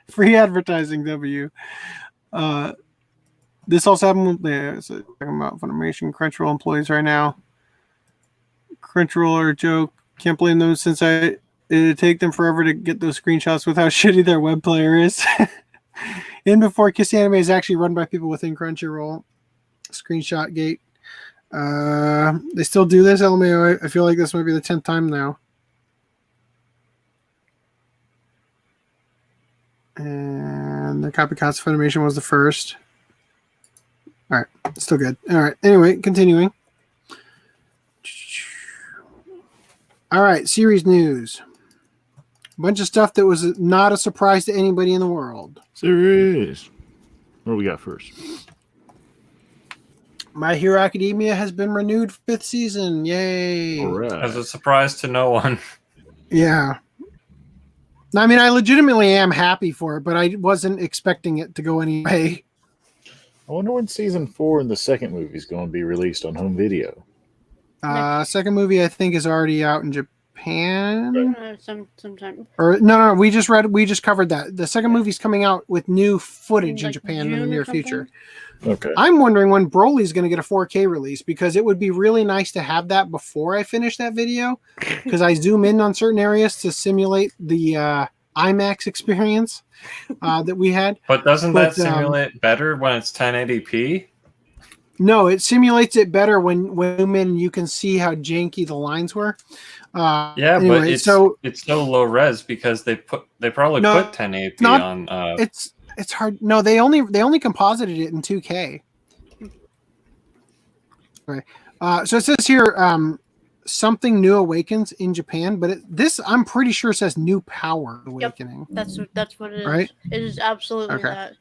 Free advertising W. This also happened with talking about Funimation Crunchyroll employees right now. Crunchyroll are a joke. Can't blame them, since it'd take them forever to get those screenshots with how shitty their web player is. In before, Kiss Anime is actually run by people within Crunchyroll. Screenshot gate. They still do this, LMAO. I feel like this might be the 10th time now. And the copycats Funimation was the first. All right, still good. All right, anyway, continuing. All right, series news. A bunch of stuff that was not a surprise to anybody in the world. Series. What do we got first? My Hero Academia has been renewed 5th season. Yay. All right. As a surprise to no one. Yeah. I mean, I legitimately am happy for it, but I wasn't expecting it to go anyway. I wonder when season 4 and the second movie is going to be released on home video. Second movie, I think, is already out in Japan. Sometime. Or no, we just covered that. The second movie's coming out with new footage in Like Japan in the June or near something? future. Okay. I'm wondering when Broly's going to get a 4K release, because it would be really nice to have that before I finish that video, because I zoom in on certain areas to simulate the IMAX experience that we had. But doesn't that simulate better when it's 1080p? No, it simulates it better when you can see how janky the lines were. Yeah, anyway, but it's so low res because they probably put 1080p on. It's hard. No, they only composited it in 2K. Right. So it says here, something new awakens in Japan, but this I'm pretty sure says new power awakening. Yep, that's what it is. Right? It is absolutely that.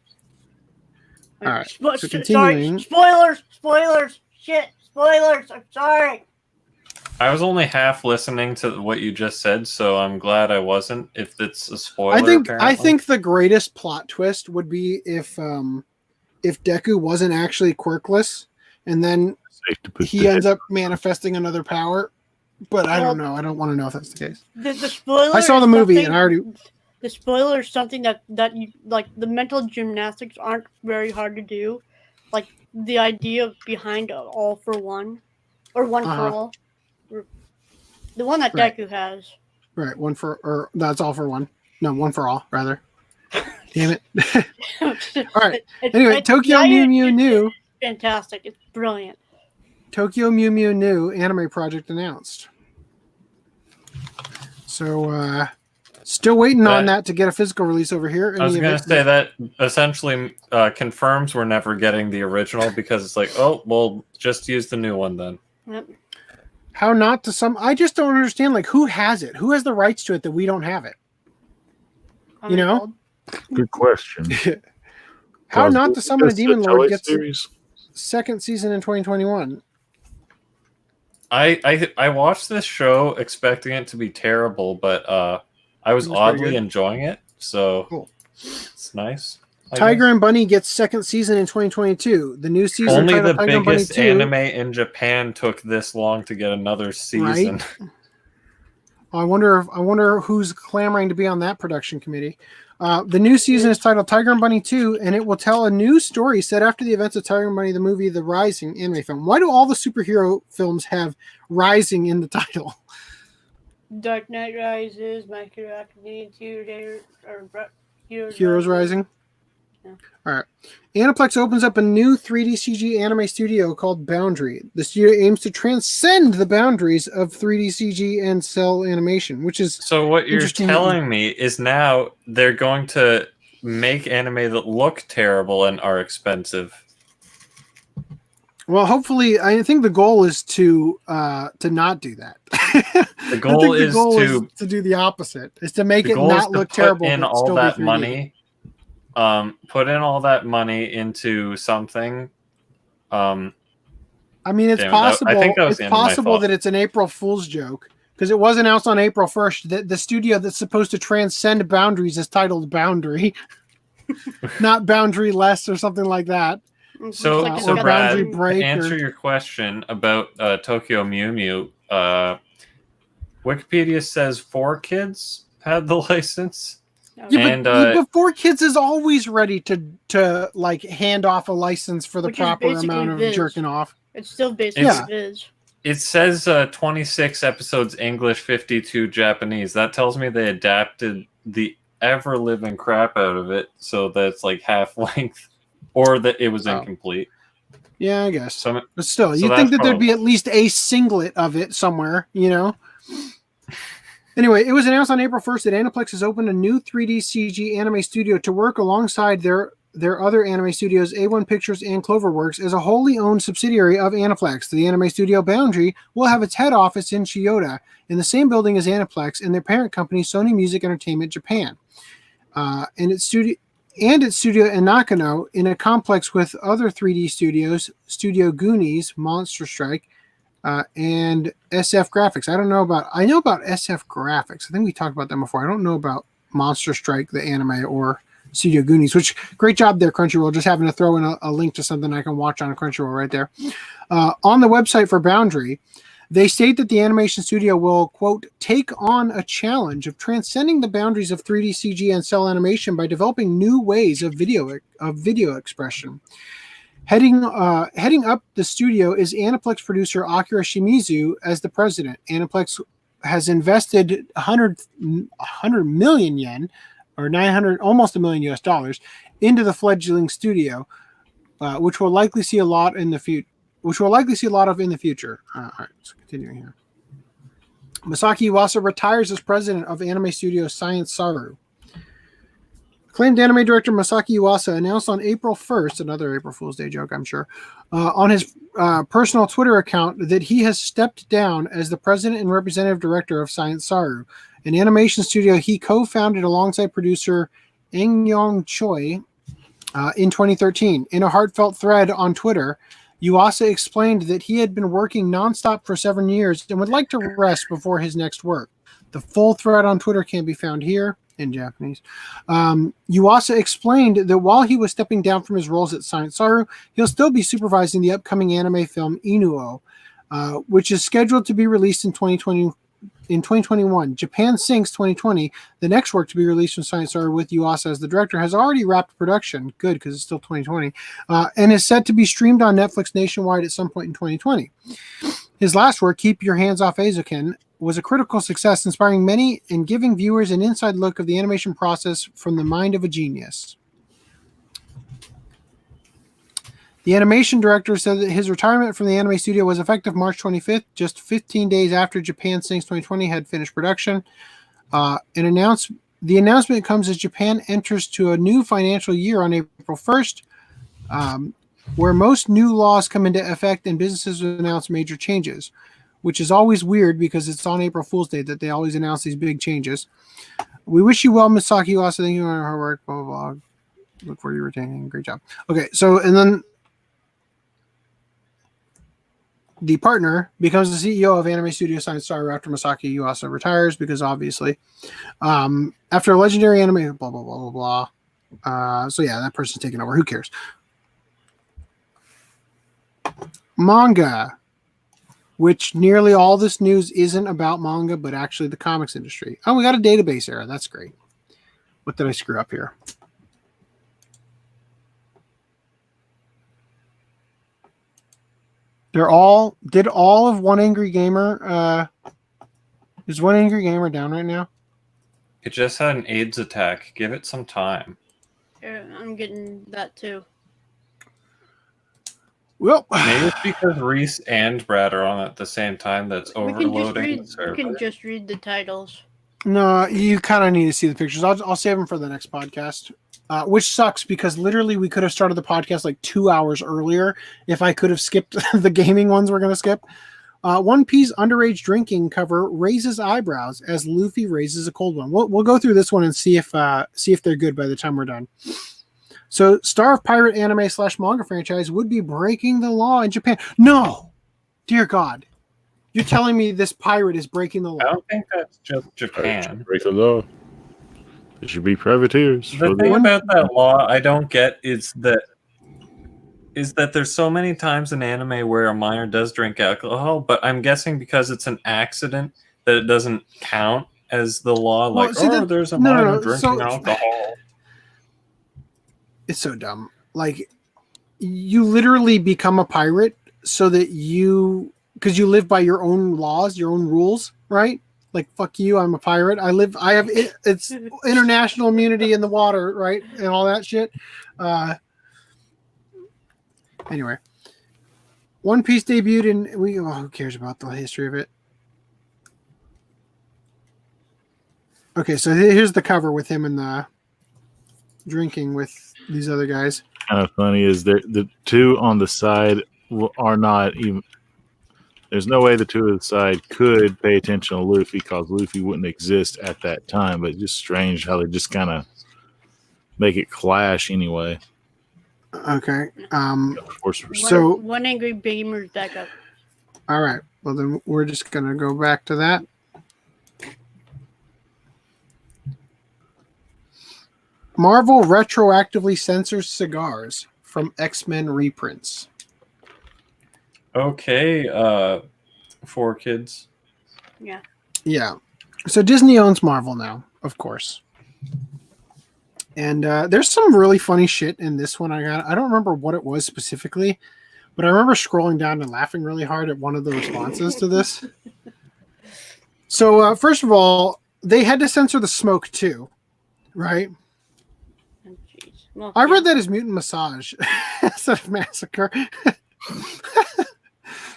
All right. So Sorry, continuing. spoilers, shit, spoilers. I'm sorry. I was only half listening to what you just said, so I'm glad I wasn't. If it's a spoiler, I think the greatest plot twist would be if Deku wasn't actually quirkless, and then he ends up manifesting another power. But I don't know. I don't want to know if that's the case. The spoiler. I saw the movie and I already. The spoiler is something that you like. The mental gymnastics aren't very hard to do. Like the idea behind all for one, or one for all. The one that Deku has. Right, or that's all for one. No, one for all, rather. Damn it. All right. Anyway, Tokyo Mew Mew New. Fantastic. It's brilliant. Tokyo Mew Mew New anime project announced. So, still waiting on that to get a physical release over here. I was going to say that essentially confirms we're never getting the original, because it's like, oh, well, just use the new one then. Yep. How not to some? I just don't understand. Like, who has it? Who has the rights to it that we don't have it? You know? Good question. How not to summon a demon lord gets series? Second season in 2021. I watched this show expecting it to be terrible, but I was oddly enjoying it, so cool. It's nice. Tiger and Bunny gets second season in 2022. The new season. Only the Tiger biggest anime in Japan took this long to get another season. Right? I wonder who's clamoring to be on that production committee. The new season is titled Tiger and Bunny 2, and it will tell a new story set after the events of Tiger and Bunny, the movie, the Rising anime film. Why do all the superhero films have Rising in the title? Dark Knight Rises, My Hero Academia 2, Heroes Rising. Yeah. All right. Aniplex opens up a new 3D CG anime studio called Boundary. The studio aims to transcend the boundaries of 3D CG and cell animation, which is so. What you're telling me is now they're going to make anime that look terrible and are expensive. Well, hopefully, I think the goal is to not do that. The goal is to do the opposite. Is to make the it goal not is to look put terrible. in but all still be that 3D. money. Put in all that money into something. I mean, it's Damn it, possible. I think that was it's the end of my possible thought. that it's an April Fool's joke because it was announced on April 1st that the studio that's supposed to transcend boundaries is titled Boundary, not Boundary Less or something like that. So, Looks like it's so got Brad, Boundary some- Break to answer or- your question about Tokyo Mew Mew, Wikipedia says 4 kids had the license. Yeah, And, but 4Kids is always ready to like hand off a license for the Which is proper basically amount of Viz. jerking off. It's still basically Yeah. Viz. It says 26 episodes English, 52 Japanese. That tells me they adapted the ever-living crap out of it so that it's like half length, or that it was incomplete. Yeah, I guess. So, But still, so you'd that's think that there'd probably- be at least a singlet of it somewhere, you know? Anyway, it was announced on April 1st that Aniplex has opened a new 3D CG anime studio to work alongside their other anime studios, A1 Pictures and Cloverworks, as a wholly owned subsidiary of Aniplex. The anime studio Boundary will have its head office in Chiyoda, in the same building as Aniplex and their parent company, Sony Music Entertainment Japan. And its studio in Nakano, in a complex with other 3D studios, Studio Goonies, Monster Strike, and SF Graphics. I know about SF Graphics. I think we talked about them before. I don't know about Monster Strike, the anime, or Studio Goonies, which great job there, Crunchyroll, just having to throw in a link to something I can watch on Crunchyroll right there. On the website for Boundary, they state that the animation studio will, quote, take on a challenge of transcending the boundaries of 3D CG and cell animation by developing new ways of video expression. Heading up the studio is Aniplex producer Akira Shimizu as the president. Aniplex has invested 100 million yen, or 900, almost $1 million US, into the fledgling studio, which will likely see a lot in the future. All right, so continuing here. Masaki Iwasa retires as president of anime studio Science Saru. Acclaimed anime director Masaki Iwasa announced on April 1st, another April Fool's Day joke, I'm sure, on his personal Twitter account that he has stepped down as the president and representative director of Science Saru, an animation studio he co-founded alongside producer Eng Yong Choi in 2013. In a heartfelt thread on Twitter, Iwasa explained that he had been working nonstop for 7 years and would like to rest before his next work. The full thread on Twitter can be found here in Japanese. Iwasa explained that while he was stepping down from his roles at Science Saru, he'll still be supervising the upcoming anime film Inuo, which is scheduled to be released in 2021. Japan Sinks 2020, the next work to be released from Science Saru with Iwasa as the director, has already wrapped production. Good, because it's still 2020, and is set to be streamed on Netflix nationwide at some point in 2020. His last work, Keep Your Hands Off Eizouken, was a critical success, inspiring many and giving viewers an inside look of the animation process from the mind of a genius. The animation director said that his retirement from the anime studio was effective March 25th, just 15 days after Japan Sinks 2020 had finished production. The announcement comes as Japan enters to a new financial year on April 1st, where most new laws come into effect and businesses announce major changes, which is always weird because it's on April Fool's Day that they always announce these big changes. We wish you well, Misaki Iwasa. Thank you for your hard work. Blah, blah, blah. Look for you retaining. Great job. Okay, so, and then the partner becomes the CEO of anime studio Science Saru after Masaki Iwasa retires, because obviously, after a legendary anime, blah, blah, blah, blah, blah. So yeah, that person's taking over. Who cares? Manga, which nearly all this news isn't about manga, but actually the comics industry. Oh, we got a database error. That's great. What did I screw up here? Did all of One Angry Gamer, is One Angry Gamer down right now? It just had an AIDS attack. Give it some time. Yeah, I'm getting that too. Well, Maybe it's because RHYS and Brad are on at the same time that's overloading the server. We can just read the titles. no, you kind of need to see the pictures. I'll save them for the next podcast. which sucks because literally we could have started the podcast like 2 hours earlier if I could have skipped the gaming ones we're going to skip. One Piece underage drinking cover raises eyebrows as Luffy raises a cold one. We'll go through this one and see if they're good by the time we're done. So, star of pirate anime / manga franchise would be breaking the law in Japan. No, dear God, you're telling me this pirate is breaking the law? I don't think that's just Japan. Break the law. There should be privateers. The thing about that law I don't get is that there's so many times in anime where a minor does drink alcohol, but I'm guessing because it's an accident that it doesn't count as the law. Like, there's a minor drinking alcohol. It's so dumb. Like, you literally become a pirate so that because you live by your own laws, your own rules, right? Like, fuck you, I'm a pirate. It's international immunity in the water, right? And all that shit. Anyway, One Piece debuted in who cares about the history of it? Okay, so here's the cover with him and the drinking with these other guys. Kind of funny is the two on the side are not even. There's no way the two on the side could pay attention to Luffy because Luffy wouldn't exist at that time. But it's just strange how they just kind of make it clash anyway. Okay. So one angry gamer's back up. All right. Well, then we're just gonna go back to that. Marvel retroactively censors cigars from X-Men reprints. Okay, 4 kids. Yeah. Yeah. So Disney owns Marvel now, of course. And there's some really funny shit in this one. I don't remember what it was specifically, but I remember scrolling down and laughing really hard at one of the responses to this. So first of all, they had to censor the smoke too, right? Oh, well, I read that as mutant massage instead of massacre.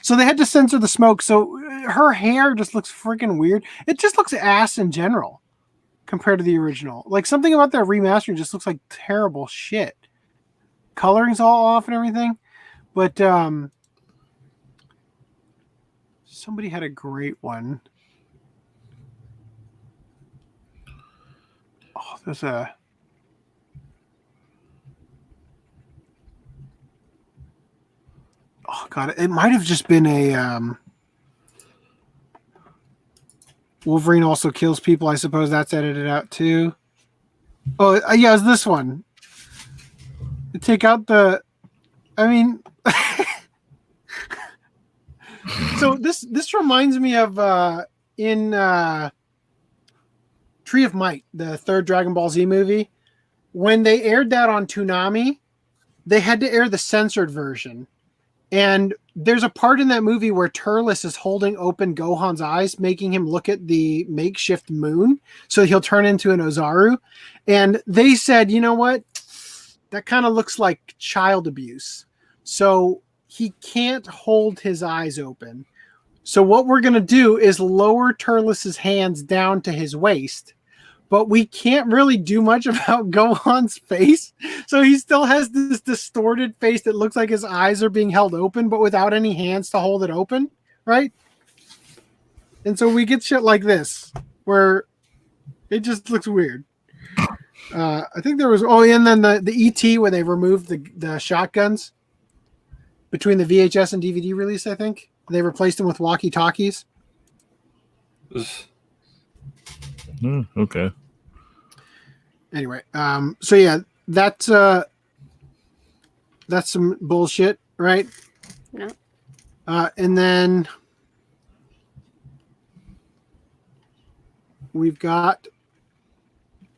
So they had to censor the smoke. So her hair just looks freaking weird. It just looks ass in general compared to the original. Like something about that remastering just looks like terrible shit. Coloring's all off and everything. But somebody had a great one. Oh, there's a... Oh, God. It might have just been a... Wolverine also kills people. I suppose that's edited out too. Oh, yeah, it's this one. Take out the... I mean... So this reminds me of in Tree of Might, the third Dragon Ball Z movie. When they aired that on Toonami, they had to air the censored version. And there's a part in that movie where Turles is holding open Gohan's eyes, making him look at the makeshift moon, so he'll turn into an Ozaru. And they said, you know what? That kind of looks like child abuse. So he can't hold his eyes open. So what we're going to do is lower Turles' hands down to his waist. But we can't really do much about Gohan's face. So he still has this distorted face that looks like his eyes are being held open, but without any hands to hold it open, right? And so we get shit like this, where it just looks weird. I think there was... Oh, and then the E.T. where they removed the shotguns between the VHS and DVD release, I think. They replaced them with walkie-talkies. Okay. Anyway, so yeah, that's some bullshit, right? No. And then we've got,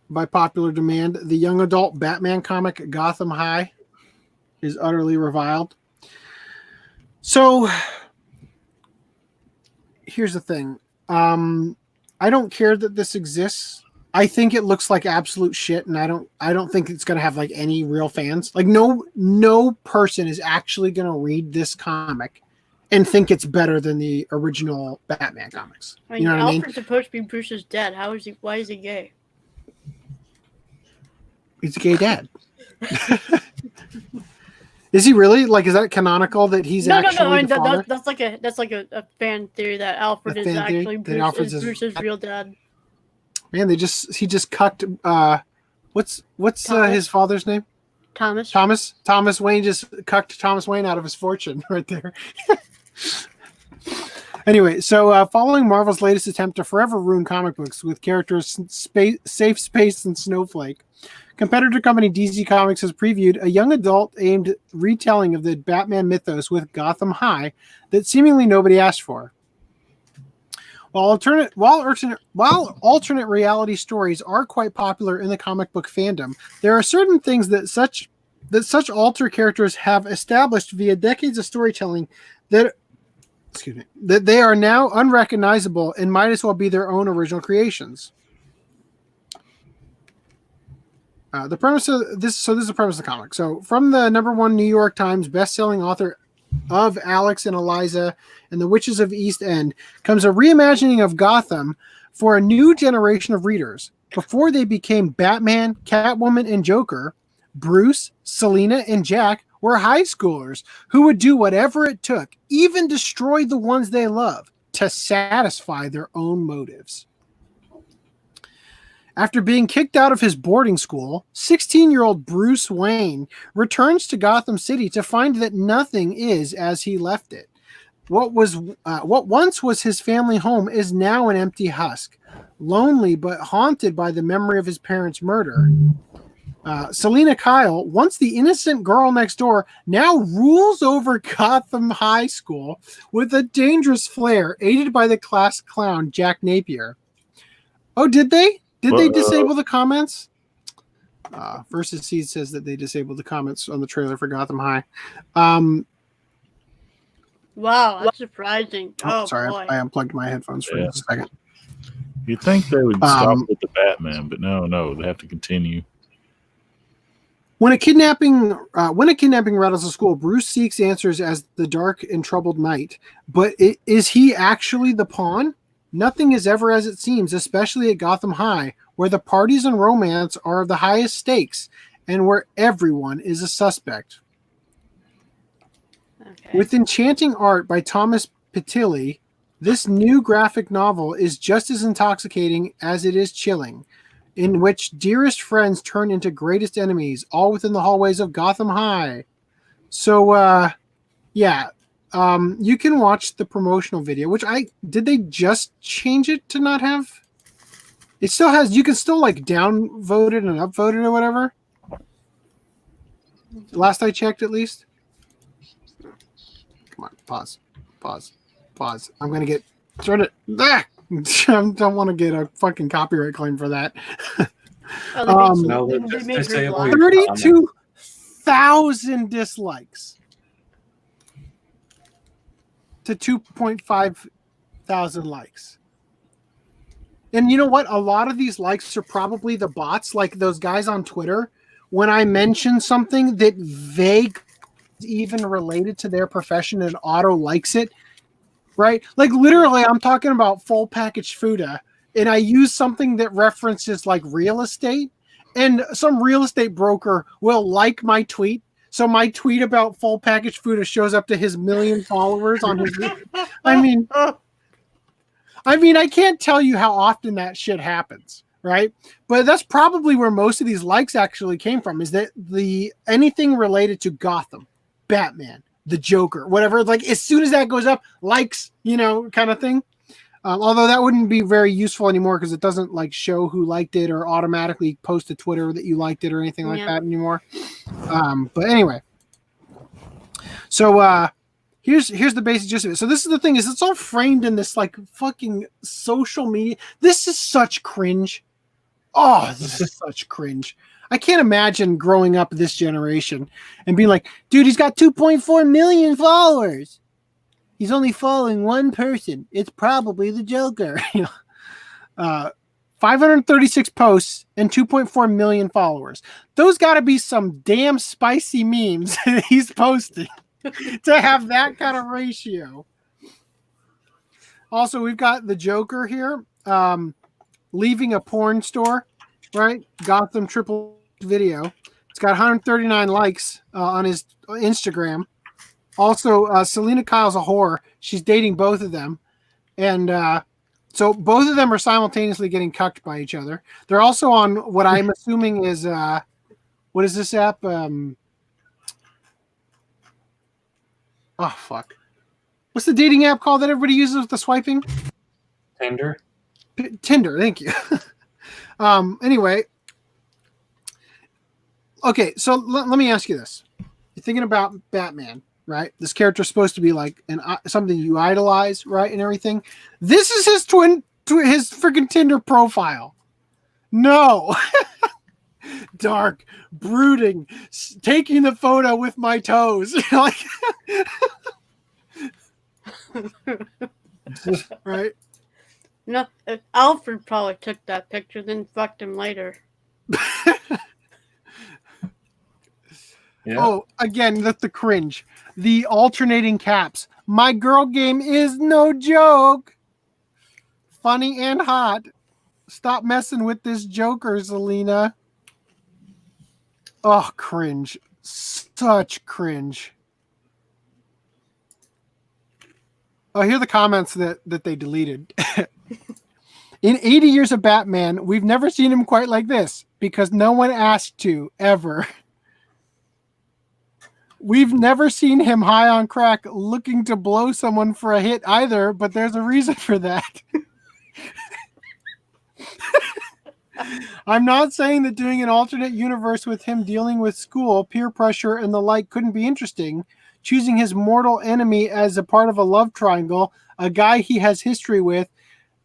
by popular demand, the young adult Batman comic Gotham High is utterly reviled. So here's the thing. I don't care that this exists. I think it looks like absolute shit, and I don't think it's gonna have like any real fans. Like no person is actually gonna read this comic and think it's better than the original Batman comics. I mean, You know what I mean? Alfred's supposed to be Bruce's dad. Why is he gay? He's a gay dad. Is he really? Like, is that canonical that he's actually the father? That's like a fan theory that Alfred is actually Bruce's real dad. Man, he just cucked. What's his father's name? Thomas. Thomas Wayne just cucked Thomas Wayne out of his fortune right there. Anyway, so following Marvel's latest attempt to forever ruin comic books with characters Safe Space and Snowflake, competitor company DC Comics has previewed a young adult-aimed retelling of the Batman mythos with Gotham High that seemingly nobody asked for. While alternate reality stories are quite popular in the comic book fandom, there are certain things that such alter characters have established via decades of storytelling that they are now unrecognizable and might as well be their own original creations. The premise of this. So this is the premise of the comic. So from the #1 New York Times best-selling author of Alex and Eliza and the Witches of East End comes a reimagining of Gotham for a new generation of readers. Before they became Batman, Catwoman, and Joker, Bruce, Selina, and Jack were high schoolers who would do whatever it took, even destroy the ones they love, to satisfy their own motives. After being kicked out of his boarding school, 16-year-old Bruce Wayne returns to Gotham City to find that nothing is as he left it. What once was his family home is now an empty husk, lonely but haunted by the memory of his parents' murder. Selina Kyle, once the innocent girl next door, now rules over Gotham High School with a dangerous flair, aided by the class clown Jack Napier. Oh, did they? Did they disable the comments? Versus Seed says that they disabled the comments on the trailer for Gotham High. Wow, that's surprising. Oh, sorry, boy. I unplugged my headphones for a second. You'd think they would stop with the Batman, but no, they have to continue. When a kidnapping rattles the school, Bruce seeks answers as the dark and troubled knight. But is he actually the pawn? Nothing is ever as it seems, especially at Gotham High, where the parties and romance are of the highest stakes and where everyone is a suspect. Okay. With enchanting art by Thomas Pitilli, this new graphic novel is just as intoxicating as it is chilling, in which dearest friends turn into greatest enemies, all within the hallways of Gotham High. So, you can watch the promotional video, did they just change it to not have? It still has, you can still like downvote it and upvote it or whatever. Last I checked, at least. Come on, pause. I'm going to get started. I don't want to get a fucking copyright claim for that. 32,000 dislikes to 2.5 thousand likes. And you know what? A lot of these likes are probably the bots, like those guys on Twitter. When I mention something that vague even related to their profession and auto likes it, right? Like literally I'm talking about full package Fuda and I use something that references like real estate and some real estate broker will like my tweet. So my tweet about full package Fuda shows up to his 1 million followers on his. I mean, I can't tell you how often that shit happens, right? But that's probably where most of these likes actually came from. Is that anything related to Gotham, Batman, the Joker, whatever? Like as soon as that goes up, likes, kind of thing. Although that wouldn't be very useful anymore because it doesn't like show who liked it or automatically post to Twitter that you liked it or anything like that anymore. But anyway, so here's the basic gist of it. So this is the thing: is it's all framed in this like fucking social media. This is such cringe. Oh, this is such cringe. I can't imagine growing up this generation and being like, dude, he's got 2.4 million followers. He's only following one person. It's probably the Joker. 536 posts and 2.4 million followers. Those got to be some damn spicy memes that he's posting to have that kind of ratio. Also, we've got the Joker here leaving a porn store, right? Gotham Triple video. It's got 139 likes on his Instagram. Also, Selena Kyle's a whore. She's dating both of them. And so both of them are simultaneously getting cucked by each other. They're also on what I'm assuming is, what is this app? Oh, fuck. What's the dating app called that everybody uses with the swiping? Tinder. Tinder, thank you. Anyway. Okay, so let me ask you this. You're thinking about Batman, right? This character's supposed to be like something you idolize, right, and everything. This is his his freaking Tinder profile. No. Dark, brooding, taking the photo with my toes. Like, right? No, Alfred probably took that picture, then fucked him later. Yeah. Oh, again, the cringe. The alternating caps. My girl game is no joke. Funny and hot. Stop messing with this Joker, Selena. Oh, cringe. Such cringe. Oh, here are the comments that they deleted. In 80 years of Batman, we've never seen him quite like this because no one asked to, ever. We've never seen him high on crack looking to blow someone for a hit either, but there's a reason for that. I'm not saying that doing an alternate universe with him dealing with school, peer pressure, and the like couldn't be interesting. Choosing his mortal enemy as a part of a love triangle, a guy he has history with,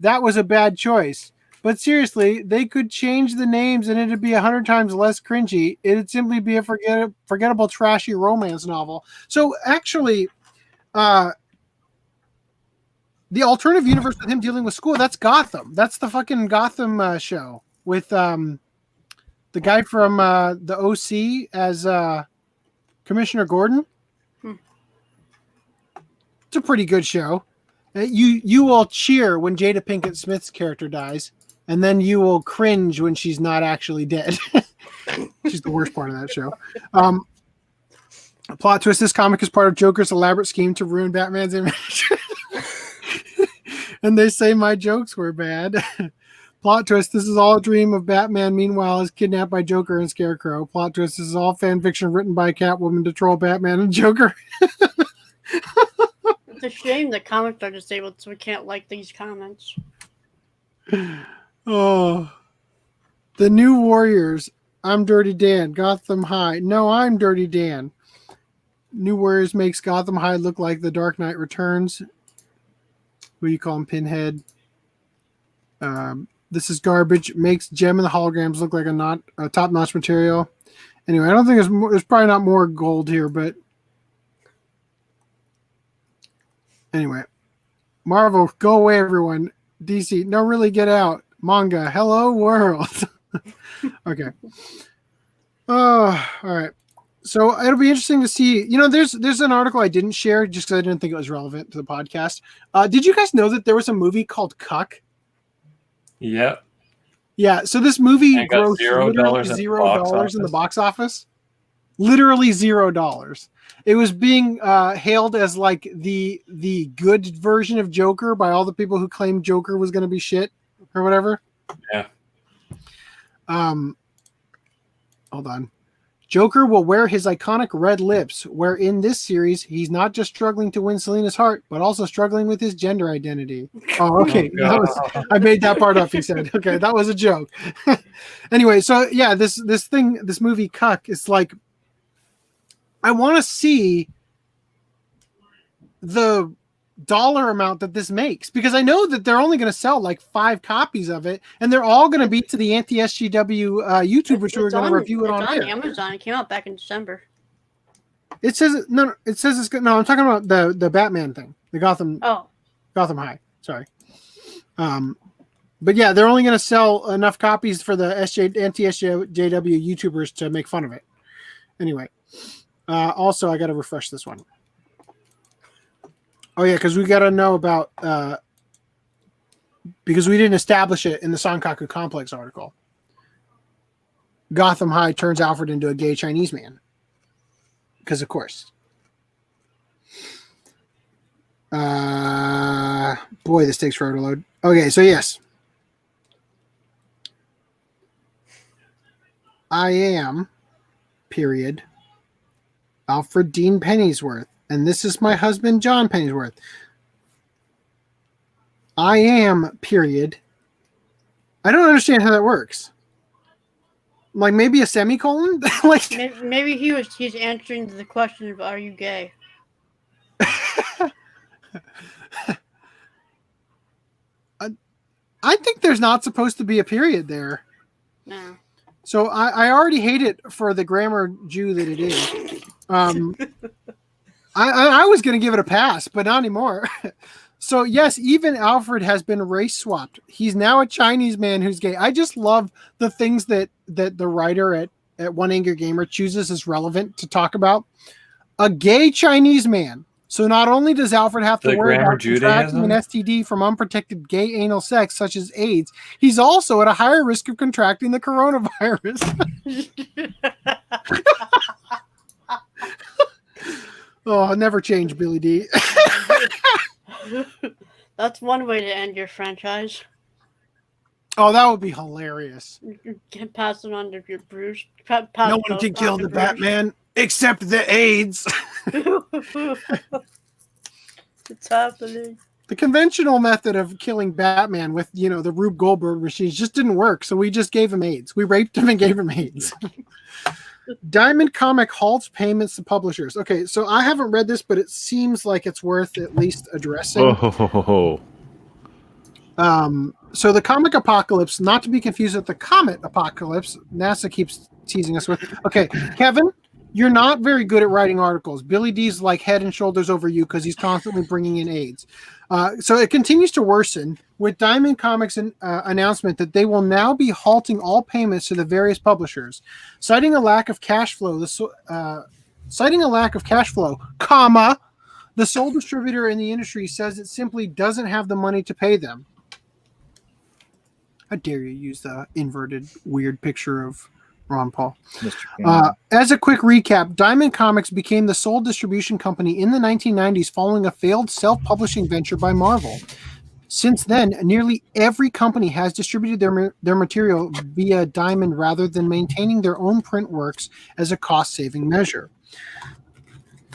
that was a bad choice. But seriously, they could change the names and it'd be 100 times less cringy. It'd simply be a forgettable, trashy romance novel. So actually, the alternative universe with him dealing with school, that's Gotham. That's the fucking Gotham show with the guy from the OC as Commissioner Gordon. It's a pretty good show. You will cheer when Jada Pinkett Smith's character dies. And then you will cringe when she's not actually dead. She's the worst part of that show. A plot twist, this comic is part of Joker's elaborate scheme to ruin Batman's image. And they say my jokes were bad. Plot twist, this is all a dream of Batman, meanwhile, is kidnapped by Joker and Scarecrow. Plot twist, this is all fan fiction written by Catwoman to troll Batman and Joker. It's a shame that comments are disabled, so we can't like these comments. Oh, the New Warriors. I'm Dirty Dan. Gotham High. No, I'm Dirty Dan. New Warriors makes Gotham High look like the Dark Knight Returns. What do you call him? Pinhead. This is garbage. Makes Gem and the holograms look like a top-notch material. Anyway, I don't think there's probably not more gold here, but anyway. Marvel, go away, everyone. DC, no, really, get out. Manga, hello world. Okay. Oh, all right. So it'll be interesting to see. You know, there's an article I didn't share just because I didn't think it was relevant to the podcast. Did you guys know that there was a movie called Cuck? Yep. Yeah. So this movie grossed $0 in the box office. Literally $0. It was being hailed as like the good version of Joker by all the people who claimed Joker was going to be shit or whatever. Yeah. Hold on. Joker will wear his iconic red lips, where in this series, he's not just struggling to win Selena's heart, but also struggling with his gender identity. Oh, okay. I made that part up, he said. Okay, that was a joke. Anyway, so yeah, this movie Cuck is like, I want to see the dollar amount that this makes, because I know that they're only going to sell like 5 copies of it, and they're all going to be to the anti-SGW YouTubers who are going to review it on Amazon. It came out back in December. It says no. It says it's good. No, I'm talking about the Batman thing, the Gotham High. Sorry. But yeah, they're only going to sell enough copies for the anti-SJW YouTubers to make fun of it. Anyway, also I got to refresh this one. Oh, yeah, because we got to know about, because we didn't establish it in the Sankaku Complex article. Gotham High turns Alfred into a gay Chinese man. Because, of course. Boy, this takes forever to load. Okay, so yes. I am, period, Alfred Dean Pennyworth. And this is my husband, John Pennyworth. I am, period. I don't understand how that works. Like maybe a semicolon? Like maybe he's answering the question of are you gay? I think there's not supposed to be a period there. No. So I already hate it for the grammar Jew that it is. I was going to give it a pass, but not anymore. So yes, even Alfred has been race swapped. He's now a Chinese man who's gay. I just love the things that the writer at One Angry Gamer chooses as relevant to talk about. A gay Chinese man. So not only does Alfred have to worry about contracting an STD from unprotected gay anal sex, such as AIDS, he's also at a higher risk of contracting the coronavirus. Oh, never change, Billy D. That's one way to end your franchise. Oh, that would be hilarious. You can pass it on to your Bruce. No one can kill the Batman except the AIDS. It's happening. The conventional method of killing Batman with, the Rube Goldberg machines just didn't work, so we just gave him AIDS. We raped him and gave him AIDS. Diamond Comic halts payments to publishers. Okay, so I haven't read this, but it seems like it's worth at least addressing. So the comic apocalypse, not to be confused with the comet apocalypse, NASA keeps teasing us with. Okay, Kevin, you're not very good at writing articles. Billy D's like head and shoulders over you because he's constantly bringing in AIDS. So it continues to worsen with Diamond Comics' announcement that they will now be halting all payments to the various publishers, citing a lack of cash flow. Comma, the sole distributor in the industry says it simply doesn't have the money to pay them. How dare you use the inverted weird picture of Ron Paul. As a quick recap, Diamond Comics became the sole distribution company in the 1990s following a failed self-publishing venture by Marvel. Since then, nearly every company has distributed their material via Diamond rather than maintaining their own print works as a cost-saving measure.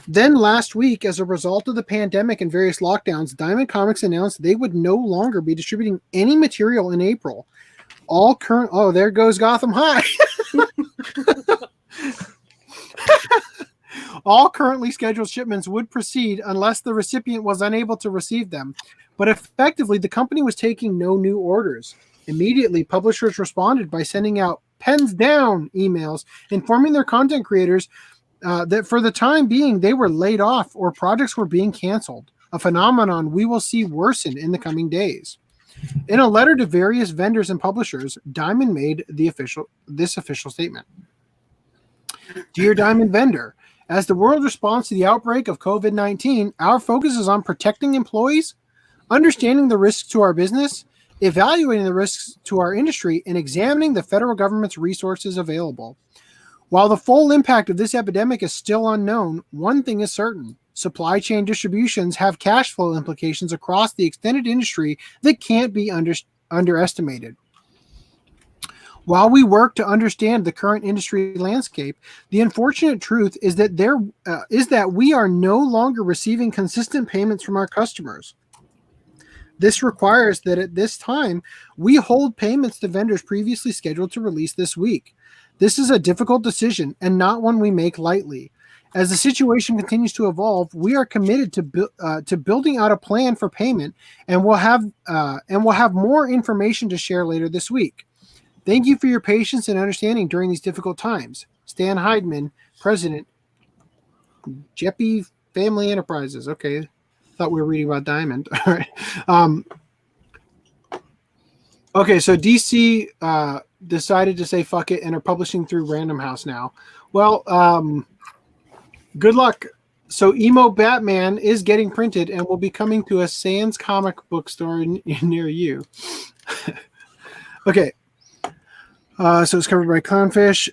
Then last week, as a result of the pandemic and various lockdowns, Diamond Comics announced they would no longer be distributing any material in April. There goes Gotham High. All currently scheduled shipments would proceed unless the recipient was unable to receive them. But effectively, the company was taking no new orders. Immediately, publishers responded by sending out pens down emails informing their content creators that for the time being, they were laid off or projects were being canceled, a phenomenon we will see worsen in the coming days. In a letter to various vendors and publishers, Diamond made this official statement. Dear Diamond vendor, as the world responds to the outbreak of COVID-19, our focus is on protecting employees, understanding the risks to our business, evaluating the risks to our industry, and examining the federal government's resources available. While the full impact of this epidemic is still unknown, one thing is certain. Supply chain distributions have cash flow implications across the extended industry that can't be underestimated. While we work to understand the current industry landscape, the unfortunate truth is that we are no longer receiving consistent payments from our customers. This requires that at this time, we hold payments to vendors previously scheduled to release this week. This is a difficult decision and not one we make lightly. As the situation continues to evolve, we are committed to building out a plan for payment, and we'll have more information to share later this week. Thank you for your patience and understanding during these difficult times. Stan Heidman, President, Jeppy Family Enterprises. Okay, thought we were reading about Diamond. All right. Okay, so DC decided to say fuck it and are publishing through Random House now. Well, good luck. So Emo Batman is getting printed and will be coming to a Sans comic book store near you. Okay. So it's covered by Clownfish.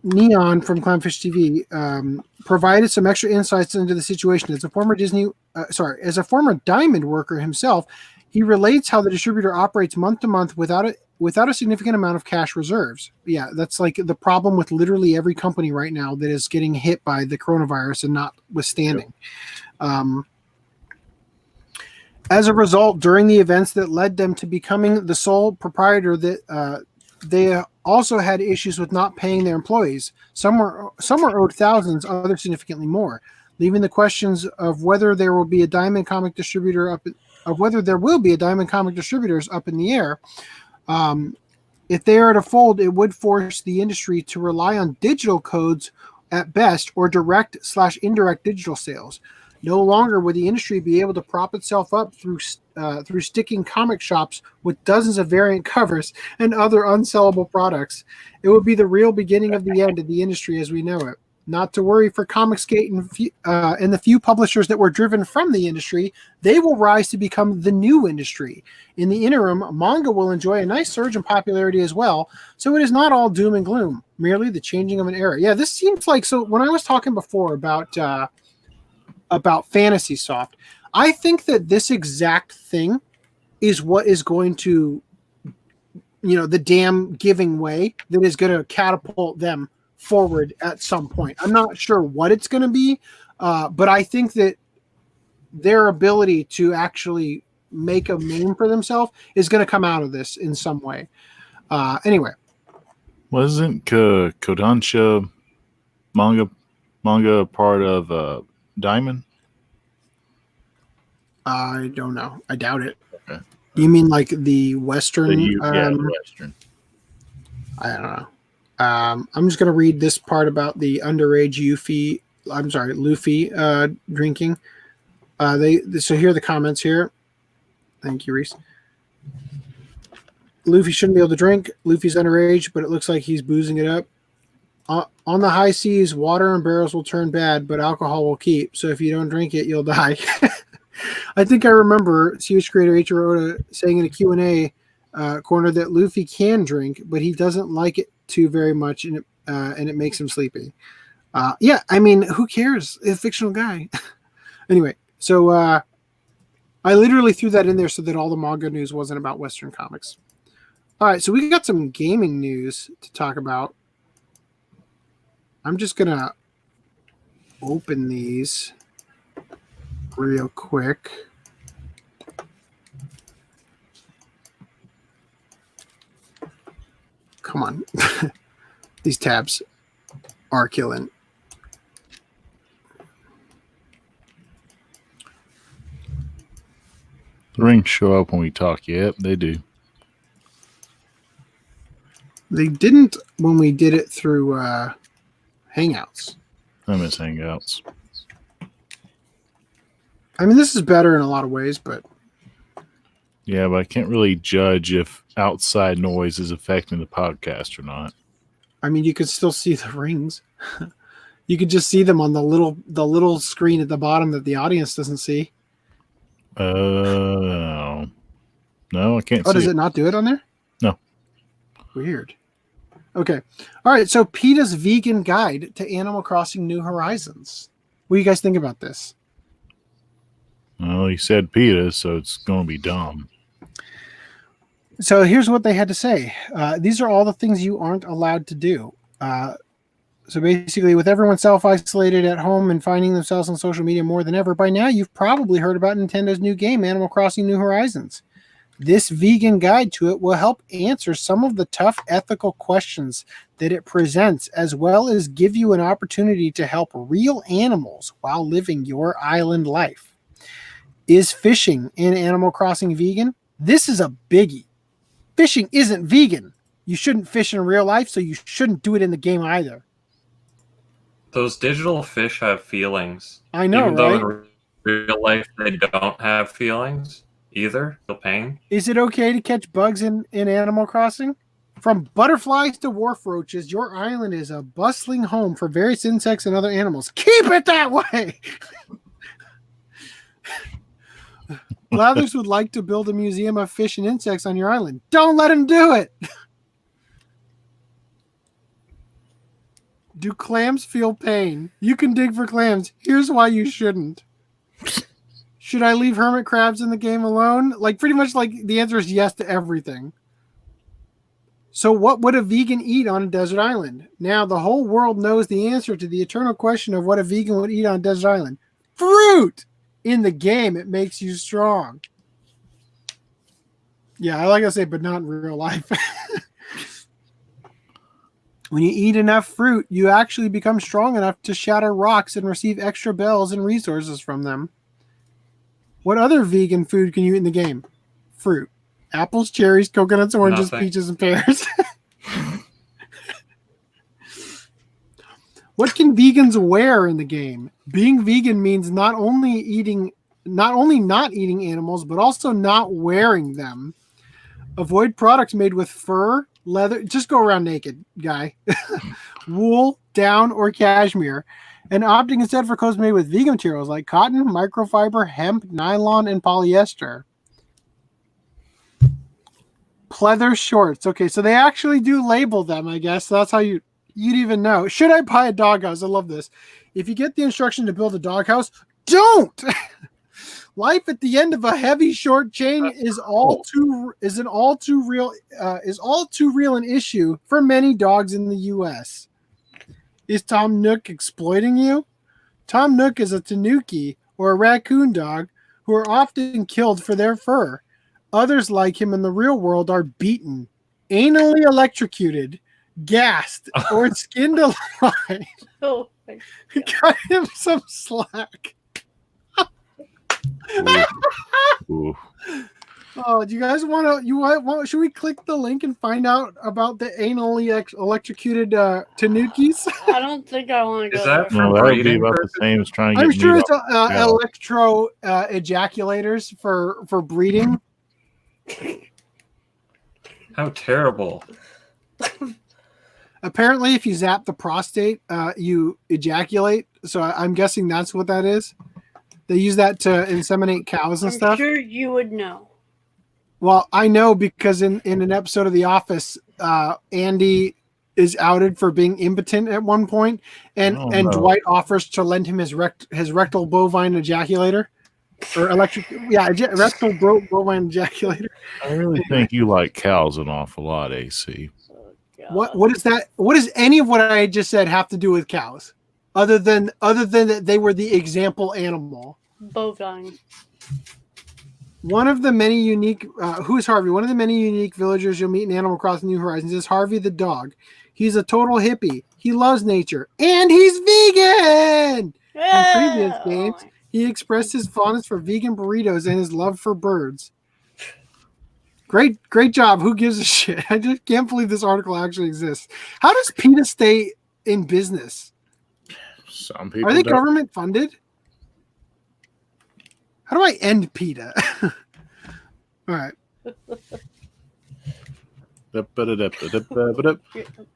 Neon from Clownfish TV provided some extra insights into the situation. As a former Diamond worker himself, he relates how the distributor operates month to month without a significant amount of cash reserves. Yeah, that's like the problem with literally every company right now that is getting hit by the coronavirus and not withstanding. Yep. As a result, during the events that led them to becoming the sole proprietor, that they also had issues with not paying their employees. Some were owed thousands, others significantly more, leaving the questions of whether there will be a Diamond comic distributor up in the air. If they are to fold, it would force the industry to rely on digital codes at best, or direct/indirect digital sales. No longer would the industry be able to prop itself up through sticking comic shops with dozens of variant covers and other unsellable products. It would be the real beginning of the end of the industry as we know it. Not to worry for Comicsgate and the few publishers that were driven from the industry, they will rise to become the new industry. In the interim, manga will enjoy a nice surge in popularity as well, so it is not all doom and gloom, merely the changing of an era. Yeah, this seems like, so when I was talking before about Fantasy Soft, I think that this exact thing is what is going to, the damn giving way that is going to catapult them forward at some point. I'm not sure what it's going to be, but I think that their ability to actually make a name for themselves is going to come out of this in some way. Anyway. Wasn't Kodansha manga part of Diamond? I don't know. I doubt it. Okay. You mean like the Western? The Western. I don't know. I'm just going to read this part about the underage Luffy drinking. So here are the comments here. Thank you, Reese. Luffy shouldn't be able to drink. Luffy's underage, but it looks like he's boozing it up. On the high seas, water and barrels will turn bad, but alcohol will keep. So if you don't drink it, you'll die. I think I remember CH creator Ichiro saying in a Q&A corner that Luffy can drink, but he doesn't like it too very much, and it makes him sleepy. Yeah, I mean, who cares? It's a fictional guy. Anyway, so I literally threw that in there so that all the manga news wasn't about Western comics. All right, so we got some gaming news to talk about. I'm just going to open these real quick. Come on. These tabs are killing. The rings show up when we talk. Yep, they do. They didn't when we did it through Hangouts. I miss Hangouts. I mean, this is better in a lot of ways, but... Yeah, but I can't really judge if outside noise is affecting the podcast or not. I mean, you could still see the rings. You could just see them on the little screen at the bottom that the audience doesn't see. No, I can't see. Oh, does it not do it on there? No. Weird. Okay. All right, so PETA's vegan guide to Animal Crossing New Horizons. What do you guys think about this? Well, he said PETA, so it's going to be dumb. So here's what they had to say. These are all the things you aren't allowed to do. So basically, with everyone self-isolated at home and finding themselves on social media more than ever, by now you've probably heard about Nintendo's new game, Animal Crossing New Horizons. This vegan guide to it will help answer some of the tough ethical questions that it presents, as well as give you an opportunity to help real animals while living your island life. Is fishing in Animal Crossing vegan? This is a biggie. Fishing isn't vegan. You shouldn't fish in real life, so you shouldn't do it in the game either. Those digital fish have feelings. I know, even right? though in real life they don't have feelings either. Feel pain. Is it okay to catch bugs in Animal Crossing? From butterflies to wharf roaches, your island is a bustling home for various insects and other animals. Keep it that way! Blathers would like to build a museum of fish and insects on your island. Don't let him do it! Do clams feel pain? You can dig for clams. Here's why you shouldn't. Should I leave hermit crabs in the game alone? Like, pretty much like the answer is yes to everything. So what would a vegan eat on a desert island? Now, the whole world knows the answer to the eternal question of what a vegan would eat on a desert island. Fruit! In the game, it makes you strong. Yeah, I like to say, but not in real life. When you eat enough fruit, you actually become strong enough to shatter rocks and receive extra bells and resources from them. What other vegan food can you eat in the game? Fruit. Apples, cherries, coconuts, oranges, peaches, and pears. What can vegans wear in the game? Being vegan means not only not eating animals, but also not wearing them. Avoid products made with fur, leather. Just go around naked, guy. Wool, down, or cashmere. And opting instead for clothes made with vegan materials like cotton, microfiber, hemp, nylon, and polyester. Pleather shorts. Okay, so they actually do label them, I guess. That's how you'd even know. Should I buy a doghouse? I love this. If you get the instruction to build a doghouse, don't! Life at the end of a heavy short chain is all too real an issue for many dogs in the U.S. Is Tom Nook exploiting you? Tom Nook is a tanuki or a raccoon dog who are often killed for their fur. Others like him in the real world are beaten, anally electrocuted, gassed, or skinned alive. Oh, Cut him some slack. Ooh. Oh, do you guys want to? Should we click the link and find out about the anally electrocuted tanukis? I don't think I want to go Is that there. No, that would be about the same as trying to I'm get sure meat it's off the cow. electro ejaculators for breeding. How terrible. Apparently, if you zap the prostate, you ejaculate. So I'm guessing that's what that is. They use that to inseminate cows and I'm stuff. sure you would know. Well, I know because in an episode of The Office, Andy is outed for being impotent at one point, and Dwight offers to lend him his rectal bovine ejaculator. Or rectal bovine ejaculator. I really think you like cows an awful lot, AC. What is that? What does any of what I just said have to do with cows? Other than that they were the example animal. Bovine. One of the many unique who is Harvey? One of the many unique villagers you'll meet in Animal Crossing New Horizons is Harvey the dog. He's a total hippie. He loves nature. And he's vegan! In previous games, he expressed his fondness for vegan burritos and his love for birds. Great job. Who gives a shit? I just can't believe this article actually exists. How does PETA stay in business? Some people Are they don't. government funded? How do I end PETA? All right.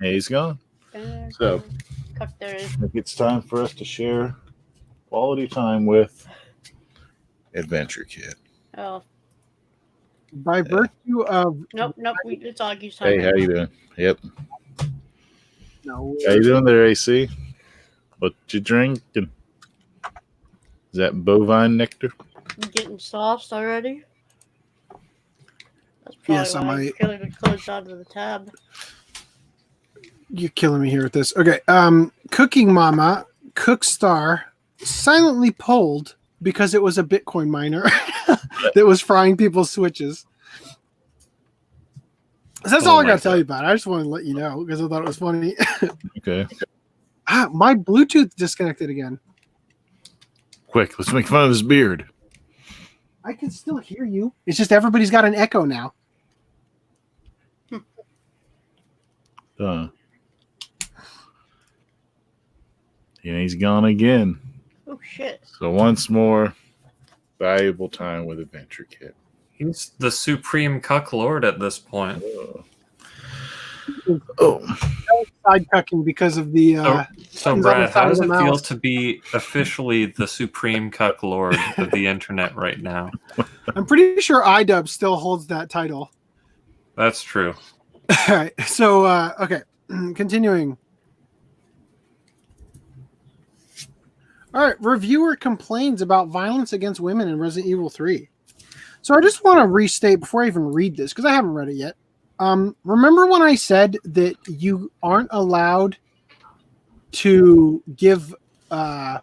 Hey, he's gone. So, I think it's time for us to share quality time with Adventure Kit. Oh, By virtue of nope. It's Augie's time. Hey, how you doing? Yep. no, How you doing there, AC? What you drinking? Is that bovine nectar? Getting sauced already? That's Yes, probably I why might. Killing the clothes out of the tab. you're killing me here with this. Okay. Cooking Mama, Cookstar, silently pulled because it was a Bitcoin miner that was frying people's switches. So that's all I got to tell you about it. I just wanted to let you know because I thought it was funny. Okay. My Bluetooth disconnected again. Quick, let's make fun of his beard. I can still hear you. It's just everybody's got an echo now. And he's gone again. Oh shit! So once more, valuable time with Adventure Kit. He's the supreme cuck lord at this point. Oh, Side cucking because of the. So buttons on Brad, the side how of does the it feel mouse. to be officially the supreme cuck lord of the internet right now? I'm pretty sure iDub still holds that title. That's true. All right. So, okay. Continuing. All right, reviewer complains about violence against women in Resident Evil 3. So I just want to restate before I even read this, because I haven't read it yet. Remember when I said that you aren't allowed to give like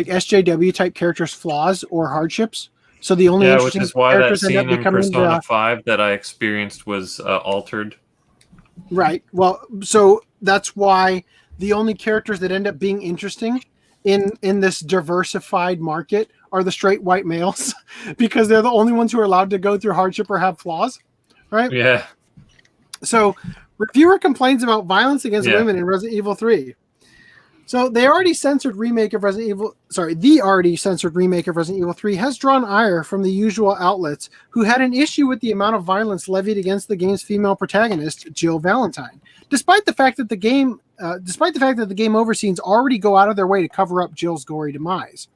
SJW type characters flaws or hardships? So the only Yeah, which is why that characters end up scene in becoming Persona 5 that I experienced was altered. Right. Well, so that's why the only characters that end up being interesting in this diversified market are the straight white males, because they're the only ones who are allowed to go through hardship or have flaws, right? Yeah. So, reviewer complains about violence against women in Resident Evil 3. So, the already censored remake of Resident Evil 3 has drawn ire from the usual outlets who had an issue with the amount of violence levied against the game's female protagonist, Jill Valentine. Despite the fact that the game over scenes already go out of their way to cover up Jill's gory demise.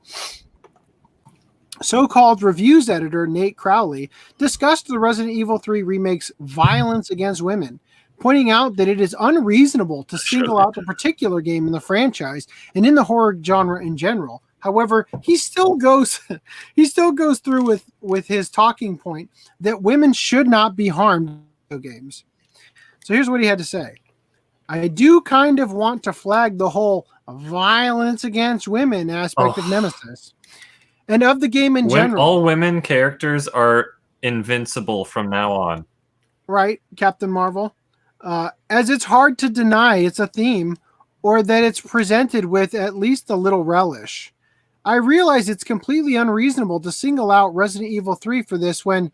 So-called reviews editor Nate Crowley discussed the Resident Evil 3 remake's violence against women, pointing out that it is unreasonable to single out the particular game in the franchise and in the horror genre in general. However, he still goes through with his talking point that women should not be harmed in video games. So here's what he had to say. I do kind of want to flag the whole violence against women aspect of Nemesis and of the game in general. All women characters are invincible from now on. Right, Captain Marvel? As it's hard to deny it's a theme, or that it's presented with at least a little relish. I realize it's completely unreasonable to single out Resident Evil 3 for this when,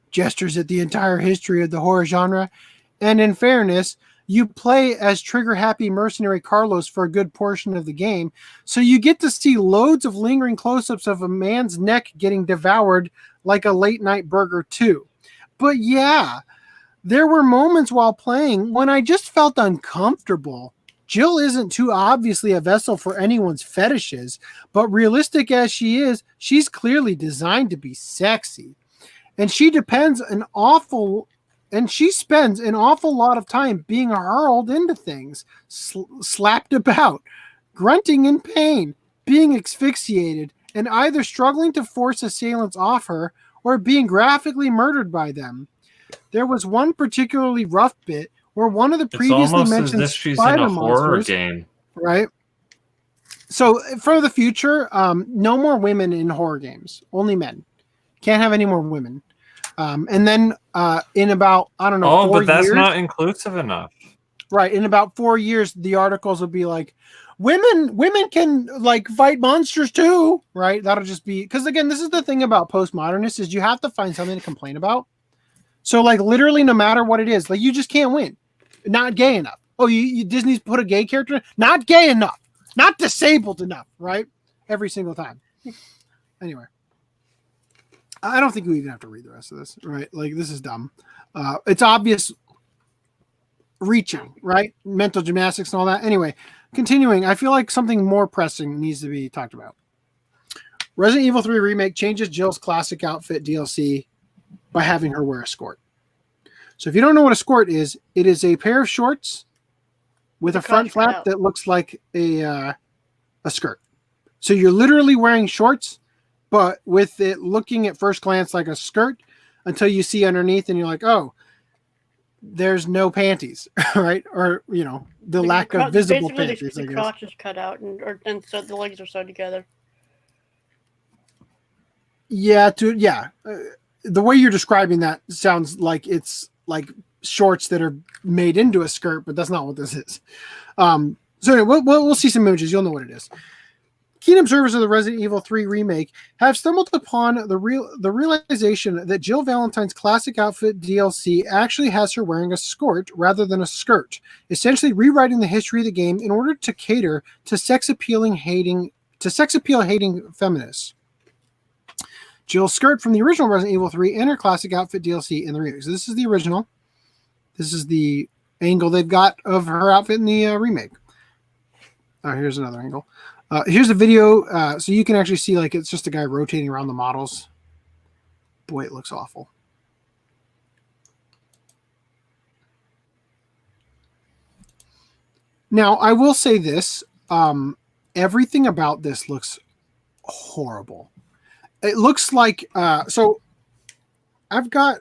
gestures at the entire history of the horror genre. And in fairness, you play as trigger-happy mercenary Carlos for a good portion of the game, so you get to see loads of lingering close-ups of a man's neck getting devoured like a late-night burger too. But yeah, there were moments while playing when I just felt uncomfortable. Jill isn't too obviously a vessel for anyone's fetishes, but realistic as she is, she's clearly designed to be sexy. And she spends an awful lot of time being hurled into things, slapped about, grunting in pain, being asphyxiated, and either struggling to force assailants off her or being graphically murdered by them. There was one particularly rough bit where one of the previously mentioned spider monsters, game. Right? So for the future, no more women in horror games, only men. Can't have any more women. And then in about, 4 years. But that's not inclusive enough. Right. In about 4 years, the articles will be like, women can like fight monsters too. Right. That'll just be, because again, this is the thing about postmodernists is you have to find something to complain about. So like literally no matter what it is, like you just can't win. Not gay enough. Oh, you Disney's put a gay character in? Not gay enough. Not disabled enough. Right. Every single time. Anyway. I don't think we even have to read the rest of this, right? Like, this is dumb. It's obvious reaching, right? Mental gymnastics and all that. Anyway, continuing, I feel like something more pressing needs to be talked about. Resident Evil 3 Remake changes Jill's classic outfit DLC by having her wear a skirt. So if you don't know what a skirt is, it is a pair of shorts with a front flap that looks like a skirt. So you're literally wearing shorts, but with it looking at first glance like a skirt until you see underneath and you're like, oh, there's no panties, right? Or, the lack of visible panties. The crotch is cut out and so the legs are sewed together. Yeah, the way you're describing that sounds like it's like shorts that are made into a skirt, but that's not what this is. So anyway, we'll see some images. You'll know what it is. Keen observers of the Resident Evil 3 remake have stumbled upon the realization that Jill Valentine's classic outfit DLC actually has her wearing a skirt rather than a skirt, essentially rewriting the history of the game in order to cater to sex appeal hating feminists. Jill's skirt from the original Resident Evil 3 and her classic outfit DLC in the remake. So this is the original. This is the angle they've got of her outfit in the remake. Here's another angle. Here's a video, so you can actually see like it's just a guy rotating around the models. Boy, it looks awful. Now, I will say this. everything about this looks horrible. It looks like so I've got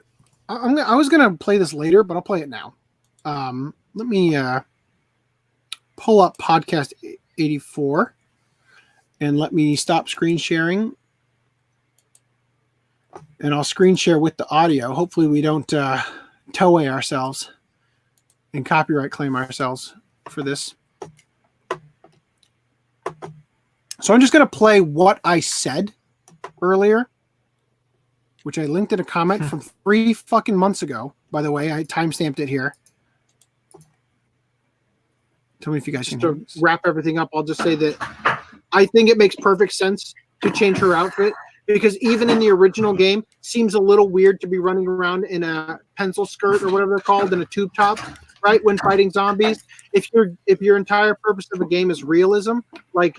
I was gonna play this later, but I'll play it now. Let me pull up podcast 84 and let me stop screen sharing, and I'll screen share with the audio. Hopefully we don't tow away ourselves and copyright claim ourselves for this. So I'm just going to play what I said earlier, which I linked in a comment from 3 fucking months ago. By the way, I timestamped it here. Tell me if you guys can hear this. Wrap everything up, I'll just say that I think it makes perfect sense to change her outfit, because even in the original game, seems a little weird to be running around in a pencil skirt or whatever they're called, in a tube top, right, when fighting zombies. If your entire purpose of a game is realism, like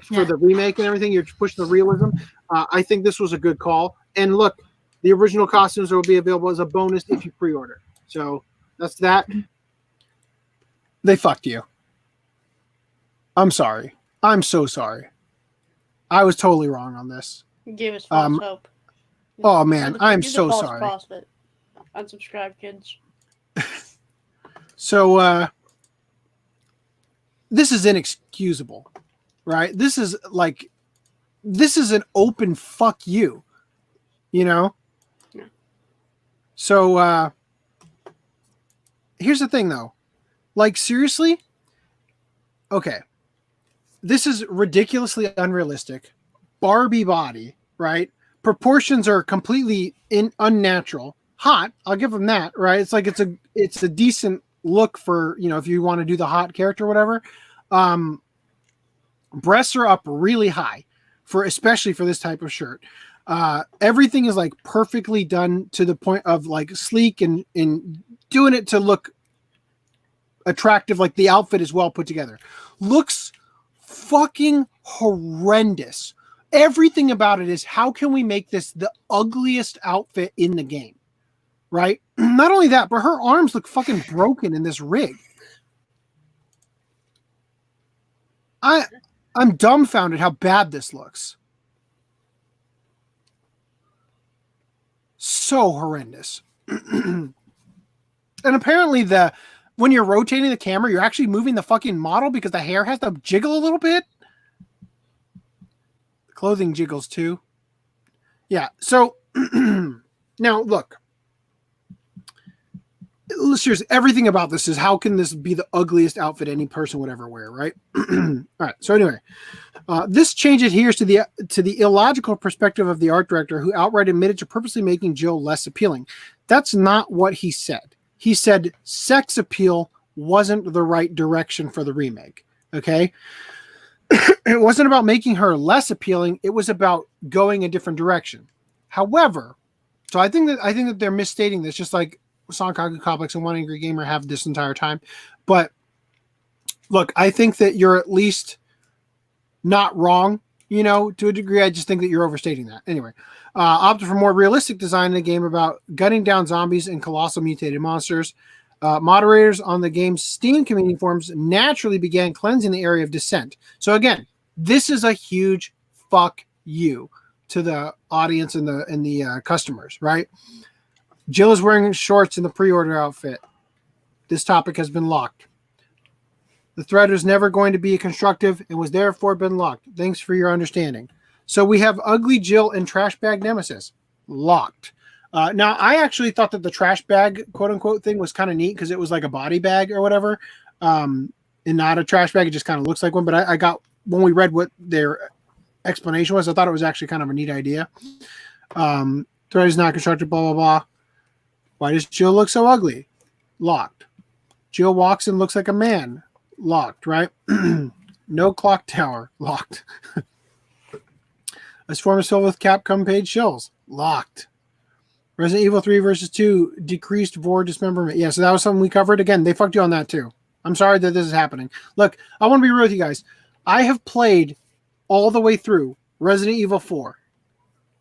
for the remake and everything, you're pushing the realism. I think this was a good call. And look, the original costumes will be available as a bonus if you pre-order. So that's that. They fucked you. I'm sorry. I'm so sorry. I was totally wrong on this. You gave us false hope. Oh man, I'm so sorry. Unsubscribe, kids. So this is inexcusable, right? This is an open fuck you, you know? Yeah. So here's the thing though. Like, seriously? Okay. This is ridiculously unrealistic. Barbie body, right? Proportions are completely unnatural. Hot, I'll give them that, right? It's like it's a decent look for, you know, if you want to do the hot character or whatever. Breasts are up really high especially for this type of shirt. Everything is like perfectly done to the point of like sleek and doing it to look attractive. Like the outfit is well put together. Looks fucking horrendous. Everything about it is, how can we make this the ugliest outfit in the game? Right? Not only that, but her arms look fucking broken in this rig. I'm dumbfounded how bad this looks. So horrendous. And apparently when you're rotating the camera, you're actually moving the fucking model because the hair has to jiggle a little bit. The clothing jiggles too. Yeah. So now look, seriously, everything about this is, how can this be the ugliest outfit any person would ever wear, right? All right. So anyway, this change adheres to the illogical perspective of the art director, who outright admitted to purposely making Jill less appealing. That's not what he said. He said sex appeal wasn't the right direction for the remake. Okay. It wasn't about making her less appealing. It was about going a different direction. However, so I think that they're misstating this, just like Sankaku Complex and One Angry Gamer have this entire time. But look, I think that you're at least not wrong, you know, to a degree. I just think that you're overstating that. Anyway, opted for more realistic design in the game about gunning down zombies and colossal mutated monsters. Moderators on the game's Steam community forums naturally began cleansing the area of dissent. So again, this is a huge fuck you to the audience and the customers, right? Jill is wearing shorts in the pre-order outfit. This topic has been locked. The thread was never going to be constructive and was therefore been locked. Thanks for your understanding. So we have ugly Jill and trash bag nemesis. Locked. Now, I actually thought that the trash bag, quote unquote, thing was kind of neat because it was like a body bag or whatever, and not a trash bag. It just kind of looks like one. But I got, when we read what their explanation was, I thought it was actually kind of a neat idea. Thread is not constructed, blah, blah, blah. Why does Jill look so ugly? Locked. Jill walks and looks like a man. Locked, right? No clock tower. Locked. This form is filled with Capcom paid shills. Locked. Resident Evil 3 versus 2 decreased vor dismemberment. Yeah, so that was something we covered. Again, they fucked you on that too. I'm sorry that this is happening. Look, I want to be real with you guys. I have played all the way through Resident Evil 4.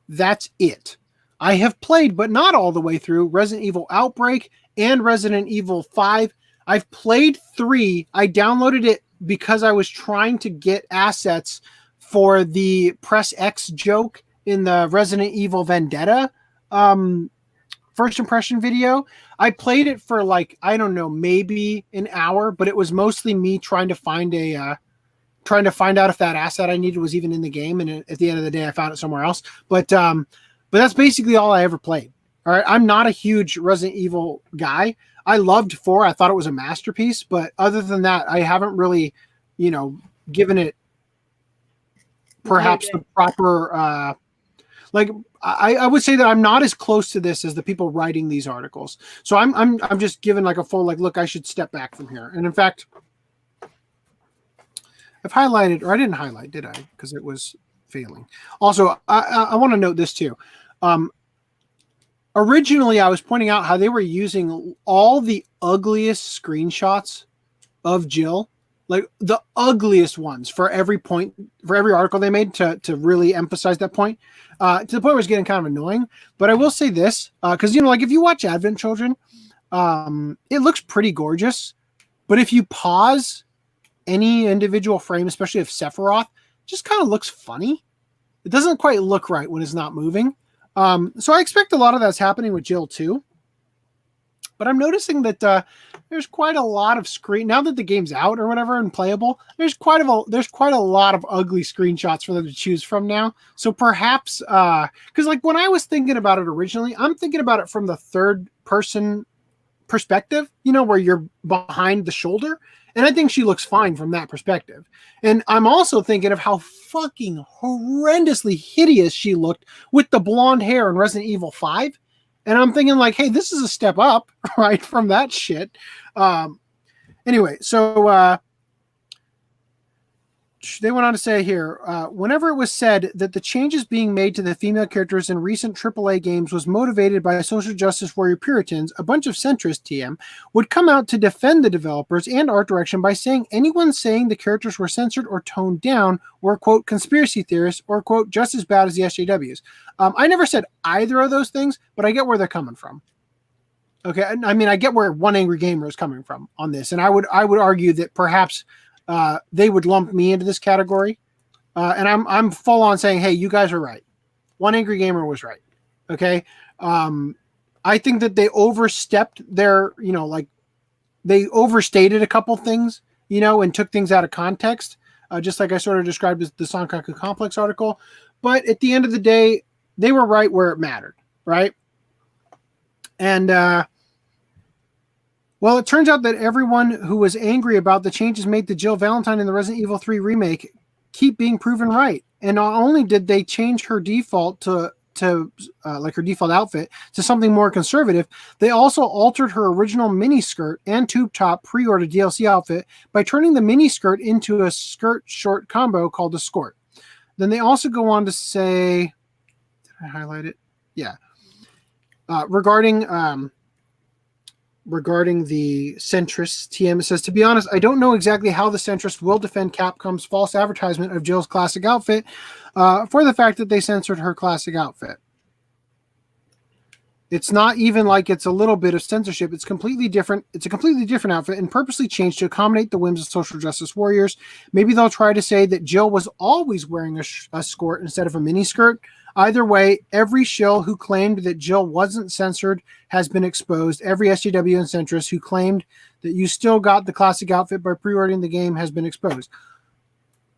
That's it. I have played, but not all the way through, Resident Evil Outbreak and Resident Evil 5. I've played 3. I downloaded it because I was trying to get assets for the press X joke in the Resident Evil Vendetta first impression video. I played it for like, I don't know, maybe an hour, but it was mostly me trying to find out if that asset I needed was even in the game. And at the end of the day, I found it somewhere else. But that's basically all I ever played. All right. I'm not a huge Resident Evil guy. I loved 4. I thought it was a masterpiece, but other than that, I haven't really, given it perhaps the proper, I would say that I'm not as close to this as the people writing these articles. So I'm just given like a full, look, I should step back from here. And in fact, I've highlighted, or I didn't highlight, did I? Because it was failing. Also, I want to note this too. Originally, I was pointing out how they were using all the ugliest screenshots of Jill, like the ugliest ones for every article they made to really emphasize that point, to the point where it was getting kind of annoying. But I will say this, because, if you watch Advent Children, it looks pretty gorgeous. But if you pause any individual frame, especially of Sephiroth, it just kind of looks funny. It doesn't quite look right when it's not moving. So I expect a lot of that's happening with Jill too. But I'm noticing that there's quite a lot of screen now that the game's out or whatever and playable. There's quite a lot of ugly screenshots for them to choose from now. So perhaps because like when I was thinking about it originally, I'm thinking about it from the third person perspective, where you're behind the shoulder. And I think she looks fine from that perspective. And I'm also thinking of how fucking horrendously hideous she looked with the blonde hair in Resident Evil 5. And I'm thinking like, hey, this is a step up, right, from that shit. Anyway, so they went on to say here, whenever it was said that the changes being made to the female characters in recent AAA games was motivated by social justice warrior Puritans, a bunch of centrist TM would come out to defend the developers and art direction by saying anyone saying the characters were censored or toned down were, quote, conspiracy theorists or, quote, just as bad as the SJWs. I never said either of those things, but I get where they're coming from. Okay, I mean, I get where One Angry Gamer is coming from on this, and I would argue that perhaps they would lump me into this category, and I'm full on saying, hey, you guys are right. One Angry Gamer was right. Okay, I think that they overstepped their, they overstated a couple things, and took things out of context, just like I sort of described as the Sankaku Complex article. But at the end of the day, they were right where it mattered, right? And well, it turns out that everyone who was angry about the changes made to Jill Valentine in the Resident Evil 3 remake keep being proven right. And not only did they change her default to like her default outfit to something more conservative, they also altered her original miniskirt and tube top pre-order DLC outfit by turning the miniskirt into a skirt short combo called a skort. Then they also go on to say, did I highlight it? Yeah. Regarding the centrist TM, it says, to be honest, I don't know exactly how the centrists will defend Capcom's false advertisement of Jill's classic outfit for the fact that they censored her classic outfit. It's not even like it's a little bit of censorship. It's completely different. It's a completely different outfit and purposely changed to accommodate the whims of social justice warriors. Maybe they'll try to say that Jill was always wearing a skort instead of a miniskirt. Either way, every shill who claimed that Jill wasn't censored has been exposed. Every SJW and centrist who claimed that you still got the classic outfit by pre-ordering the game has been exposed.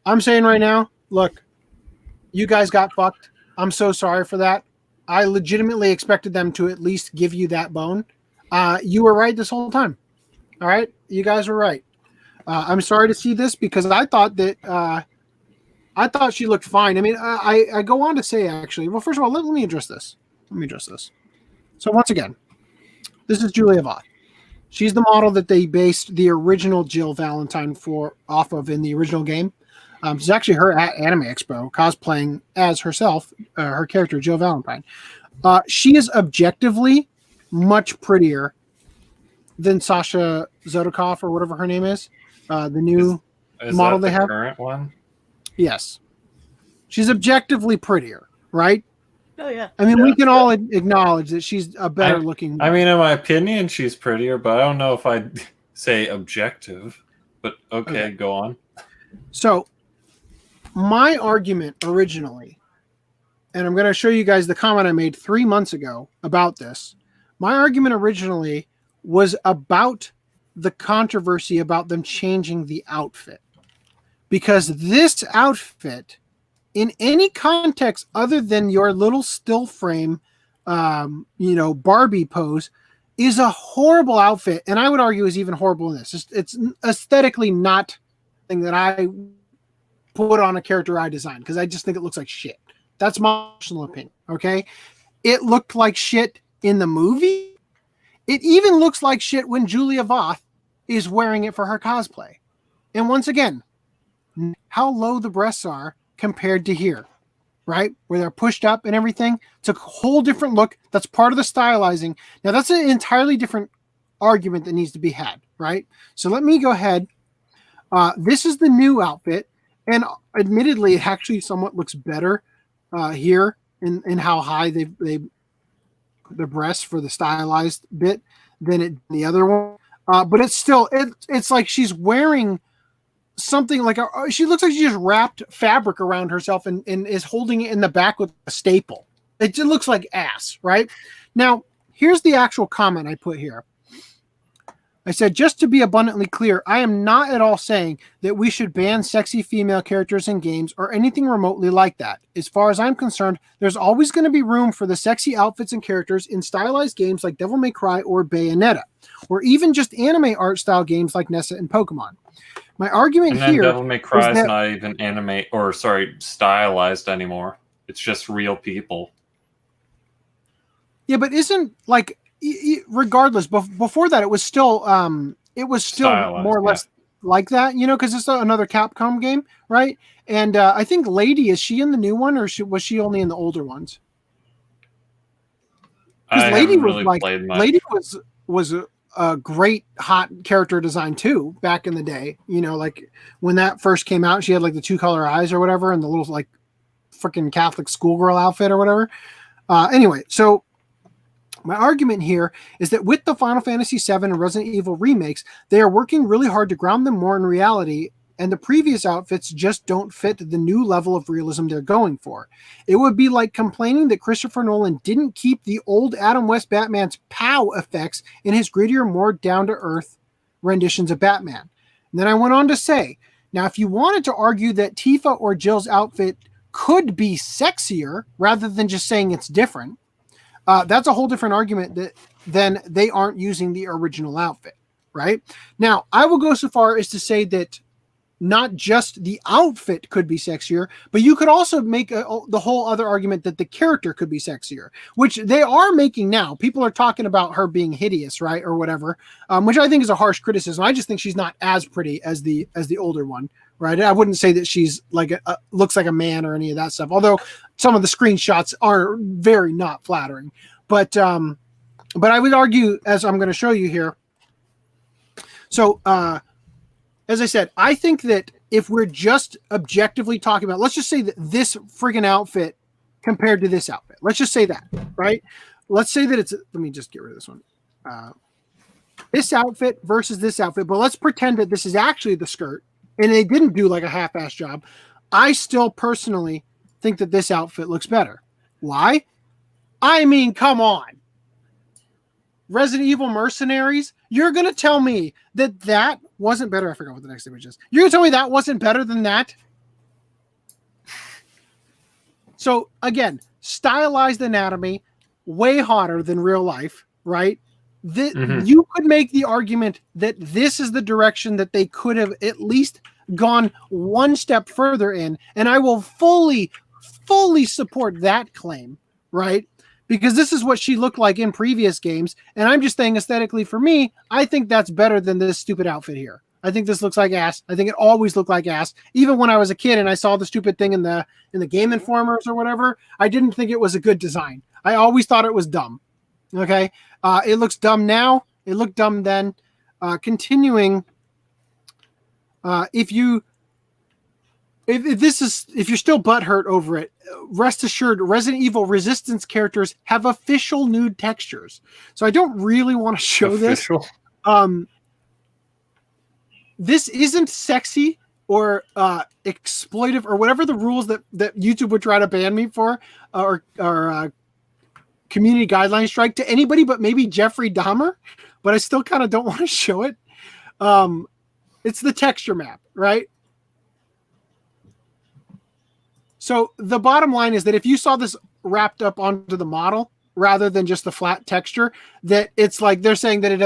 I'm saying right now, look, you guys got fucked. I'm so sorry for that. I legitimately expected them to at least give you that bone. You were right this whole time. All right? You guys were right. I'm sorry to see this because I thought that I thought she looked fine. I mean, I go on to say, actually, well, first of all, let me address this. So once again, this is Julia Voth. She's the model that they based the original Jill Valentine off of in the original game. It's actually her at Anime Expo cosplaying as herself, her character, Jill Valentine. She is objectively much prettier than Sasha Zodokov or whatever her name is. The new model they have. Current one? Yes. She's objectively prettier, right? Oh, yeah. I mean, we can all acknowledge that she's a better looking. I mean, in my opinion, she's prettier, but I don't know if I'd say objective. But okay, go on. So my argument originally, and I'm going to show you guys the comment I made 3 months ago about this. My argument originally was about the controversy about them changing the outfit. Because this outfit, in any context other than your little still frame, Barbie pose, is a horrible outfit. And I would argue is even horrible in this. It's aesthetically not thing that I put on a character I designed because I just think it looks like shit. That's my personal opinion. Okay. It looked like shit in the movie. It even looks like shit when Julia Voth is wearing it for her cosplay. And once again, how low the breasts are compared to here, right? Where they're pushed up and everything. It's a whole different look. That's part of the stylizing. Now that's an entirely different argument that needs to be had, right? So let me go ahead. This is the new outfit. And admittedly, it actually somewhat looks better here in how high they the breasts for the stylized bit than the other one. But it's still, it's like she's wearing something like she looks like she just wrapped fabric around herself and is holding it in the back with a staple. It just looks like ass, right? Now, here's the actual comment I put here. I said, just to be abundantly clear, I am not at all saying that we should ban sexy female characters in games or anything remotely like that. As far as I'm concerned, there's always going to be room for the sexy outfits and characters in stylized games like Devil May Cry or Bayonetta, or even just anime art style games like Nessa and Pokemon. My argument here Devil May Cry is not even stylized anymore. It's just real people. Yeah, but isn't like regardless, before that it was still stylized, more or less like that, because it's another Capcom game, right? And I think Lady, is she in the new one or was she only in the older ones? Because Lady was Lady was a great hot character design too back in the day. Like when that first came out, she had like the 2-color eyes or whatever, and the little like freaking Catholic schoolgirl outfit or whatever. Anyway, so my argument here is that with the Final Fantasy VII and Resident Evil remakes, they are working really hard to ground them more in reality, and the previous outfits just don't fit the new level of realism they're going for. It would be like complaining that Christopher Nolan didn't keep the old Adam West Batman's POW effects in his grittier, more down-to-earth renditions of Batman. And then I went on to say, now if you wanted to argue that Tifa or Jill's outfit could be sexier rather than just saying it's different, that's a whole different argument than they aren't using the original outfit, right? Now, I will go so far as to say that not just the outfit could be sexier, but you could also make the whole other argument that the character could be sexier, which they are making now. People are talking about her being hideous, right, or whatever, which I think is a harsh criticism. I just think she's not as pretty as the older one, right? I wouldn't say that she's like looks like a man or any of that stuff, although some of the screenshots are very not flattering. But I would argue, as I'm going to show you here. So, as I said, I think that if we're just objectively talking about, let's just say that this friggin' outfit compared to this outfit, let's just say that, right? Let's say that let me just get rid of this one. This outfit versus this outfit, but let's pretend that this is actually the skirt and they didn't do like a half-ass job. I still personally think that this outfit looks better. Why? I mean, come on. Resident Evil Mercenaries, you're going to tell me that wasn't better. I forgot what the next image is. You're going to tell me that wasn't better than that? So, again, stylized anatomy, way hotter than real life, right? You could make the argument that this is the direction that they could have at least gone one step further in, and I will fully support that claim, right? Because this is what she looked like in previous games, and I'm just saying aesthetically for me, I think that's better than this stupid outfit here. I think this looks like ass. I think it always looked like ass. Even when I was a kid and I saw the stupid thing in the Game Informers or whatever, I didn't think it was a good design. I always thought it was dumb. Okay? It looks dumb now. It looked dumb then. Continuing, if you're still butthurt over it, rest assured Resident Evil Resistance characters have official nude textures. So I don't really want to show this. this isn't sexy or exploitive or whatever the rules that YouTube would try to ban me for or community guidelines strike to anybody but maybe Jeffrey Dahmer, but I still kind of don't want to show it. It's the texture map, right? So the bottom line is that if you saw this wrapped up onto the model rather than just the flat texture, that it's like they're saying that the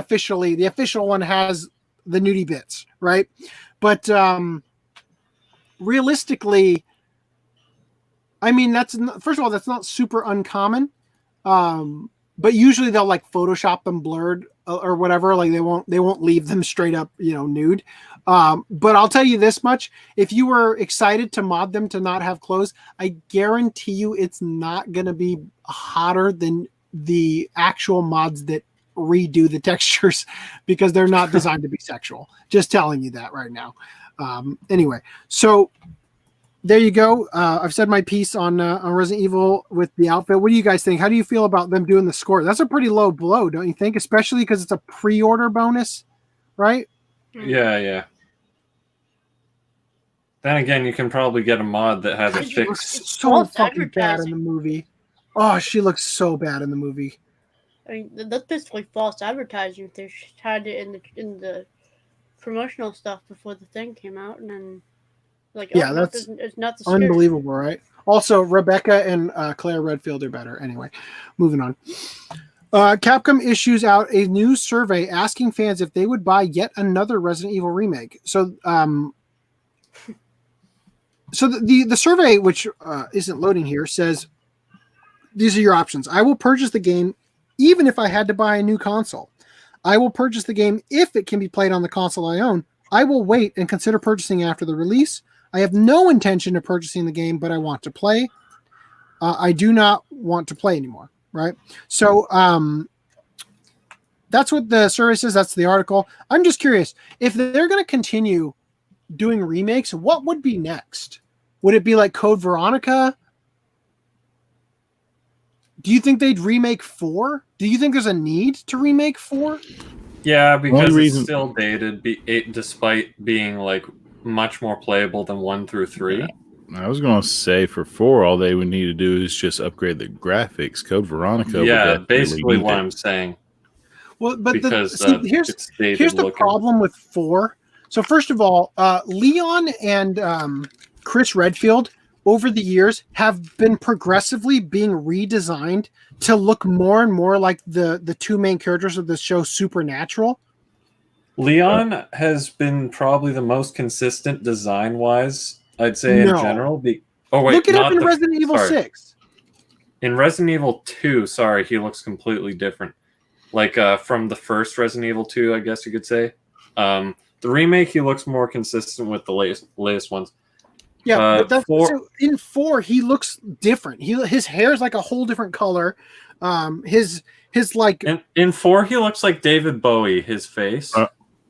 official one has the nudie bits, right? But realistically, I mean, first of all, that's not super uncommon. But usually they'll like Photoshop them blurred or whatever. Like they won't leave them straight up, nude. But I'll tell you this much: if you were excited to mod them to not have clothes, I guarantee you it's not going to be hotter than the actual mods that redo the textures because they're not designed to be sexual. Just telling you that right now. Anyway, so there you go. I've said my piece on Resident Evil with the outfit. What do you guys think? How do you feel about them doing the score? That's a pretty low blow, don't you think? Especially because it's a pre-order bonus, right? Yeah. Then again, you can probably get a mod that has a fixed. So fucking bad in the movie. Oh, she looks so bad in the movie. I mean, that's basically false advertising. They had it in the promotional stuff before the thing came out, and then that's it's not the unbelievable, right? Also, Rebecca and Claire Redfield are better. Anyway, moving on. Capcom issues out a new survey asking fans if they would buy yet another Resident Evil remake. So, the survey, which isn't loading here, says these are your options. I will purchase the game even if I had to buy a new console. I will purchase the game if it can be played on the console I own. I will wait and consider purchasing after the release. I have no intention of purchasing the game, but I want to play. I do not want to play anymore, right? So that's what the survey says. That's the article. I'm just curious. If they're going to continue doing remakes, what would be next? Would it be like Code Veronica? Do you think they'd remake 4? Do you think there's a need to remake 4? Yeah, because it's still dated, despite being like much more playable than 1 through 3. Yeah. I was going to say for 4, all they would need to do is just upgrade the graphics. Code Veronica. Yeah, basically what I'm saying. Well, but because here's the problem with 4. So first of all, Leon and Chris Redfield over the years have been progressively being redesigned to look more and more like the two main characters of the show Supernatural. Leon has been probably the most consistent design-wise, I'd say, in general. Look it up in Resident Evil 6. In Resident Evil 2, he looks completely different. Like from the first Resident Evil 2, I guess you could say. The remake, he looks more consistent with the latest ones. Yeah, but so in 4 he looks different. His hair is like a whole different color. His like in 4 he looks like David Bowie, his face.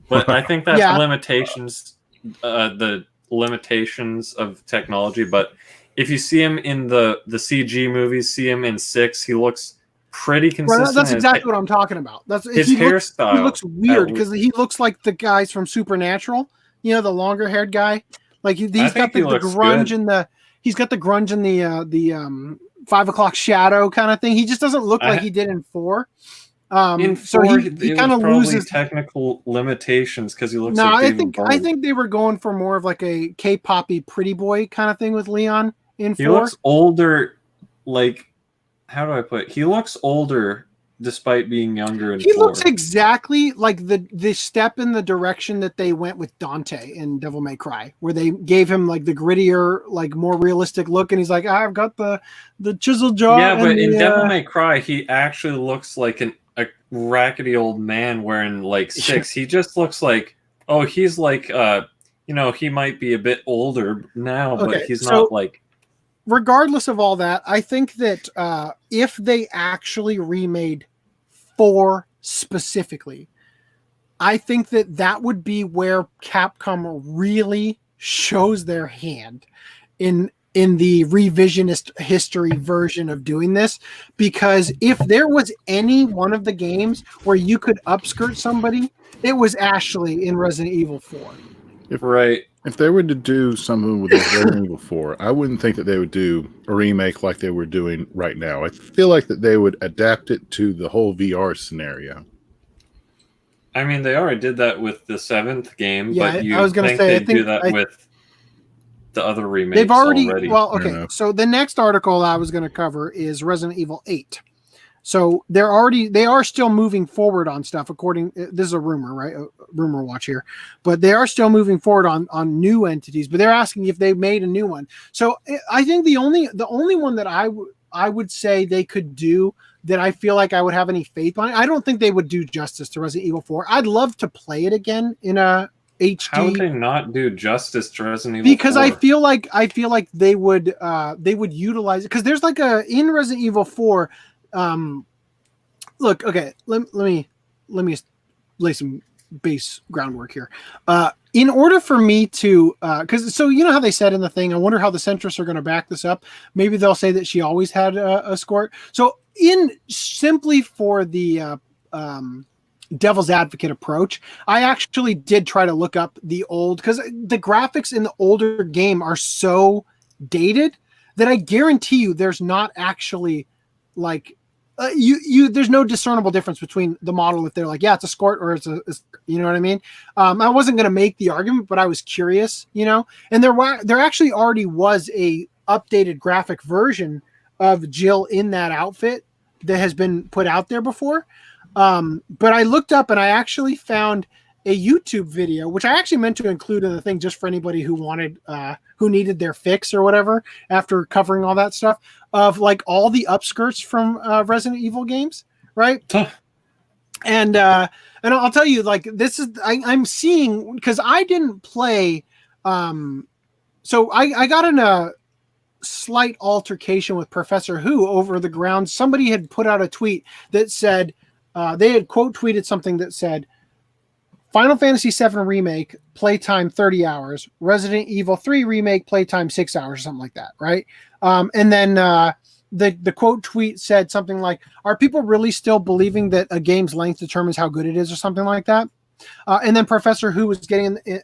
But I think that's limitations, the limitations of technology. But if you see him in the CG movies, see him in 6, he looks pretty consistent. Well, that's exactly what I'm talking about. That's his hairstyle. He looks weird because he looks like the guys from Supernatural. The longer haired guy. Like he's got the grunge and he's got the grunge and the 5 o'clock shadow kind of thing. He just doesn't look like he did in 4. In 4, so he kind of loses technical limitations because he looks. No, I think they were going for more of like a K-poppy pretty boy kind of thing with Leon in 4. He looks older. Like, how do I put it? He looks older despite being younger in 4. He looks exactly like the step in the direction that they went with Dante in Devil May Cry, where they gave him like the grittier, like more realistic look, and he's like, I've got the chisel jaw. Yeah, but in Devil May Cry, he actually looks like a rackety old man wearing like 6. He just looks like, he's like, he might be a bit older now, but he's not like. Regardless of all that, I think that if they actually remade 4 specifically, I think that would be where Capcom really shows their hand in in the revisionist history version of doing this, because if there was any one of the games where you could upskirt somebody, it was Ashley in Resident Evil 4. If they were to do something with Resident Evil 4, I wouldn't think that they would do a remake like they were doing right now. I feel like that they would adapt it to the whole VR scenario. I mean, they already did that with the 7th game, Yeah, but you I was gonna think say, I they'd think do that with the other remakes they've already. Well, Fair okay. enough. So the next article I was going to cover is Resident Evil 8. So they are still moving forward on stuff. This is a rumor, right? A rumor watch here, but they are still moving forward on new entities. But they're asking if they made a new one. So I think the only one that I would say they could do that I feel like I would have any faith on. I don't think they would do justice to Resident Evil 4. I'd love to play it again in a HD. How would they not do justice to Resident Evil? Because 4? I feel like they would utilize it, because there's like in Resident Evil 4. Look, okay, let me lay some base groundwork here. In order for me to, because so you know how they said in the thing, I wonder how the centrists are going to back this up. Maybe they'll say that she always had a escort. So simply for the devil's advocate approach, I actually did try to look up the old, because the graphics in the older game are so dated that I guarantee you there's not actually like there's no discernible difference between the model if they're like, yeah, it's a skort or it's you know what I mean? I wasn't going to make the argument, but I was curious, and there actually already was a updated graphic version of Jill in that outfit that has been put out there before. But I looked up and I actually found a YouTube video, which I actually meant to include in the thing just for anybody who wanted, who needed their fix or whatever after covering all that stuff, of like all the upskirts from Resident Evil games, right? And I'll tell you, like, this is I'm seeing, because I didn't play, so I got in a slight altercation with Professor Who over the grounds. Somebody had put out a tweet that said, they had quote tweeted something that said, Final Fantasy VII Remake, playtime 30 hours. Resident Evil 3 Remake, playtime 6 hours, or something like that, right? And then the quote tweet said something like, are people really still believing that a game's length determines how good it is, or something like that? And then Professor Who was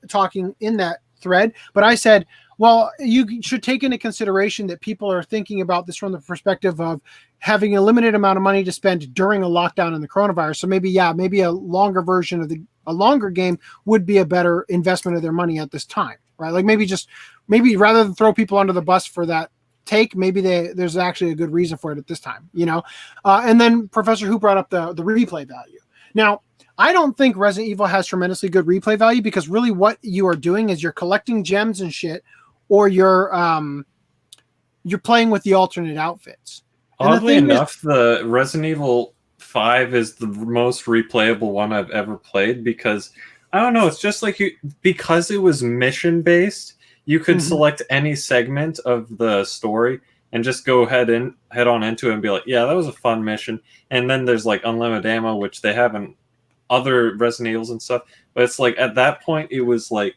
talking in that thread, but I said, well, you should take into consideration that people are thinking about this from the perspective of having a limited amount of money to spend during a lockdown in the coronavirus. So maybe a longer version of a longer game would be a better investment of their money at this time, right? Like maybe rather than throw people under the bus for that take, maybe there's actually a good reason for it at this time, And then Professor Who brought up the replay value. Now, I don't think Resident Evil has tremendously good replay value, because really what you are doing is you're collecting gems and shit, or you're playing with the alternate outfits. Oddly enough, the Resident Evil 5 is the most replayable one I've ever played, because I don't know, it's just like because it was mission based, you could select any segment of the story and just go head on into it and be like, yeah, that was a fun mission. And then there's like unlimited ammo, which they have in other Resident Evils and stuff. But it's like at that point, it was like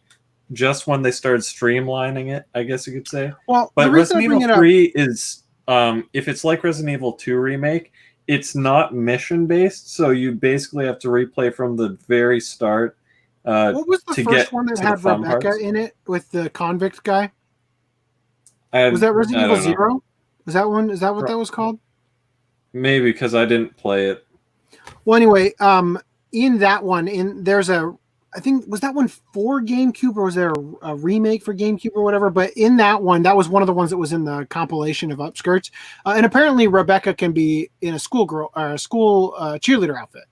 just when they started streamlining it, I guess you could say. Well, but Resident Evil 3 is, if it's like Resident Evil 2 Remake, it's not mission based, so you basically have to replay from the very start. What was the first one that had Rebecca in it with the convict guy? Was that Resident Evil 0? Was that one? Is that what that was called? Maybe, because I didn't play it. Well, anyway, in that one, there's I think, was that one for GameCube, or was there a remake for GameCube or whatever? But in that one, that was one of the ones that was in the compilation of upskirts. And apparently Rebecca can be in a school cheerleader outfit.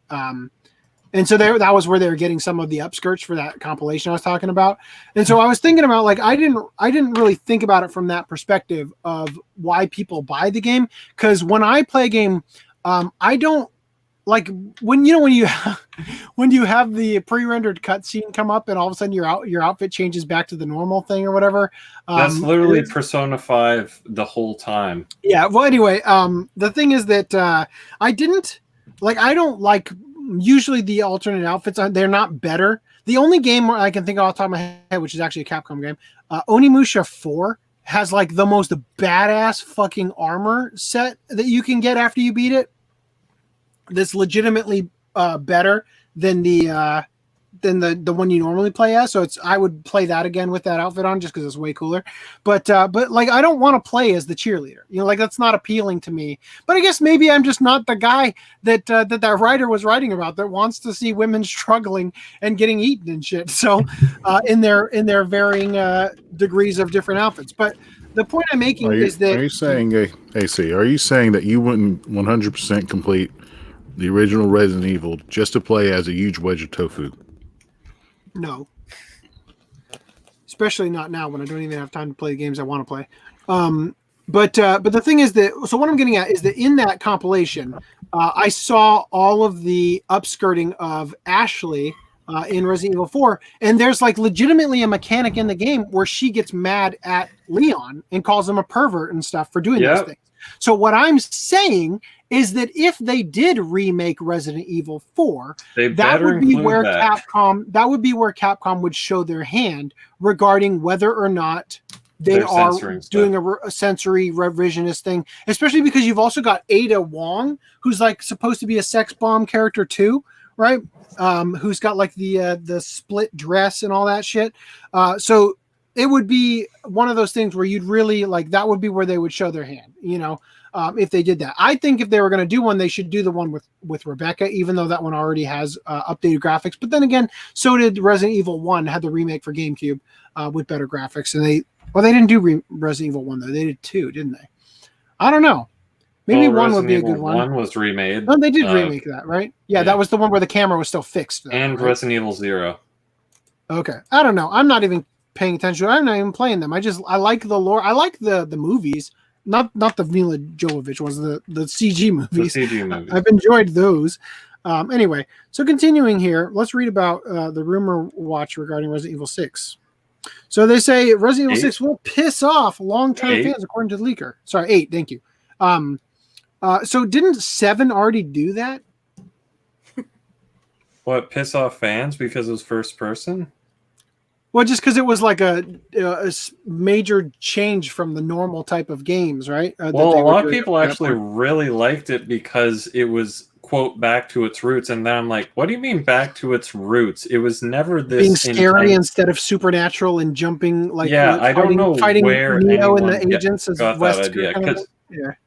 And so that was where they were getting some of the upskirts for that compilation I was talking about. And so I was thinking about, like, I didn't really think about it from that perspective of why people buy the game. Because when I play a game, I don't, like, when you have the pre-rendered cutscene come up and all of a sudden your outfit changes back to the normal thing or whatever. That's literally Persona 5 the whole time. Yeah. Well, anyway, the thing is that I don't like usually the alternate outfits. They're not better. The only game where I can think of off the top of my head, which is actually a Capcom game, Onimusha 4, has like the most badass fucking armor set that you can get after you beat it. That's legitimately better than the one you normally play as. So I would play that again with that outfit on just because it's way cooler. But like I don't want to play as the cheerleader. You know, like that's not appealing to me. But I guess maybe I'm just not the guy that writer was writing about that wants to see women struggling and getting eaten and shit. So in their varying degrees of different outfits. But the point I'm making is that are you saying, AC? Are you saying that you wouldn't 100% complete the original Resident Evil just to play as a huge wedge of tofu? No. Especially not now when I don't even have time to play the games I want to play. But the thing is that, so what I'm getting at is that in that compilation, I saw all of the upskirting of Ashley in Resident Evil 4, and there's like legitimately a mechanic in the game where she gets mad at Leon and calls him a pervert and stuff for doing those things. So what I'm saying is that if they did remake Resident Evil 4, that would be where Capcom would show their hand regarding whether or not they're doing a sensory revisionist thing, especially because you've also got Ada Wong, who's like supposed to be a sex bomb character too, right? Who's got like the split dress and all that shit. So it would be one of those things where you'd really like, that would be where they would show their hand, you know, if they did that. I think if they were going to do one, they should do the one with Rebecca, even though that one already has updated graphics. But then again, so did Resident Evil 1, had the remake for GameCube with better graphics. And they didn't do Resident Evil 1 though. They did 2, didn't they? I don't know. Maybe 1 would be a good one. 1 was remade. No, they did remake that, right? Yeah, that was the one where the camera was still fixed. Though, and right? Resident Evil 0. Okay. I don't know. I'm not even paying attention. I'm not even playing them. I like the lore. I like the movies. Not the Mila Jovovich ones, the CG movies. The CG movies. I've enjoyed those. Anyway, so continuing here, let's read about the rumor watch regarding Resident Evil 6. So they say Resident Evil 6 will piss off longtime fans, according to the leaker. Sorry, 8. Thank you. So didn't 7 already do that? What, piss off fans because it was first person? Well, just because it was like a major change from the normal type of games, right? Well, a lot of people actually really liked it because it was, quote, back to its roots. And then I'm like, what do you mean back to its roots? It was never this being scary instead of supernatural and jumping like I don't know fighting where Neo and the agents as got that idea. Because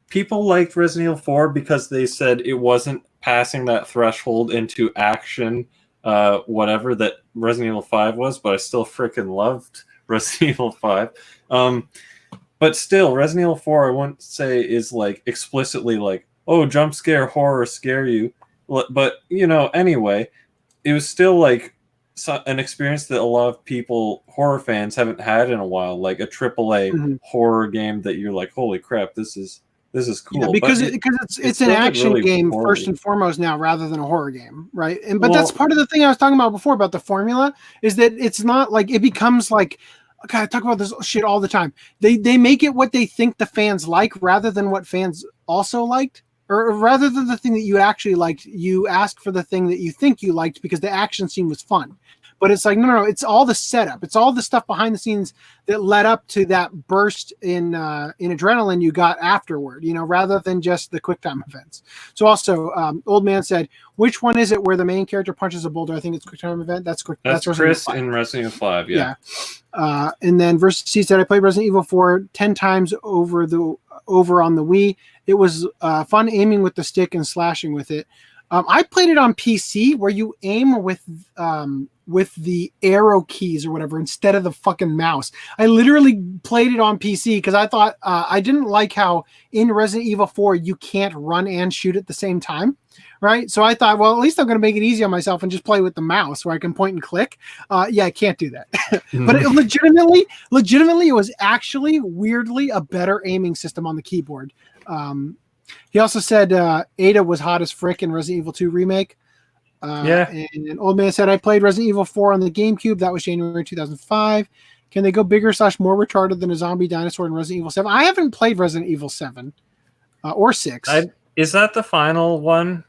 people liked Resident Evil 4 because they said it wasn't passing that threshold into action. Whatever that Resident Evil 5 was, but I still freaking loved Resident Evil 5. But still, Resident Evil 4, I wouldn't say is like explicitly like, oh, jump scare, horror, scare you. But, you know, anyway, it was still like an experience that a lot of people, horror fans, haven't had in a while, like a AAA horror game that you're like, holy crap, this is cool. Yeah, because it's an action really game first and foremost now, rather than a horror game, right? But that's part of the thing I was talking about before about the formula is that it's not like it becomes like, God, I talk about this shit all the time. They make it what they think the fans like rather than what fans also liked, or rather than the thing that you actually liked. You ask for the thing that you think you liked because the action scene was fun. But it's like, no, it's all the setup. It's all the stuff behind the scenes that led up to that burst in adrenaline you got afterward, you know, rather than just the quick time events. So also, Old Man said, which one is it where the main character punches a boulder? I think it's quick time event. That's Chris in Resident Evil 5, yeah. And then Versus C said, I played Resident Evil 4 10 times over on the Wii. It was fun aiming with the stick and slashing with it. I played it on PC where you aim with the arrow keys or whatever instead of the fucking mouse. I literally played it on PC because I thought I didn't like how in Resident Evil 4 you can't run and shoot at the same time, right? So I thought, well, at least I'm going to make it easy on myself and just play with the mouse where I can point and click. I can't do that. But it legitimately, it was actually weirdly a better aiming system on the keyboard. He also said Ada was hot as frick in Resident Evil 2 Remake. And Old Man said, I played Resident Evil 4 on the GameCube. That was January 2005. Can they go bigger / more retarded than a zombie dinosaur in Resident Evil 7? I haven't played Resident Evil 7 or 6. Is that the final one?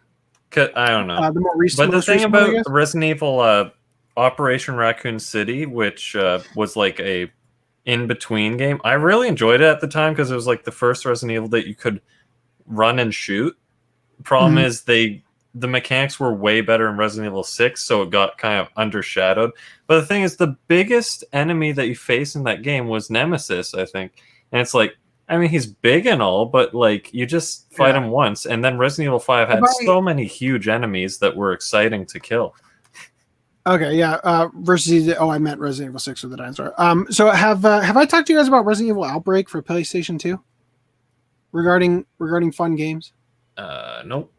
I don't know. The more recent, but the thing about Resident Evil Operation Raccoon City, which was like a in between game. I really enjoyed it at the time because it was like the first Resident Evil that you could run and shoot. Problem is the mechanics were way better in Resident Evil 6, so it got kind of undershadowed. But the thing is, the biggest enemy that you face in that game was Nemesis, I think. And it's like, I mean, he's big and all, but like you just fight him once. And then Resident Evil 5 had so many huge enemies that were exciting to kill. Okay, yeah. Versus, I meant Resident Evil 6 with the dinosaur. So have I talked to you guys about Resident Evil Outbreak for PlayStation 2? Regarding fun games? Nope.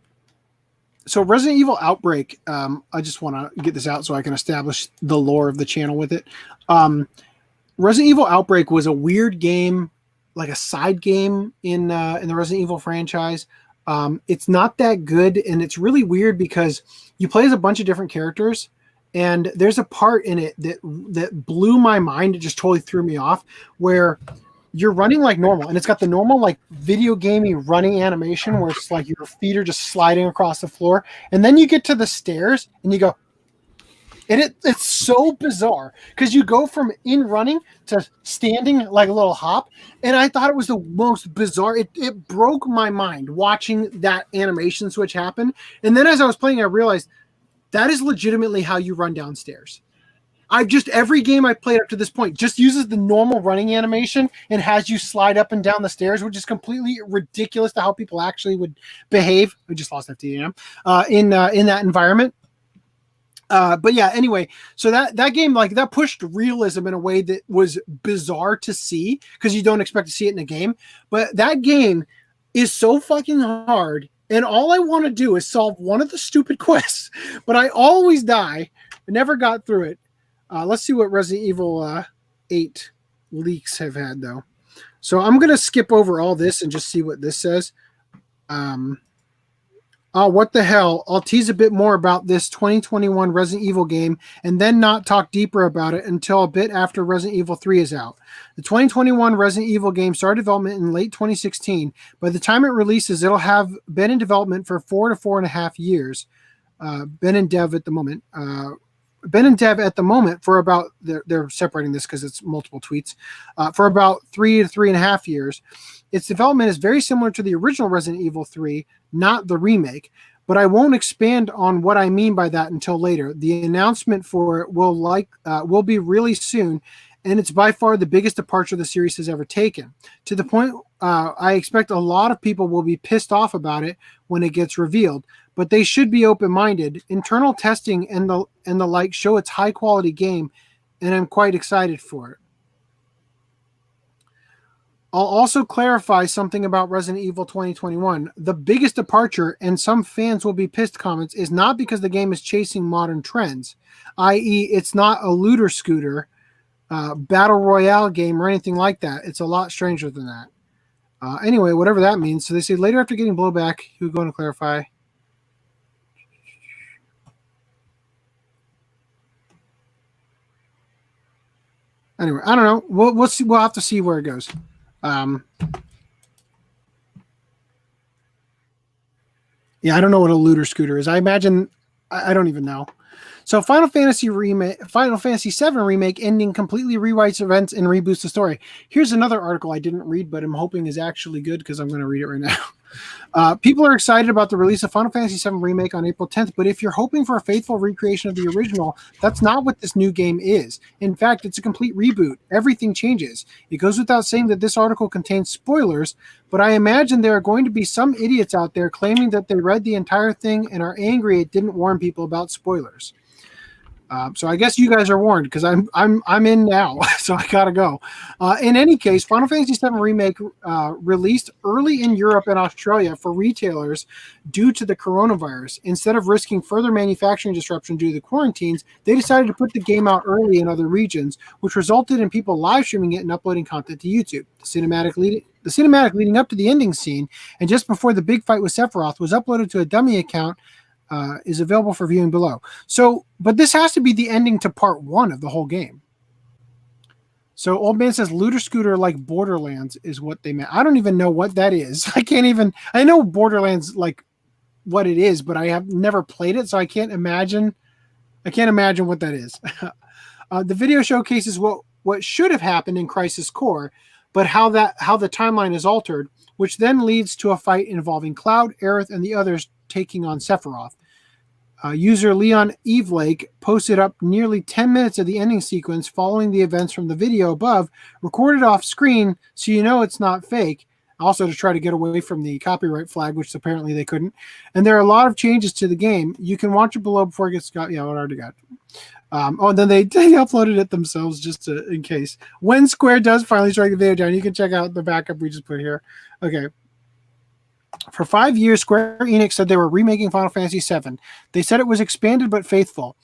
So Resident Evil Outbreak, I just want to get this out so I can establish the lore of the channel with it. Resident Evil Outbreak was a weird game, like a side game in the Resident Evil franchise. It's not that good, and it's really weird because you play as a bunch of different characters. And there's a part in it that blew my mind. It just totally threw me off, where you're running like normal, and it's got the normal like video gamey running animation where it's like your feet are just sliding across the floor, and then you get to the stairs and you go, and it's so bizarre because you go from in running to standing like a little hop, and I thought it was the most bizarre. It broke my mind watching that animation switch happen, and then as I was playing, I realized that is legitimately how you run downstairs. Every game I played up to this point just uses the normal running animation and has you slide up and down the stairs, which is completely ridiculous to how people actually would behave. We just lost FDDNM in that environment. But yeah, anyway, so that game, like, that pushed realism in a way that was bizarre to see because you don't expect to see it in a game. But that game is so fucking hard. And all I want to do is solve one of the stupid quests, but I always die. I never got through it. Let's see what Resident Evil 8 leaks have had, though. So I'm going to skip over all this and just see what this says. Oh, what the hell? I'll tease a bit more about this 2021 Resident Evil game and then not talk deeper about it until a bit after Resident Evil 3 is out. The 2021 Resident Evil game started development in late 2016. By the time it releases, it'll have been in development for 4 to 4.5 years. Been in dev at the moment. For about, they're separating this because it's multiple tweets, for about 3 to 3.5 years. Its development is very similar to the original Resident Evil 3, not the remake, but I won't expand on what I mean by that until later. The announcement for it will be really soon, and it's by far the biggest departure the series has ever taken. To the point, I expect a lot of people will be pissed off about it when it gets revealed, but they should be open-minded. Internal testing and the like show it's high-quality game, and I'm quite excited for it. I'll also clarify something about Resident Evil 2021. The biggest departure, and some fans will be pissed comments, is not because the game is chasing modern trends, i.e. it's not a looter scooter, battle royale game or anything like that. It's a lot stranger than that. Anyway, whatever that means. So they say later after getting blowback, he was going to clarify. Anyway, I don't know. We'll see. We'll have to see where it goes. Yeah, I don't know what a looter scooter is. I imagine I don't even know. So Final Fantasy VII Remake ending completely rewrites events and reboots the story. Here's another article I didn't read, but I'm hoping is actually good because I'm going to read it right now. People are excited about the release of Final Fantasy VII Remake on April 10th, but if you're hoping for a faithful recreation of the original, that's not what this new game is. In fact, it's a complete reboot. Everything changes. It goes without saying that this article contains spoilers, but I imagine there are going to be some idiots out there claiming that they read the entire thing and are angry it didn't warn people about spoilers. So I guess you guys are warned because I'm in now, so I gotta go. In any case, Final Fantasy VII Remake released early in Europe and Australia for retailers due to the coronavirus. Instead of risking further manufacturing disruption due to the quarantines, they decided to put the game out early in other regions, which resulted in people live streaming it and uploading content to YouTube. The cinematic leading up to the ending scene and just before the big fight with Sephiroth was uploaded to a dummy account. Is available for viewing below. So, but this has to be the ending to part 1 of the whole game. So Old Man says looter scooter like Borderlands is what they meant. I don't even know what that is. I know Borderlands like what it is, but I have never played it, so I can't imagine what that is. The video showcases what what should have happened in Crisis Core, but how the timeline is altered, which then leads to a fight involving Cloud, Aerith, and the others taking on Sephiroth. User Leon Evelake posted up nearly 10 minutes of the ending sequence following the events from the video above, recorded off screen so you know it's not fake, also to try to get away from the copyright flag, which apparently they couldn't. And there are a lot of changes to the game. You can watch it below before it gets got. Yeah, I already got it. And then they uploaded it themselves just in case. When Square does finally strike the video down, you can check out the backup we just put here. Okay. For 5 years, Square Enix said they were remaking Final Fantasy VII. They said it was expanded but faithful,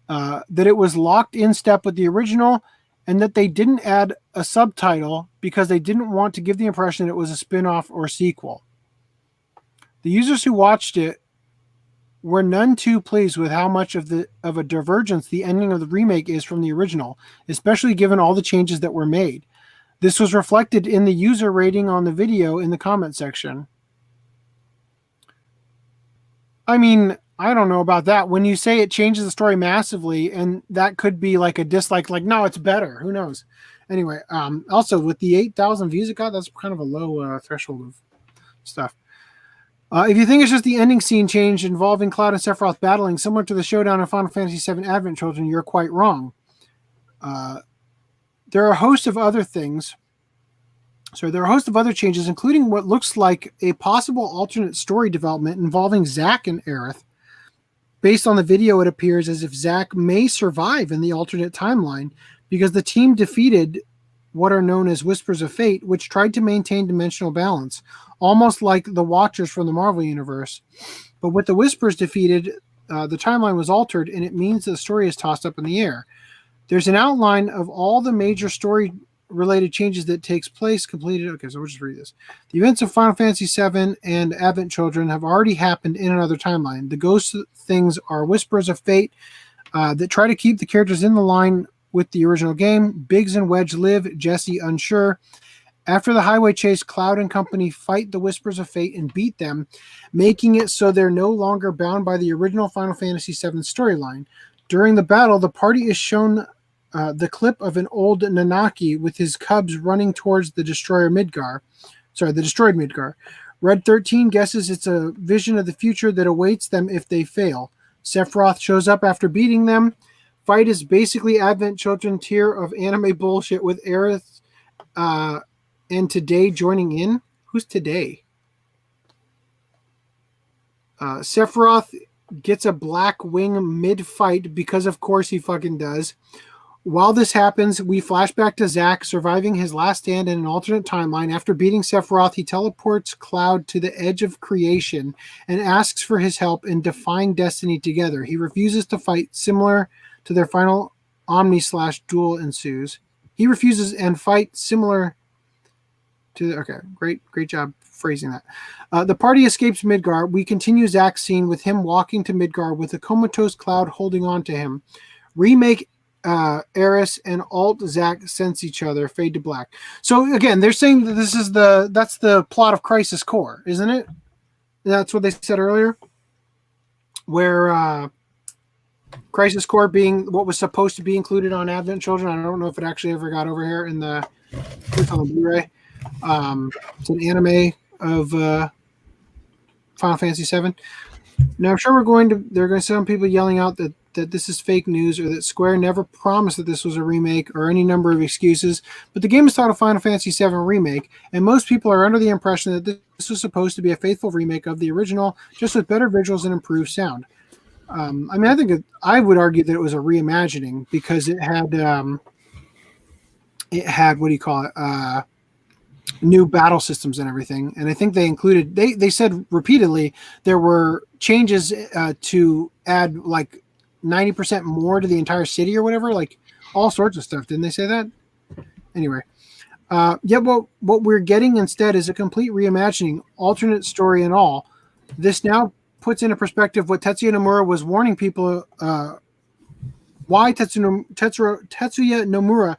that it was locked in step with the original, and that they didn't add a subtitle because they didn't want to give the impression that it was a spin-off or sequel. The users who watched it were none too pleased with how much of a divergence the ending of the remake is from the original, especially given all the changes that were made. This was reflected in the user rating on the video in the comment section. I mean, I don't know about that. When you say it changes the story massively, and that could be like a dislike, like, no, it's better. Who knows? Anyway, also with the 8,000 views it got, that's kind of a low threshold of stuff. If you think it's just the ending scene change involving Cloud and Sephiroth battling, similar to the showdown in Final Fantasy VII Advent Children, you're quite wrong. There are a host of other things. So there are a host of other changes, including what looks like a possible alternate story development involving Zack and Aerith. Based on the video, it appears as if Zack may survive in the alternate timeline because the team defeated what are known as Whispers of Fate, which tried to maintain dimensional balance, almost like the Watchers from the Marvel Universe. But with the Whispers defeated, the timeline was altered, and it means the story is tossed up in the air. There's an outline of all the major story-related changes that takes place completed. Okay, so we'll just read this. The events of Final Fantasy VII and Advent Children have already happened in another timeline. The ghost things are Whispers of Fate that try to keep the characters in the line with the original game. Biggs and Wedge live, Jesse unsure. After the highway chase, Cloud and company fight the Whispers of Fate and beat them, making it so they're no longer bound by the original Final Fantasy VII storyline. During the battle, the party is shown the clip of an old Nanaki with his cubs running towards the destroyed Midgar. Red 13 guesses it's a vision of the future that awaits them if they fail. Sephiroth shows up after beating them. Fight is basically Advent Children tier of anime bullshit with Aerith and Today joining in. Who's Today? Sephiroth gets a black wing mid-fight because of course he fucking does. While this happens, we flash back to Zack surviving his last stand in an alternate timeline. After beating Sephiroth, he teleports Cloud to the edge of creation and asks for his help in defying destiny together. He refuses to fight, similar to their final Omni/duel ensues. He refuses and fight similar to... Okay, great job phrasing that. The party escapes Midgar. We continue Zack's scene with him walking to Midgar with a comatose Cloud holding on to him. Remake Aerith and Alt Zack sense each other, fade to black. So again, they're saying that that's the plot of Crisis Core, isn't it? That's what they said earlier, where Crisis Core being what was supposed to be included on Advent Children. I don't know if it actually ever got over here on the Blu-ray. It's an anime of Final Fantasy VII. Now I'm sure they're going to see some people yelling out that this is fake news or that Square never promised that this was a remake or any number of excuses, but the game is titled Final Fantasy VII Remake, and most people are under the impression that this was supposed to be a faithful remake of the original, just with better visuals and improved sound. I mean, I would argue that it was a reimagining because it had what do you call it? New battle systems and everything, and I think they included. They said repeatedly there were changes to add like 90% more to the entire city or whatever, like all sorts of stuff. Didn't they say that? Anyway, what we're getting instead is a complete reimagining, alternate story and all. This now puts into perspective what Tetsuya Nomura was warning people. Why Tetsuya Nomura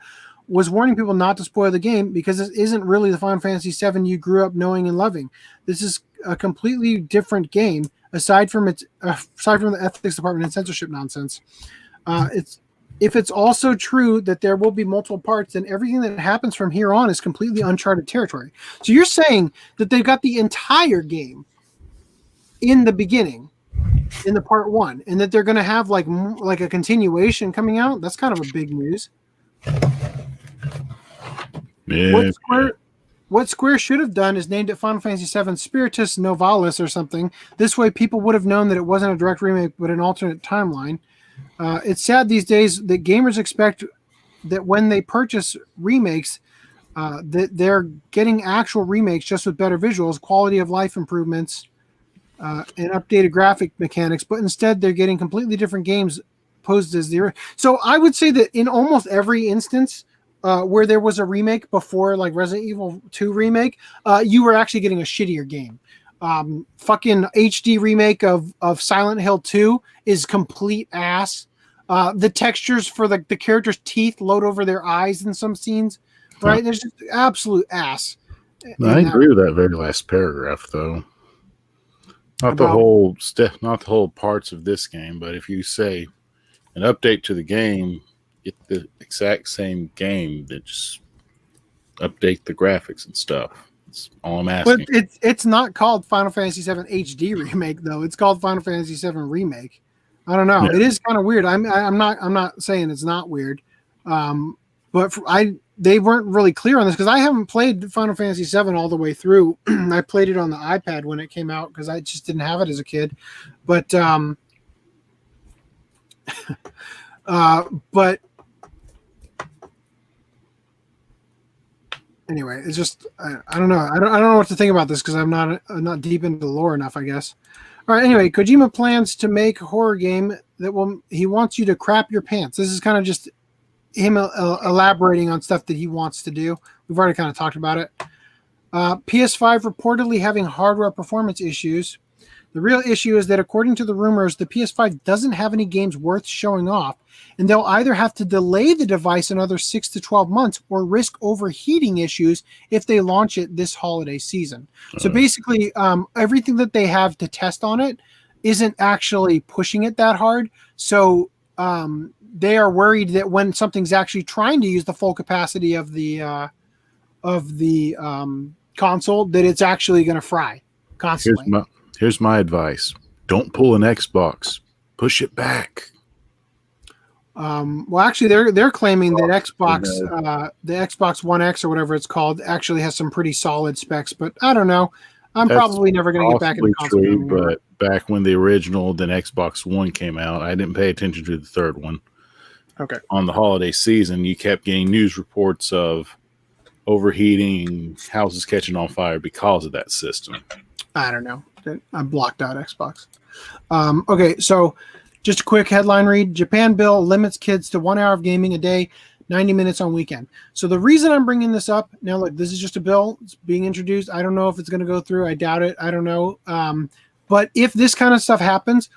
was warning people not to spoil the game, because this isn't really the Final Fantasy VII you grew up knowing and loving. This is a completely different game, aside from the ethics department and censorship nonsense. if it's also true that there will be multiple parts, then everything that happens from here on is completely uncharted territory. So you're saying that they've got the entire game in the beginning, in the part 1, and that they're going to have like a continuation coming out? That's kind of a big news. Yeah. What Square should have done is named it Final Fantasy VII Spiritus Novalis or something. This way people would have known that it wasn't a direct remake, but an alternate timeline. It's sad these days that gamers expect that when they purchase remakes, that they're getting actual remakes just with better visuals, quality of life improvements, and updated graphic mechanics, but instead they're getting completely different games posed as the. So I would say that in almost every instance where there was a remake before, like Resident Evil 2 remake, you were actually getting a shittier game. Fucking HD remake of Silent Hill 2 is complete ass. The textures for the characters' teeth load over their eyes in some scenes, right? There's just absolute ass. I agree with that very last paragraph, though. Not the whole parts of this game, but if you say an update to the game, get the exact same game, that just update the graphics and stuff. That's all I'm asking. But it's not called Final Fantasy VII HD remake though. It's called Final Fantasy VII remake. I don't know. Yeah. It is kind of weird. I'm not saying it's not weird, but they weren't really clear on this because I haven't played Final Fantasy VII all the way through. I played it on the iPad when it came out because I just didn't have it as a kid. But but anyway, it's just I don't know. I don't know what to think about this because I'm not deep into the lore enough, I guess. All right. Anyway, Kojima plans to make a horror game he wants you to crap your pants. This is kind of just him elaborating on stuff that he wants to do. We've already kind of talked about it. PS5 reportedly having hardware performance issues. The real issue is that according to the rumors, the PS5 doesn't have any games worth showing off, and they'll either have to delay the device another 6 to 12 months or risk overheating issues if they launch it this holiday season. So basically, everything that they have to test on it isn't actually pushing it that hard. So they are worried that when something's actually trying to use the full capacity of the console, that it's actually going to fry constantly. Here's my advice. Don't pull an Xbox. Push it back. Well, actually, they're claiming that the Xbox One X or whatever it's called actually has some pretty solid specs, but I don't know. That's probably never going to get back in the console. True, but back when the original then Xbox One came out, I didn't pay attention to the third one. Okay. On the holiday season, you kept getting news reports of overheating, houses catching on fire because of that system. I don't know. I blocked out Xbox. Okay, so just a quick headline read. Japan bill limits kids to 1 hour of gaming a day, 90 minutes on weekend. So the reason I'm bringing this up, now look, this is just a bill. It's being introduced. I don't know if it's going to go through. I doubt it. I don't know. But if this kind of stuff happens,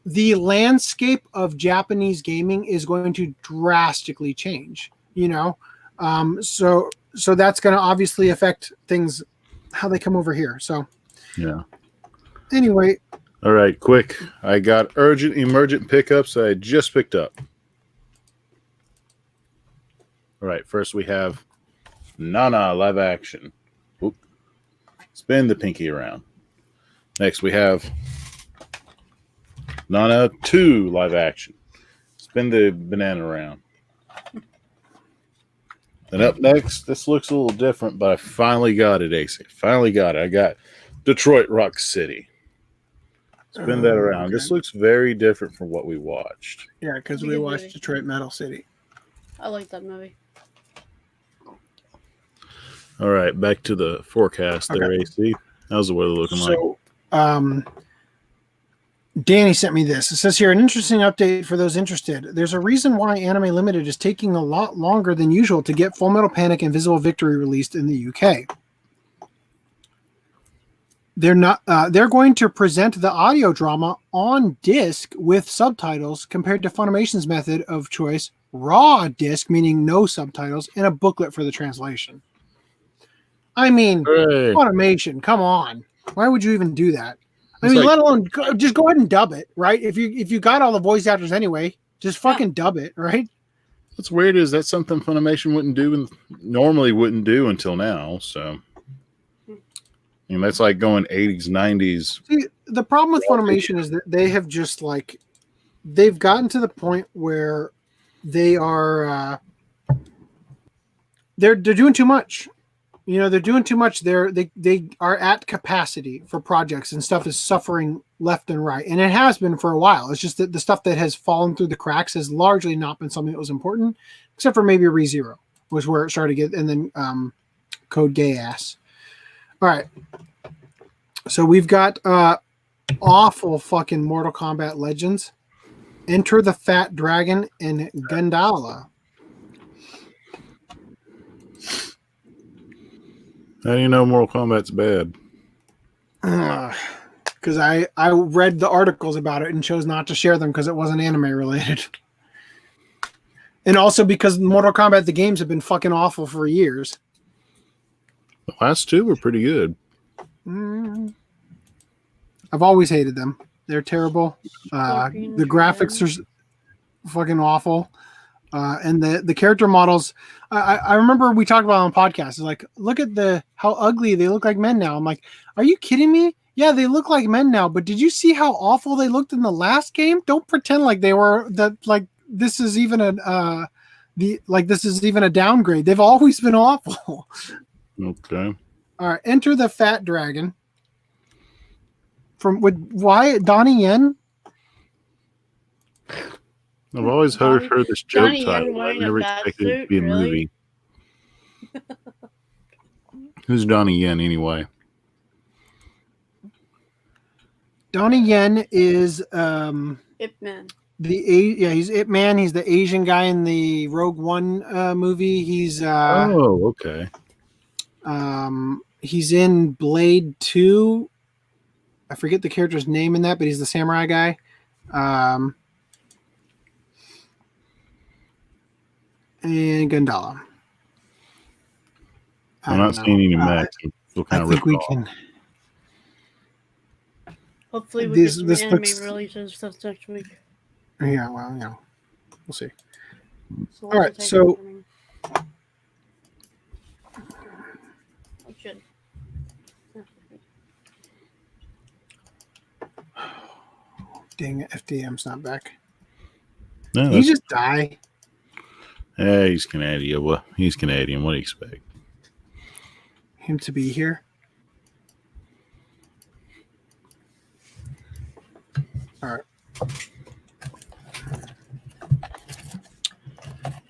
the landscape of Japanese gaming is going to drastically change, So that's going to obviously affect things, how they come over here. So, yeah. Anyway. All right, quick. I got urgent emergent pickups I just picked up. All right, first we have Nana live action. Oop. Spin the pinky around. Next we have Nana 2 live action. Spin the banana around. Then up next, this looks a little different, but I finally got it, AC. Finally got it. I got Detroit Rock City. Spin that around. Okay. This looks very different from what we watched. Yeah, because we watched Detroit Metal City. I like that movie. All right, back to the forecast there, AC. How's the weather looking like? So, Danny sent me this. It says here, an interesting update for those interested. There's a reason why Anime Limited is taking a lot longer than usual to get Full Metal Panic and Visible Victory released in the UK. They're going to present the audio drama on disc with subtitles compared to Funimation's method of choice, raw disc, meaning no subtitles, and a booklet for the translation. I mean, Funimation, come on. Why would you even do that? I mean, let alone just go ahead and dub it, right? If you got all the voice actors anyway, just fucking dub it, right? What's weird is that's something Funimation normally wouldn't do until now. So, that's like going 80s, 90s. See, the problem with Funimation is that they have just like they've gotten to the point where they are they're doing too much. They're doing too much. They are at capacity for projects, and stuff is suffering left and right. And it has been for a while. It's just that the stuff that has fallen through the cracks has largely not been something that was important, except for maybe ReZero was where it started to get, and then Code Gay Ass. All right. So we've got awful fucking Mortal Kombat Legends, Enter the Fat Dragon, and Gundala. How do you know Mortal Kombat's bad? Because I read the articles about it and chose not to share them because it wasn't anime related. And also because Mortal Kombat, the games have been fucking awful for years. The last two were pretty good. I've always hated them. They're terrible. The graphics are fucking awful. And the character models, I remember we talked about on podcasts. It's like, look at how ugly they look like men now. I'm like, are you kidding me? Yeah, they look like men now, but did you see how awful they looked in the last game? Don't pretend like they were this is even this is even a downgrade. They've always been awful. Okay. All right, Enter the Fat Dragon. Why Donnie Yen? I've always heard this joke Donnie Yen title. I wearing never a fat expected it to suit, be a really? movie. Who's Donnie Yen anyway? Donnie Yen is Ip Man. he's Ip Man. He's the Asian guy in the Rogue One movie. He's okay. He's in Blade 2. I forget the character's name in that, but he's the samurai guy. And Gundala. I'm not seeing any Max. I think we can. Hopefully we get some anime releases stuff next week. Yeah, well, we'll see. So all right, so. Should. Dang it, FDM's not back. No, he just die. Hey, he's Canadian. Well, he's Canadian. What do you expect? Him to be here. All right.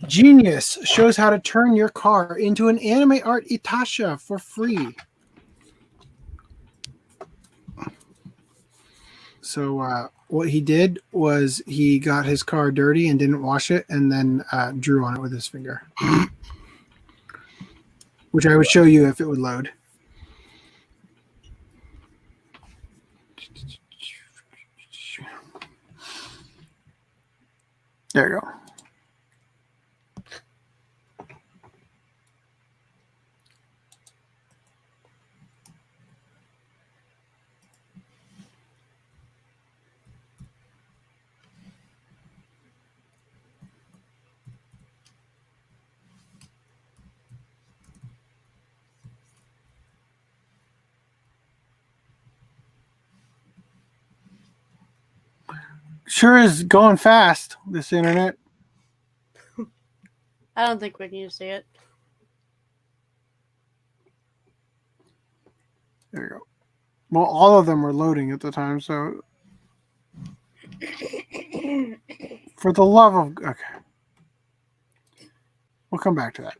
Genius shows how to turn your car into an anime art Itasha for free. So what he did was he got his car dirty and didn't wash it and then drew on it with his finger. Which I would show you if it would load. There you go. Sure is going fast, this internet. I don't think we need to see it. There you go. Well, all of them were loading at the time, so for the love of okay. We'll come back to that.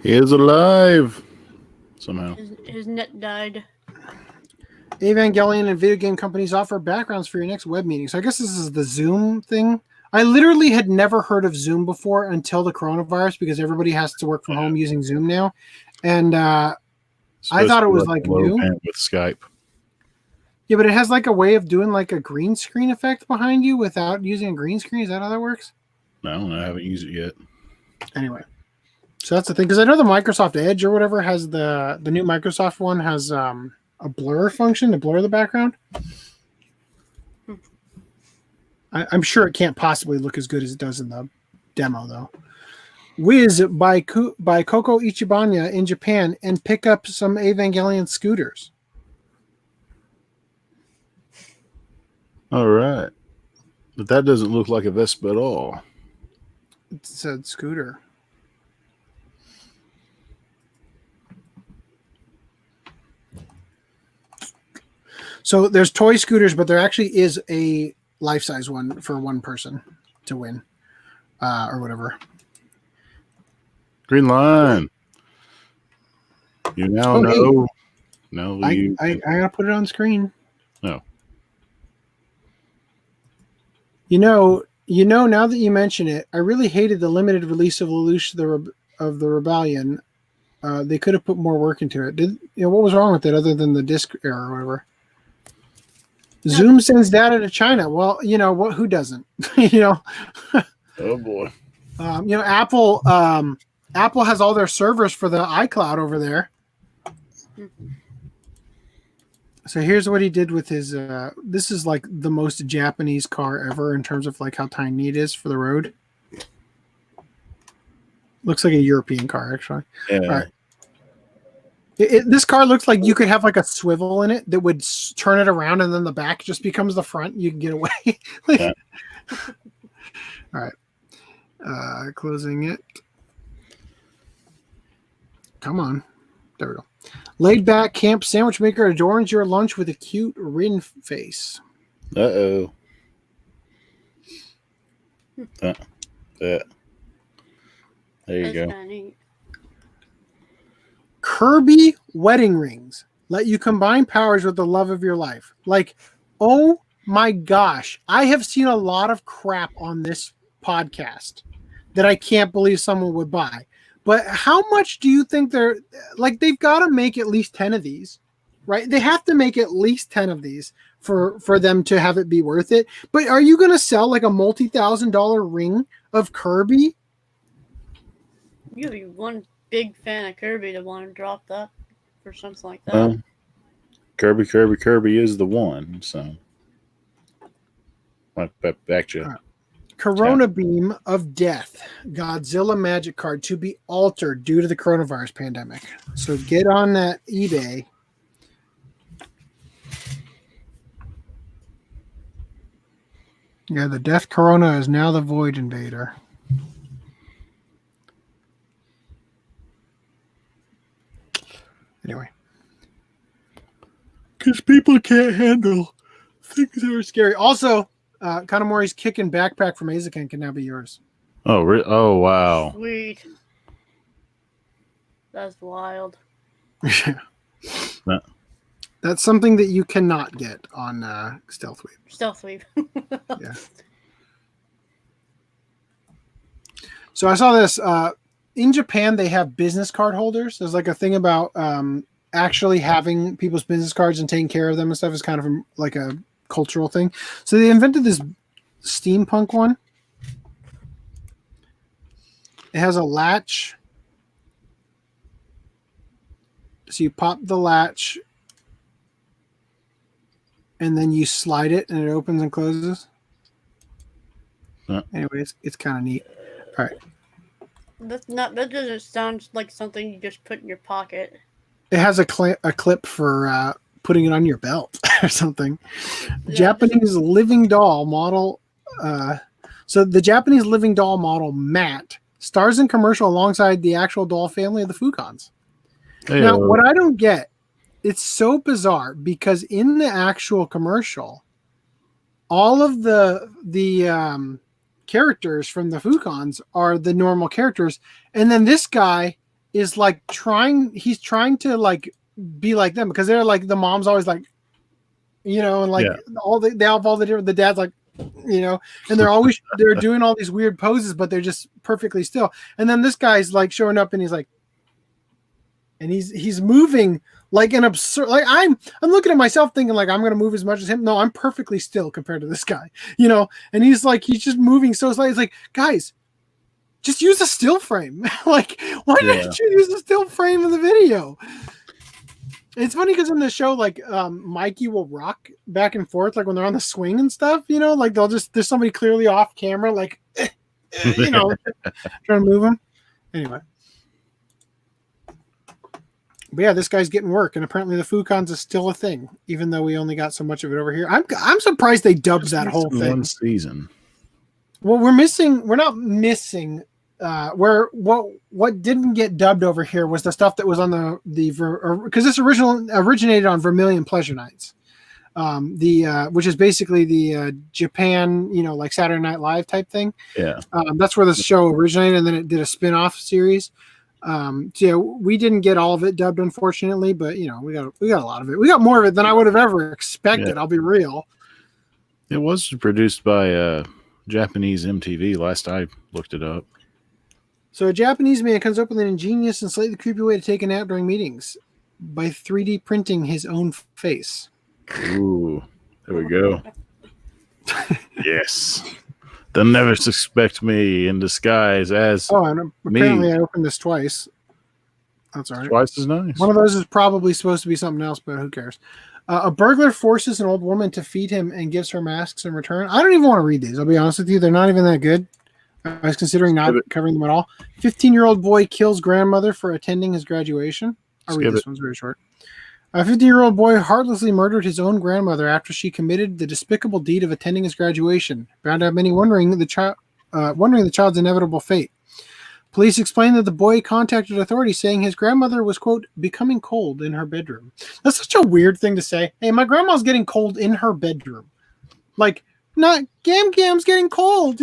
He is alive somehow. His net died. Evangelion and video game companies offer backgrounds for your next web meeting. So I guess this is the Zoom thing. I literally had never heard of Zoom before until the coronavirus because everybody has to work from home using Zoom now. And I thought it was like new. With Skype. Yeah, but it has like a way of doing like a green screen effect behind you without using a green screen. Is that how that works? No, I haven't used it yet. Anyway. So that's the thing. Because I know the Microsoft Edge or whatever has the new Microsoft one has a blur function to blur the background. I'm sure it can't possibly look as good as it does in the demo though. Whiz by Coco Ichibanya in Japan and pick up some Evangelion scooters. All right. But that doesn't look like a Vespa at all. It said scooter. So there's toy scooters, but there actually is a life-size one for one person to win, or whatever. Green line. You now know. Hey. No, I gotta put it on screen. No. You know. Now that you mention it, I really hated the limited release of Lelouch of the Rebellion. They could have put more work into it. What was wrong with it other than the disc error or whatever? Zoom sends data to China. Well, what? Who doesn't? Oh boy. Apple has all their servers for the iCloud over there. So here's what he did with his. This is like the most Japanese car ever in terms of like how tiny it is for the road. Looks like a European car, actually. Yeah. All right. This car looks like you could have like a swivel in it that would turn it around, and then the back just becomes the front. You can get away. Yeah. All right. Closing it. Come on. There we go. Laid back camp sandwich maker adorns your lunch with a cute Rin face. Uh-oh. There you go. Funny. Kirby wedding rings let you combine powers with the love of your life. Like, oh my gosh. I have seen a lot of crap on this podcast that I can't believe someone would buy. But how much do you think they've got to make at least 10 of these, right? They have to make at least 10 of these for them to have it be worth it. But are you going to sell like a multi-$1,000 ring of Kirby? You'd be one big fan of Kirby to want to drop that for something like that. Kirby is the one. So, back to you. Corona Beam of Death, Godzilla Magic card to be altered due to the coronavirus pandemic. So get on that eBay. Yeah, the Death Corona is now the Void Invader. Anyway. Because people can't handle things that are scary. Also, Kanamori's kicking backpack from Azaken can now be yours. Oh, wow. Sweet. That's wild. That's something that you cannot get on Stealth Weave. Stealth Weave. Yeah. So I saw this. In Japan, they have business card holders. There's like a thing about actually having people's business cards and taking care of them and stuff is kind of like a cultural thing. So they invented this steampunk one. It has a latch. So you pop the latch and then you slide it and it opens and closes. Anyways, it's kind of neat. All right. That doesn't sound like something you just put in your pocket. It has a clip for putting it on your belt or something. Yeah. Japanese living doll model. So the Japanese living doll model Matt stars in commercial alongside the actual doll family of the Fukons. Hey, now, what I don't get, it's so bizarre because in the actual commercial, all of the characters from the Fukons are the normal characters, and then this guy is like he's trying to like be like them because they're like the mom's always like, and like they have all the different, the dad's like, and they're doing all these weird poses, but they're just perfectly still. And then this guy's like showing up and he's like, and he's moving like an absurd, like I'm looking at myself thinking like I'm going to move as much as him. No, I'm perfectly still compared to this guy, and he's just moving so slightly. It's like, guys, just use a still frame. Like, why didn't you use a still frame in the video? It's funny because in the show, like Mikey will rock back and forth, like when they're on the swing and stuff, like there's somebody clearly off camera, like, trying to move him. Anyway. But yeah, this guy's getting work, and apparently the Fukons is still a thing, even though we only got so much of it over here. I'm surprised they dubbed that whole thing. One season. Well, we're not missing. What didn't get dubbed over here was the stuff that was on because this originated on Vermilion Pleasure Nights, which is basically the Japan, like Saturday Night Live type thing. Yeah, that's where the show originated, and then it did a spin-off series. We didn't get all of it dubbed, unfortunately, but we got a lot of it. We got more of it than I would have ever expected. Yeah. I'll be real. It was produced by Japanese MTV. Last I looked it up. So a Japanese man comes up with an ingenious and slightly creepy way to take a nap during meetings by 3D printing his own face. Ooh, there we go. Yes. They'll never suspect me in disguise as and apparently I opened this twice. That's all right. Twice as nice. One of those is probably supposed to be something else, but who cares? A burglar forces an old woman to feed him and gives her masks in return. I don't even want to read these. I'll be honest with you. They're not even that good. I was considering not covering them at all. 15-year-old boy kills grandmother for attending his graduation. I'll read this one's very short. A 15-year-old boy heartlessly murdered his own grandmother after she committed the despicable deed of attending his graduation, bound to have many wondering the child's inevitable fate. Police explained that the boy contacted authorities saying his grandmother was, quote, becoming cold in her bedroom. That's such a weird thing to say. Hey, my grandma's getting cold in her bedroom. Like, not Gam's getting cold,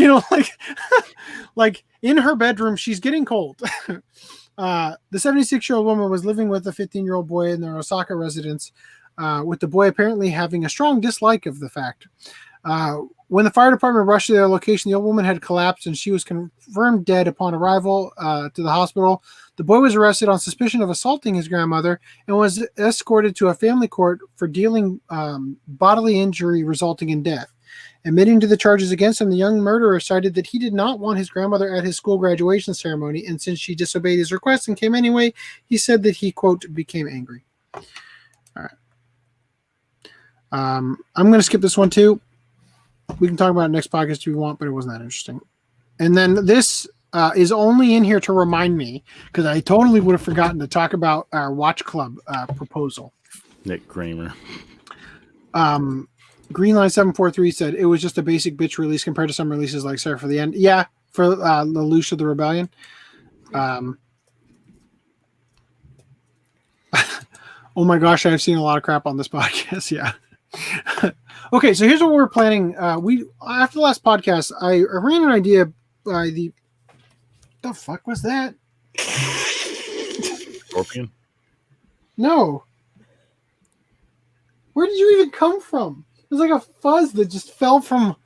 like in her bedroom, she's getting cold. The 76-year-old woman was living with a 15-year-old boy in their Osaka residence, with the boy apparently having a strong dislike of the fact. When the fire department rushed to their location, the old woman had collapsed and she was confirmed dead upon arrival to the hospital. The boy was arrested on suspicion of assaulting his grandmother and was escorted to a family court for dealing bodily injury resulting in death. Admitting to the charges against him, the young murderer cited that he did not want his grandmother at his school graduation ceremony, and since she disobeyed his request and came anyway, he said that he, quote, became angry. All right. I'm going to skip this one too. We can talk about it next podcast if you want, but it wasn't that interesting. And then this is only in here to remind me, because I totally would have forgotten to talk about our Watch Club proposal. Nick Kramer. Greenline 743 said it was just a basic bitch release compared to some releases like Sorry for the End. Yeah, for the Lelouch of the Rebellion. Oh my gosh, I've seen a lot of crap on this podcast. Yeah. Okay, so here's what we're planning. After the last podcast, I ran an idea by the fuck was that? Scorpion? No. Where did you even come from? It was like a fuzz that just fell from,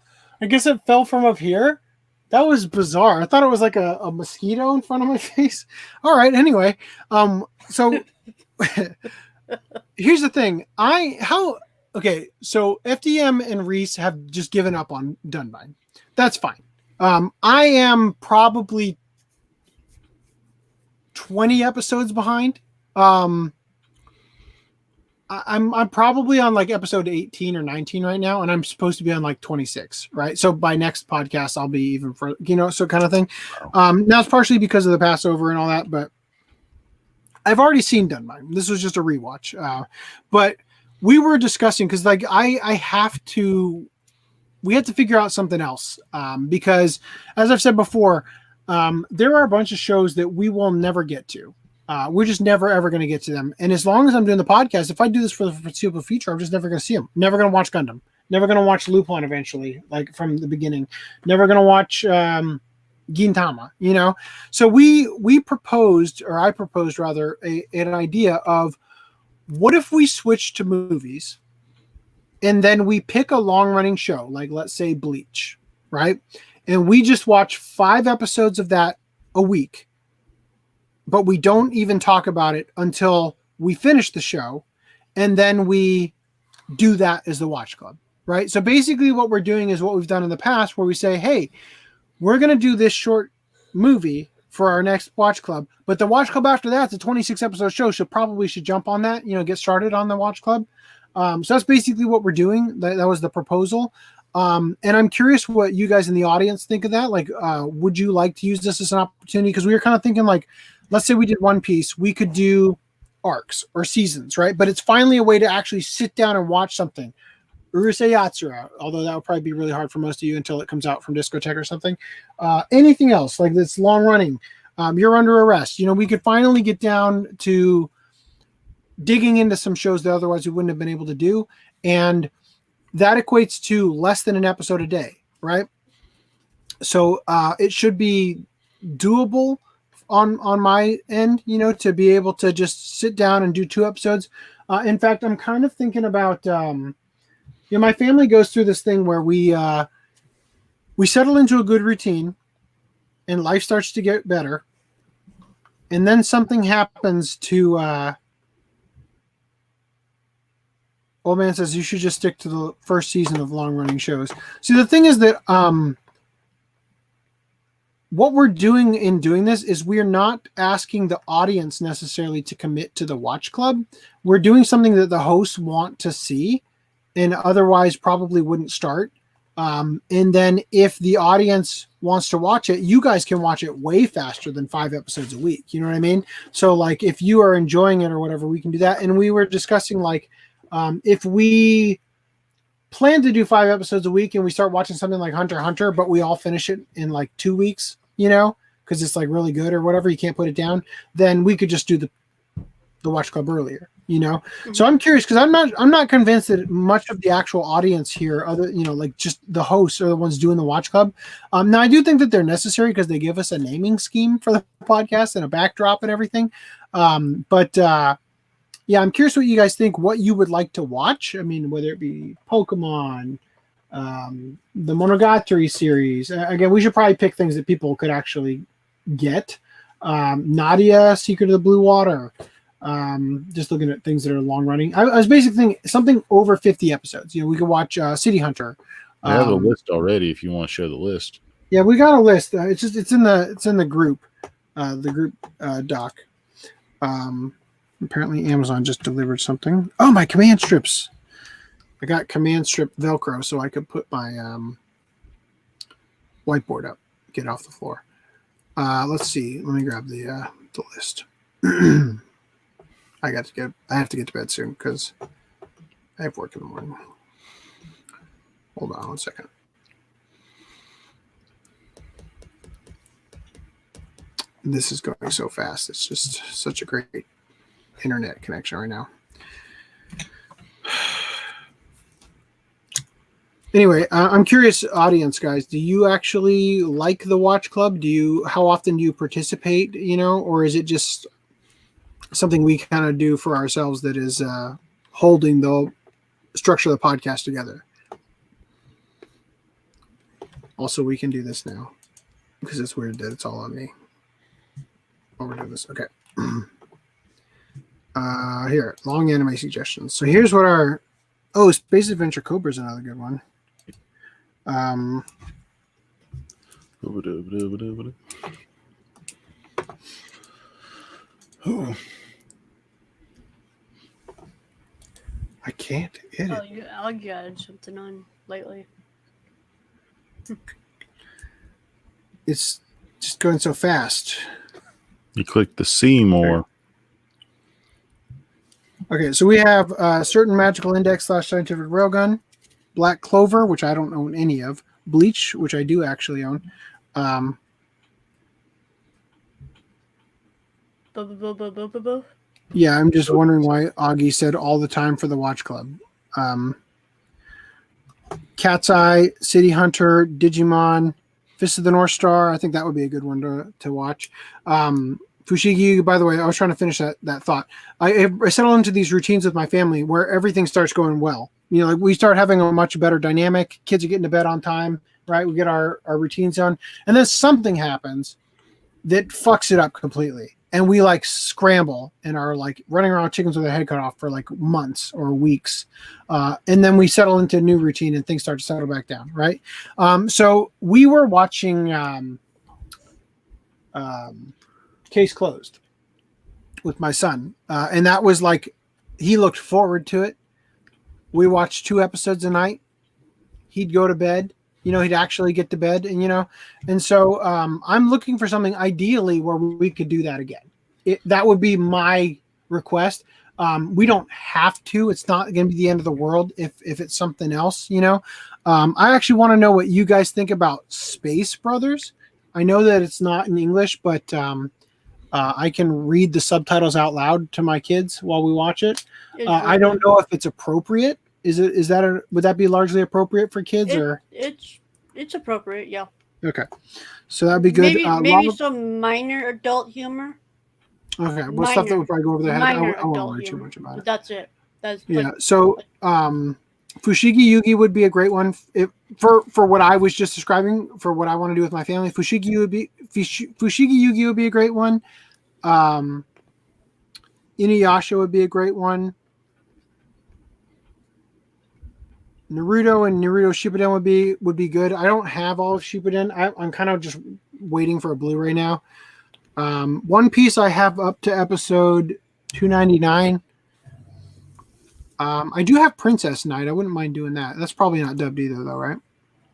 I guess it fell from up here. That was bizarre. I thought it was like a mosquito in front of my face. All right. Anyway, so here's the thing. So FDM and RHYS have just given up on Dunbine. That's fine. I am probably 20 episodes behind. I'm probably on like episode 18 or 19 right now, and I'm supposed to be on like 26, right? So by next podcast, I'll be even further, so kind of thing. Now it's partially because of the Passover and all that, but I've already seen Dunbine. This was just a rewatch. But we were discussing, because like we have to figure out something else, because as I've said before, there are a bunch of shows that we will never get to. We're just never, ever going to get to them. And as long as I'm doing the podcast, if I do this for the foreseeable future, I'm just never going to see them. Never going to watch Gundam. Never going to watch Lupin eventually, like from the beginning. Never going to watch Gintama, So I proposed rather, an idea of what if we switch to movies and then we pick a long-running show, like let's say Bleach, right? And we just watch 5 episodes of that a week. But we don't even talk about it until we finish the show, and then we do that as the Watch Club, right? So basically what we're doing is what we've done in the past, where we say, hey, we're going to do this short movie for our next Watch Club, but the Watch Club after that, it's a 26-episode show, should jump on that, get started on the Watch Club. So that's basically what we're doing. That was the proposal. And I'm curious what you guys in the audience think of that. Like, would you like to use this as an opportunity? Because we were kind of thinking, like, let's say we did One Piece, we could do arcs or seasons, right? But it's finally a way to actually sit down and watch something. Urusei Yatsura, although that would probably be really hard for most of you until it comes out from Discotheque or something. Anything else like this long running, You're Under Arrest. We could finally get down to digging into some shows that otherwise we wouldn't have been able to do. And that equates to less than an episode a day, right? So it should be doable on my end, to be able to just sit down and do 2 episodes. In fact, I'm kind of thinking about, my family goes through this thing where we settle into a good routine and life starts to get better. And then something happens to, Old Man says you should just stick to the first season of long running shows. See, the thing is that, what we're doing in doing this is we're not asking the audience necessarily to commit to the watch club. We're doing something that the hosts want to see and otherwise probably wouldn't start. And then if the audience wants to watch it, you guys can watch it way faster than 5 episodes a week. You know what I mean? So like if you are enjoying it or whatever, we can do that. And we were discussing like if we plan to do 5 episodes a week and we start watching something like Hunter x Hunter, but we all finish it in like 2 weeks, because it's like really good or whatever, you can't put it down, then we could just do the watch club earlier, Mm-hmm. So I'm curious because I'm not convinced that much of the actual audience here, other like just the hosts are the ones doing the watch club. Now I do think that they're necessary because they give us a naming scheme for the podcast and a backdrop and everything. Yeah, I'm curious what you guys think, what you would like to watch. I mean, whether it be Pokemon, the Monogatari series. Again, we should probably pick things that people could actually get. Nadia, Secret of the Blue Water. Just looking at things that are long running. I was basically thinking something over 50 episodes. We could watch City Hunter. I have a list already if you want to share the list. Yeah, we got a list. It's in the group, doc. Apparently Amazon just delivered something. Oh, my command strips. I got command strip Velcro so I could put my whiteboard up, get off the floor. Let's see. Let me grab the list. I have to get to bed soon because I have work in the morning. Hold on 1 second. This is going so fast. It's just such a great internet connection right now. Anyway, I'm curious, audience guys, do you actually like the watch club? How often do you participate, or is it just something we kind of do for ourselves that is holding the structure of the podcast together? Also, we can do this now because it's weird that it's all on me. Oh, we're doing this. Okay. Here, long anime suggestions. So here's what Space Adventure Cobra is another good one. Oh. I can't hit it. Oh, you added something on lately. It's just going so fast. You click the see more. Okay, so we have Certain Magical Index / Scientific Railgun, Black Clover, which I don't own any of, Bleach, which I do actually own. Yeah, I'm just wondering why Augie said all the time for the watch club. Cat's Eye, City Hunter, Digimon, Fist of the North Star. I think that would be a good one to watch. Fushigi, by the way, I was trying to finish that thought. I settle into these routines with my family where everything starts going well. Like we start having a much better dynamic. Kids are getting to bed on time, right? We get our routines done. And then something happens that fucks it up completely. And we like scramble and are like running around chickens with their head cut off for like months or weeks. And then we settle into a new routine and things start to settle back down, right? So we were watching Case Closed with my son. And that was like, he looked forward to it. We watched 2 episodes a night. he'd go to bed. He'd actually get to bed, and so I'm looking for something ideally where we could do that again. That would be my request. We don't have to. It's not going to be the end of the world if it's something else, I actually want to know what you guys think about Space Brothers. I know that it's not in English, but I can read the subtitles out loud to my kids while we watch it. I don't know if it's appropriate. Would that be largely appropriate for kids or? It's appropriate, yeah. Okay, so that'd be good. Maybe some minor adult humor. Okay, well, stuff that would probably go over their head. I won't worry too much about it. That's it. So Fushigi Yugi would be a great one for what I was just describing. For what I want to do with my family, Fushigi Yugi would be a great one. Inuyasha would be a great one. Naruto and Naruto Shippuden would be good. I don't have all of Shippuden. I'm kind of just waiting for a Blu-ray now. One Piece I have up to episode 299. I do have Princess Knight. I wouldn't mind doing that. That's probably not dubbed either, though, right?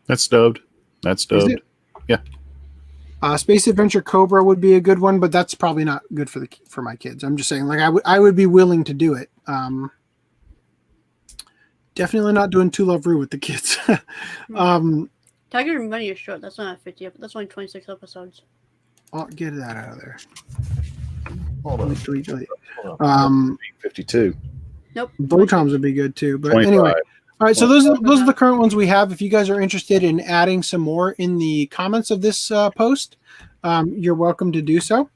That's dubbed. Yeah. Space Adventure Cobra would be a good one, but that's probably not good for my kids. I'm just saying, like I would be willing to do it. Definitely not doing To Love Ru with the kids. Tiger and Bunny is short. That's not 50. That's only 26 episodes. I'll get that out of there. Hold on. Delete. 52. Nope. Botoms would be good too. But 25. anyway. All right, so those are the current ones we have. If you guys are interested in adding some more in the comments of this post, you're welcome to do so.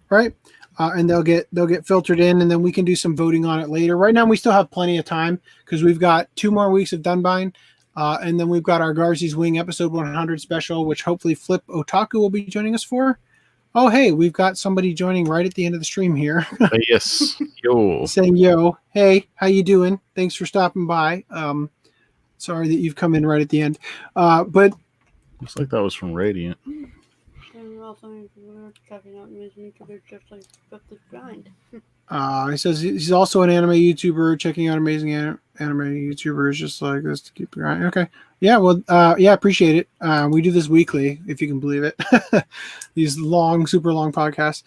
Right? And they'll get filtered in, and then we can do some voting on it later. Right now, we still have plenty of time because we've got 2 more weeks of Dunbine, and then we've got our Garzy's Wing episode 100 special, which hopefully Flip Otaku will be joining us for. Oh, hey, we've got somebody joining right at the end of the stream here. Yes, yo, saying yo, hey, how you doing? Thanks for stopping by. Sorry that you've come in right at the end, but looks like that was from Radiant. He says he's also an anime YouTuber checking out amazing anime YouTubers just like this to keep grinding. Okay. Yeah, well, appreciate it. We do this weekly, if you can believe it. These super long podcasts.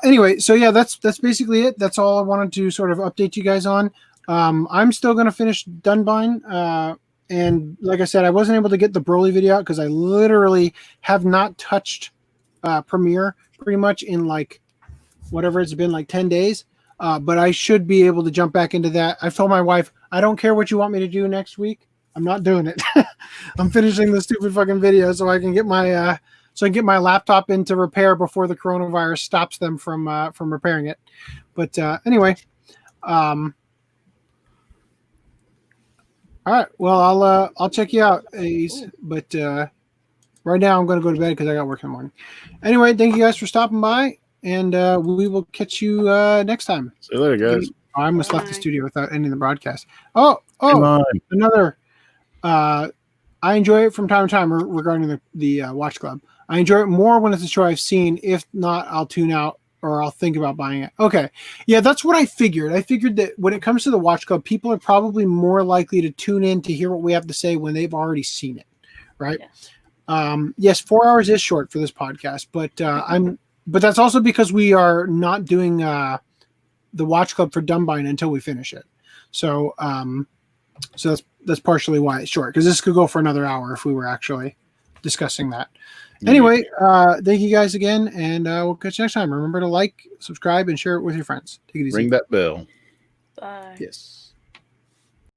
Anyway, so yeah, that's basically it. That's all I wanted to sort of update you guys on. I'm still going to finish Dunbine. And like I said, I wasn't able to get the Broly video out because I literally have not touched Premiere pretty much in like whatever it's been, like 10 days. But I should be able to jump back into that. I've told my wife, I don't care what you want me to do next week. I'm not doing it. I'm finishing the stupid fucking video so I can get my laptop into repair before the coronavirus stops them from repairing it. But anyway, all right. Well, I'll check you out, Ace. But right now I'm going to go to bed because I got work in the morning. Anyway, thank you guys for stopping by, and we will catch you next time. See you later, guys. I almost left the studio without ending the broadcast. Oh, another. I enjoy it from time to time regarding the Watch Club. I enjoy it more when it's a show I've seen. If not, I'll tune out or I'll think about buying it. Okay. Yeah, that's what I figured. I figured that when it comes to the Watch Club, people are probably more likely to tune in to hear what we have to say when they've already seen it. Right? Yes, yes, 4 hours is short for this podcast, but but that's also because we are not doing the Watch Club for Dunbine until we finish it. So so that's partially why it's short, because this could go for another hour if we were actually discussing that. Anyway, thank you guys again, and we'll catch you next time. Remember to like, subscribe, and share it with your friends. Take it easy. Ring that bell. Bye. Yes.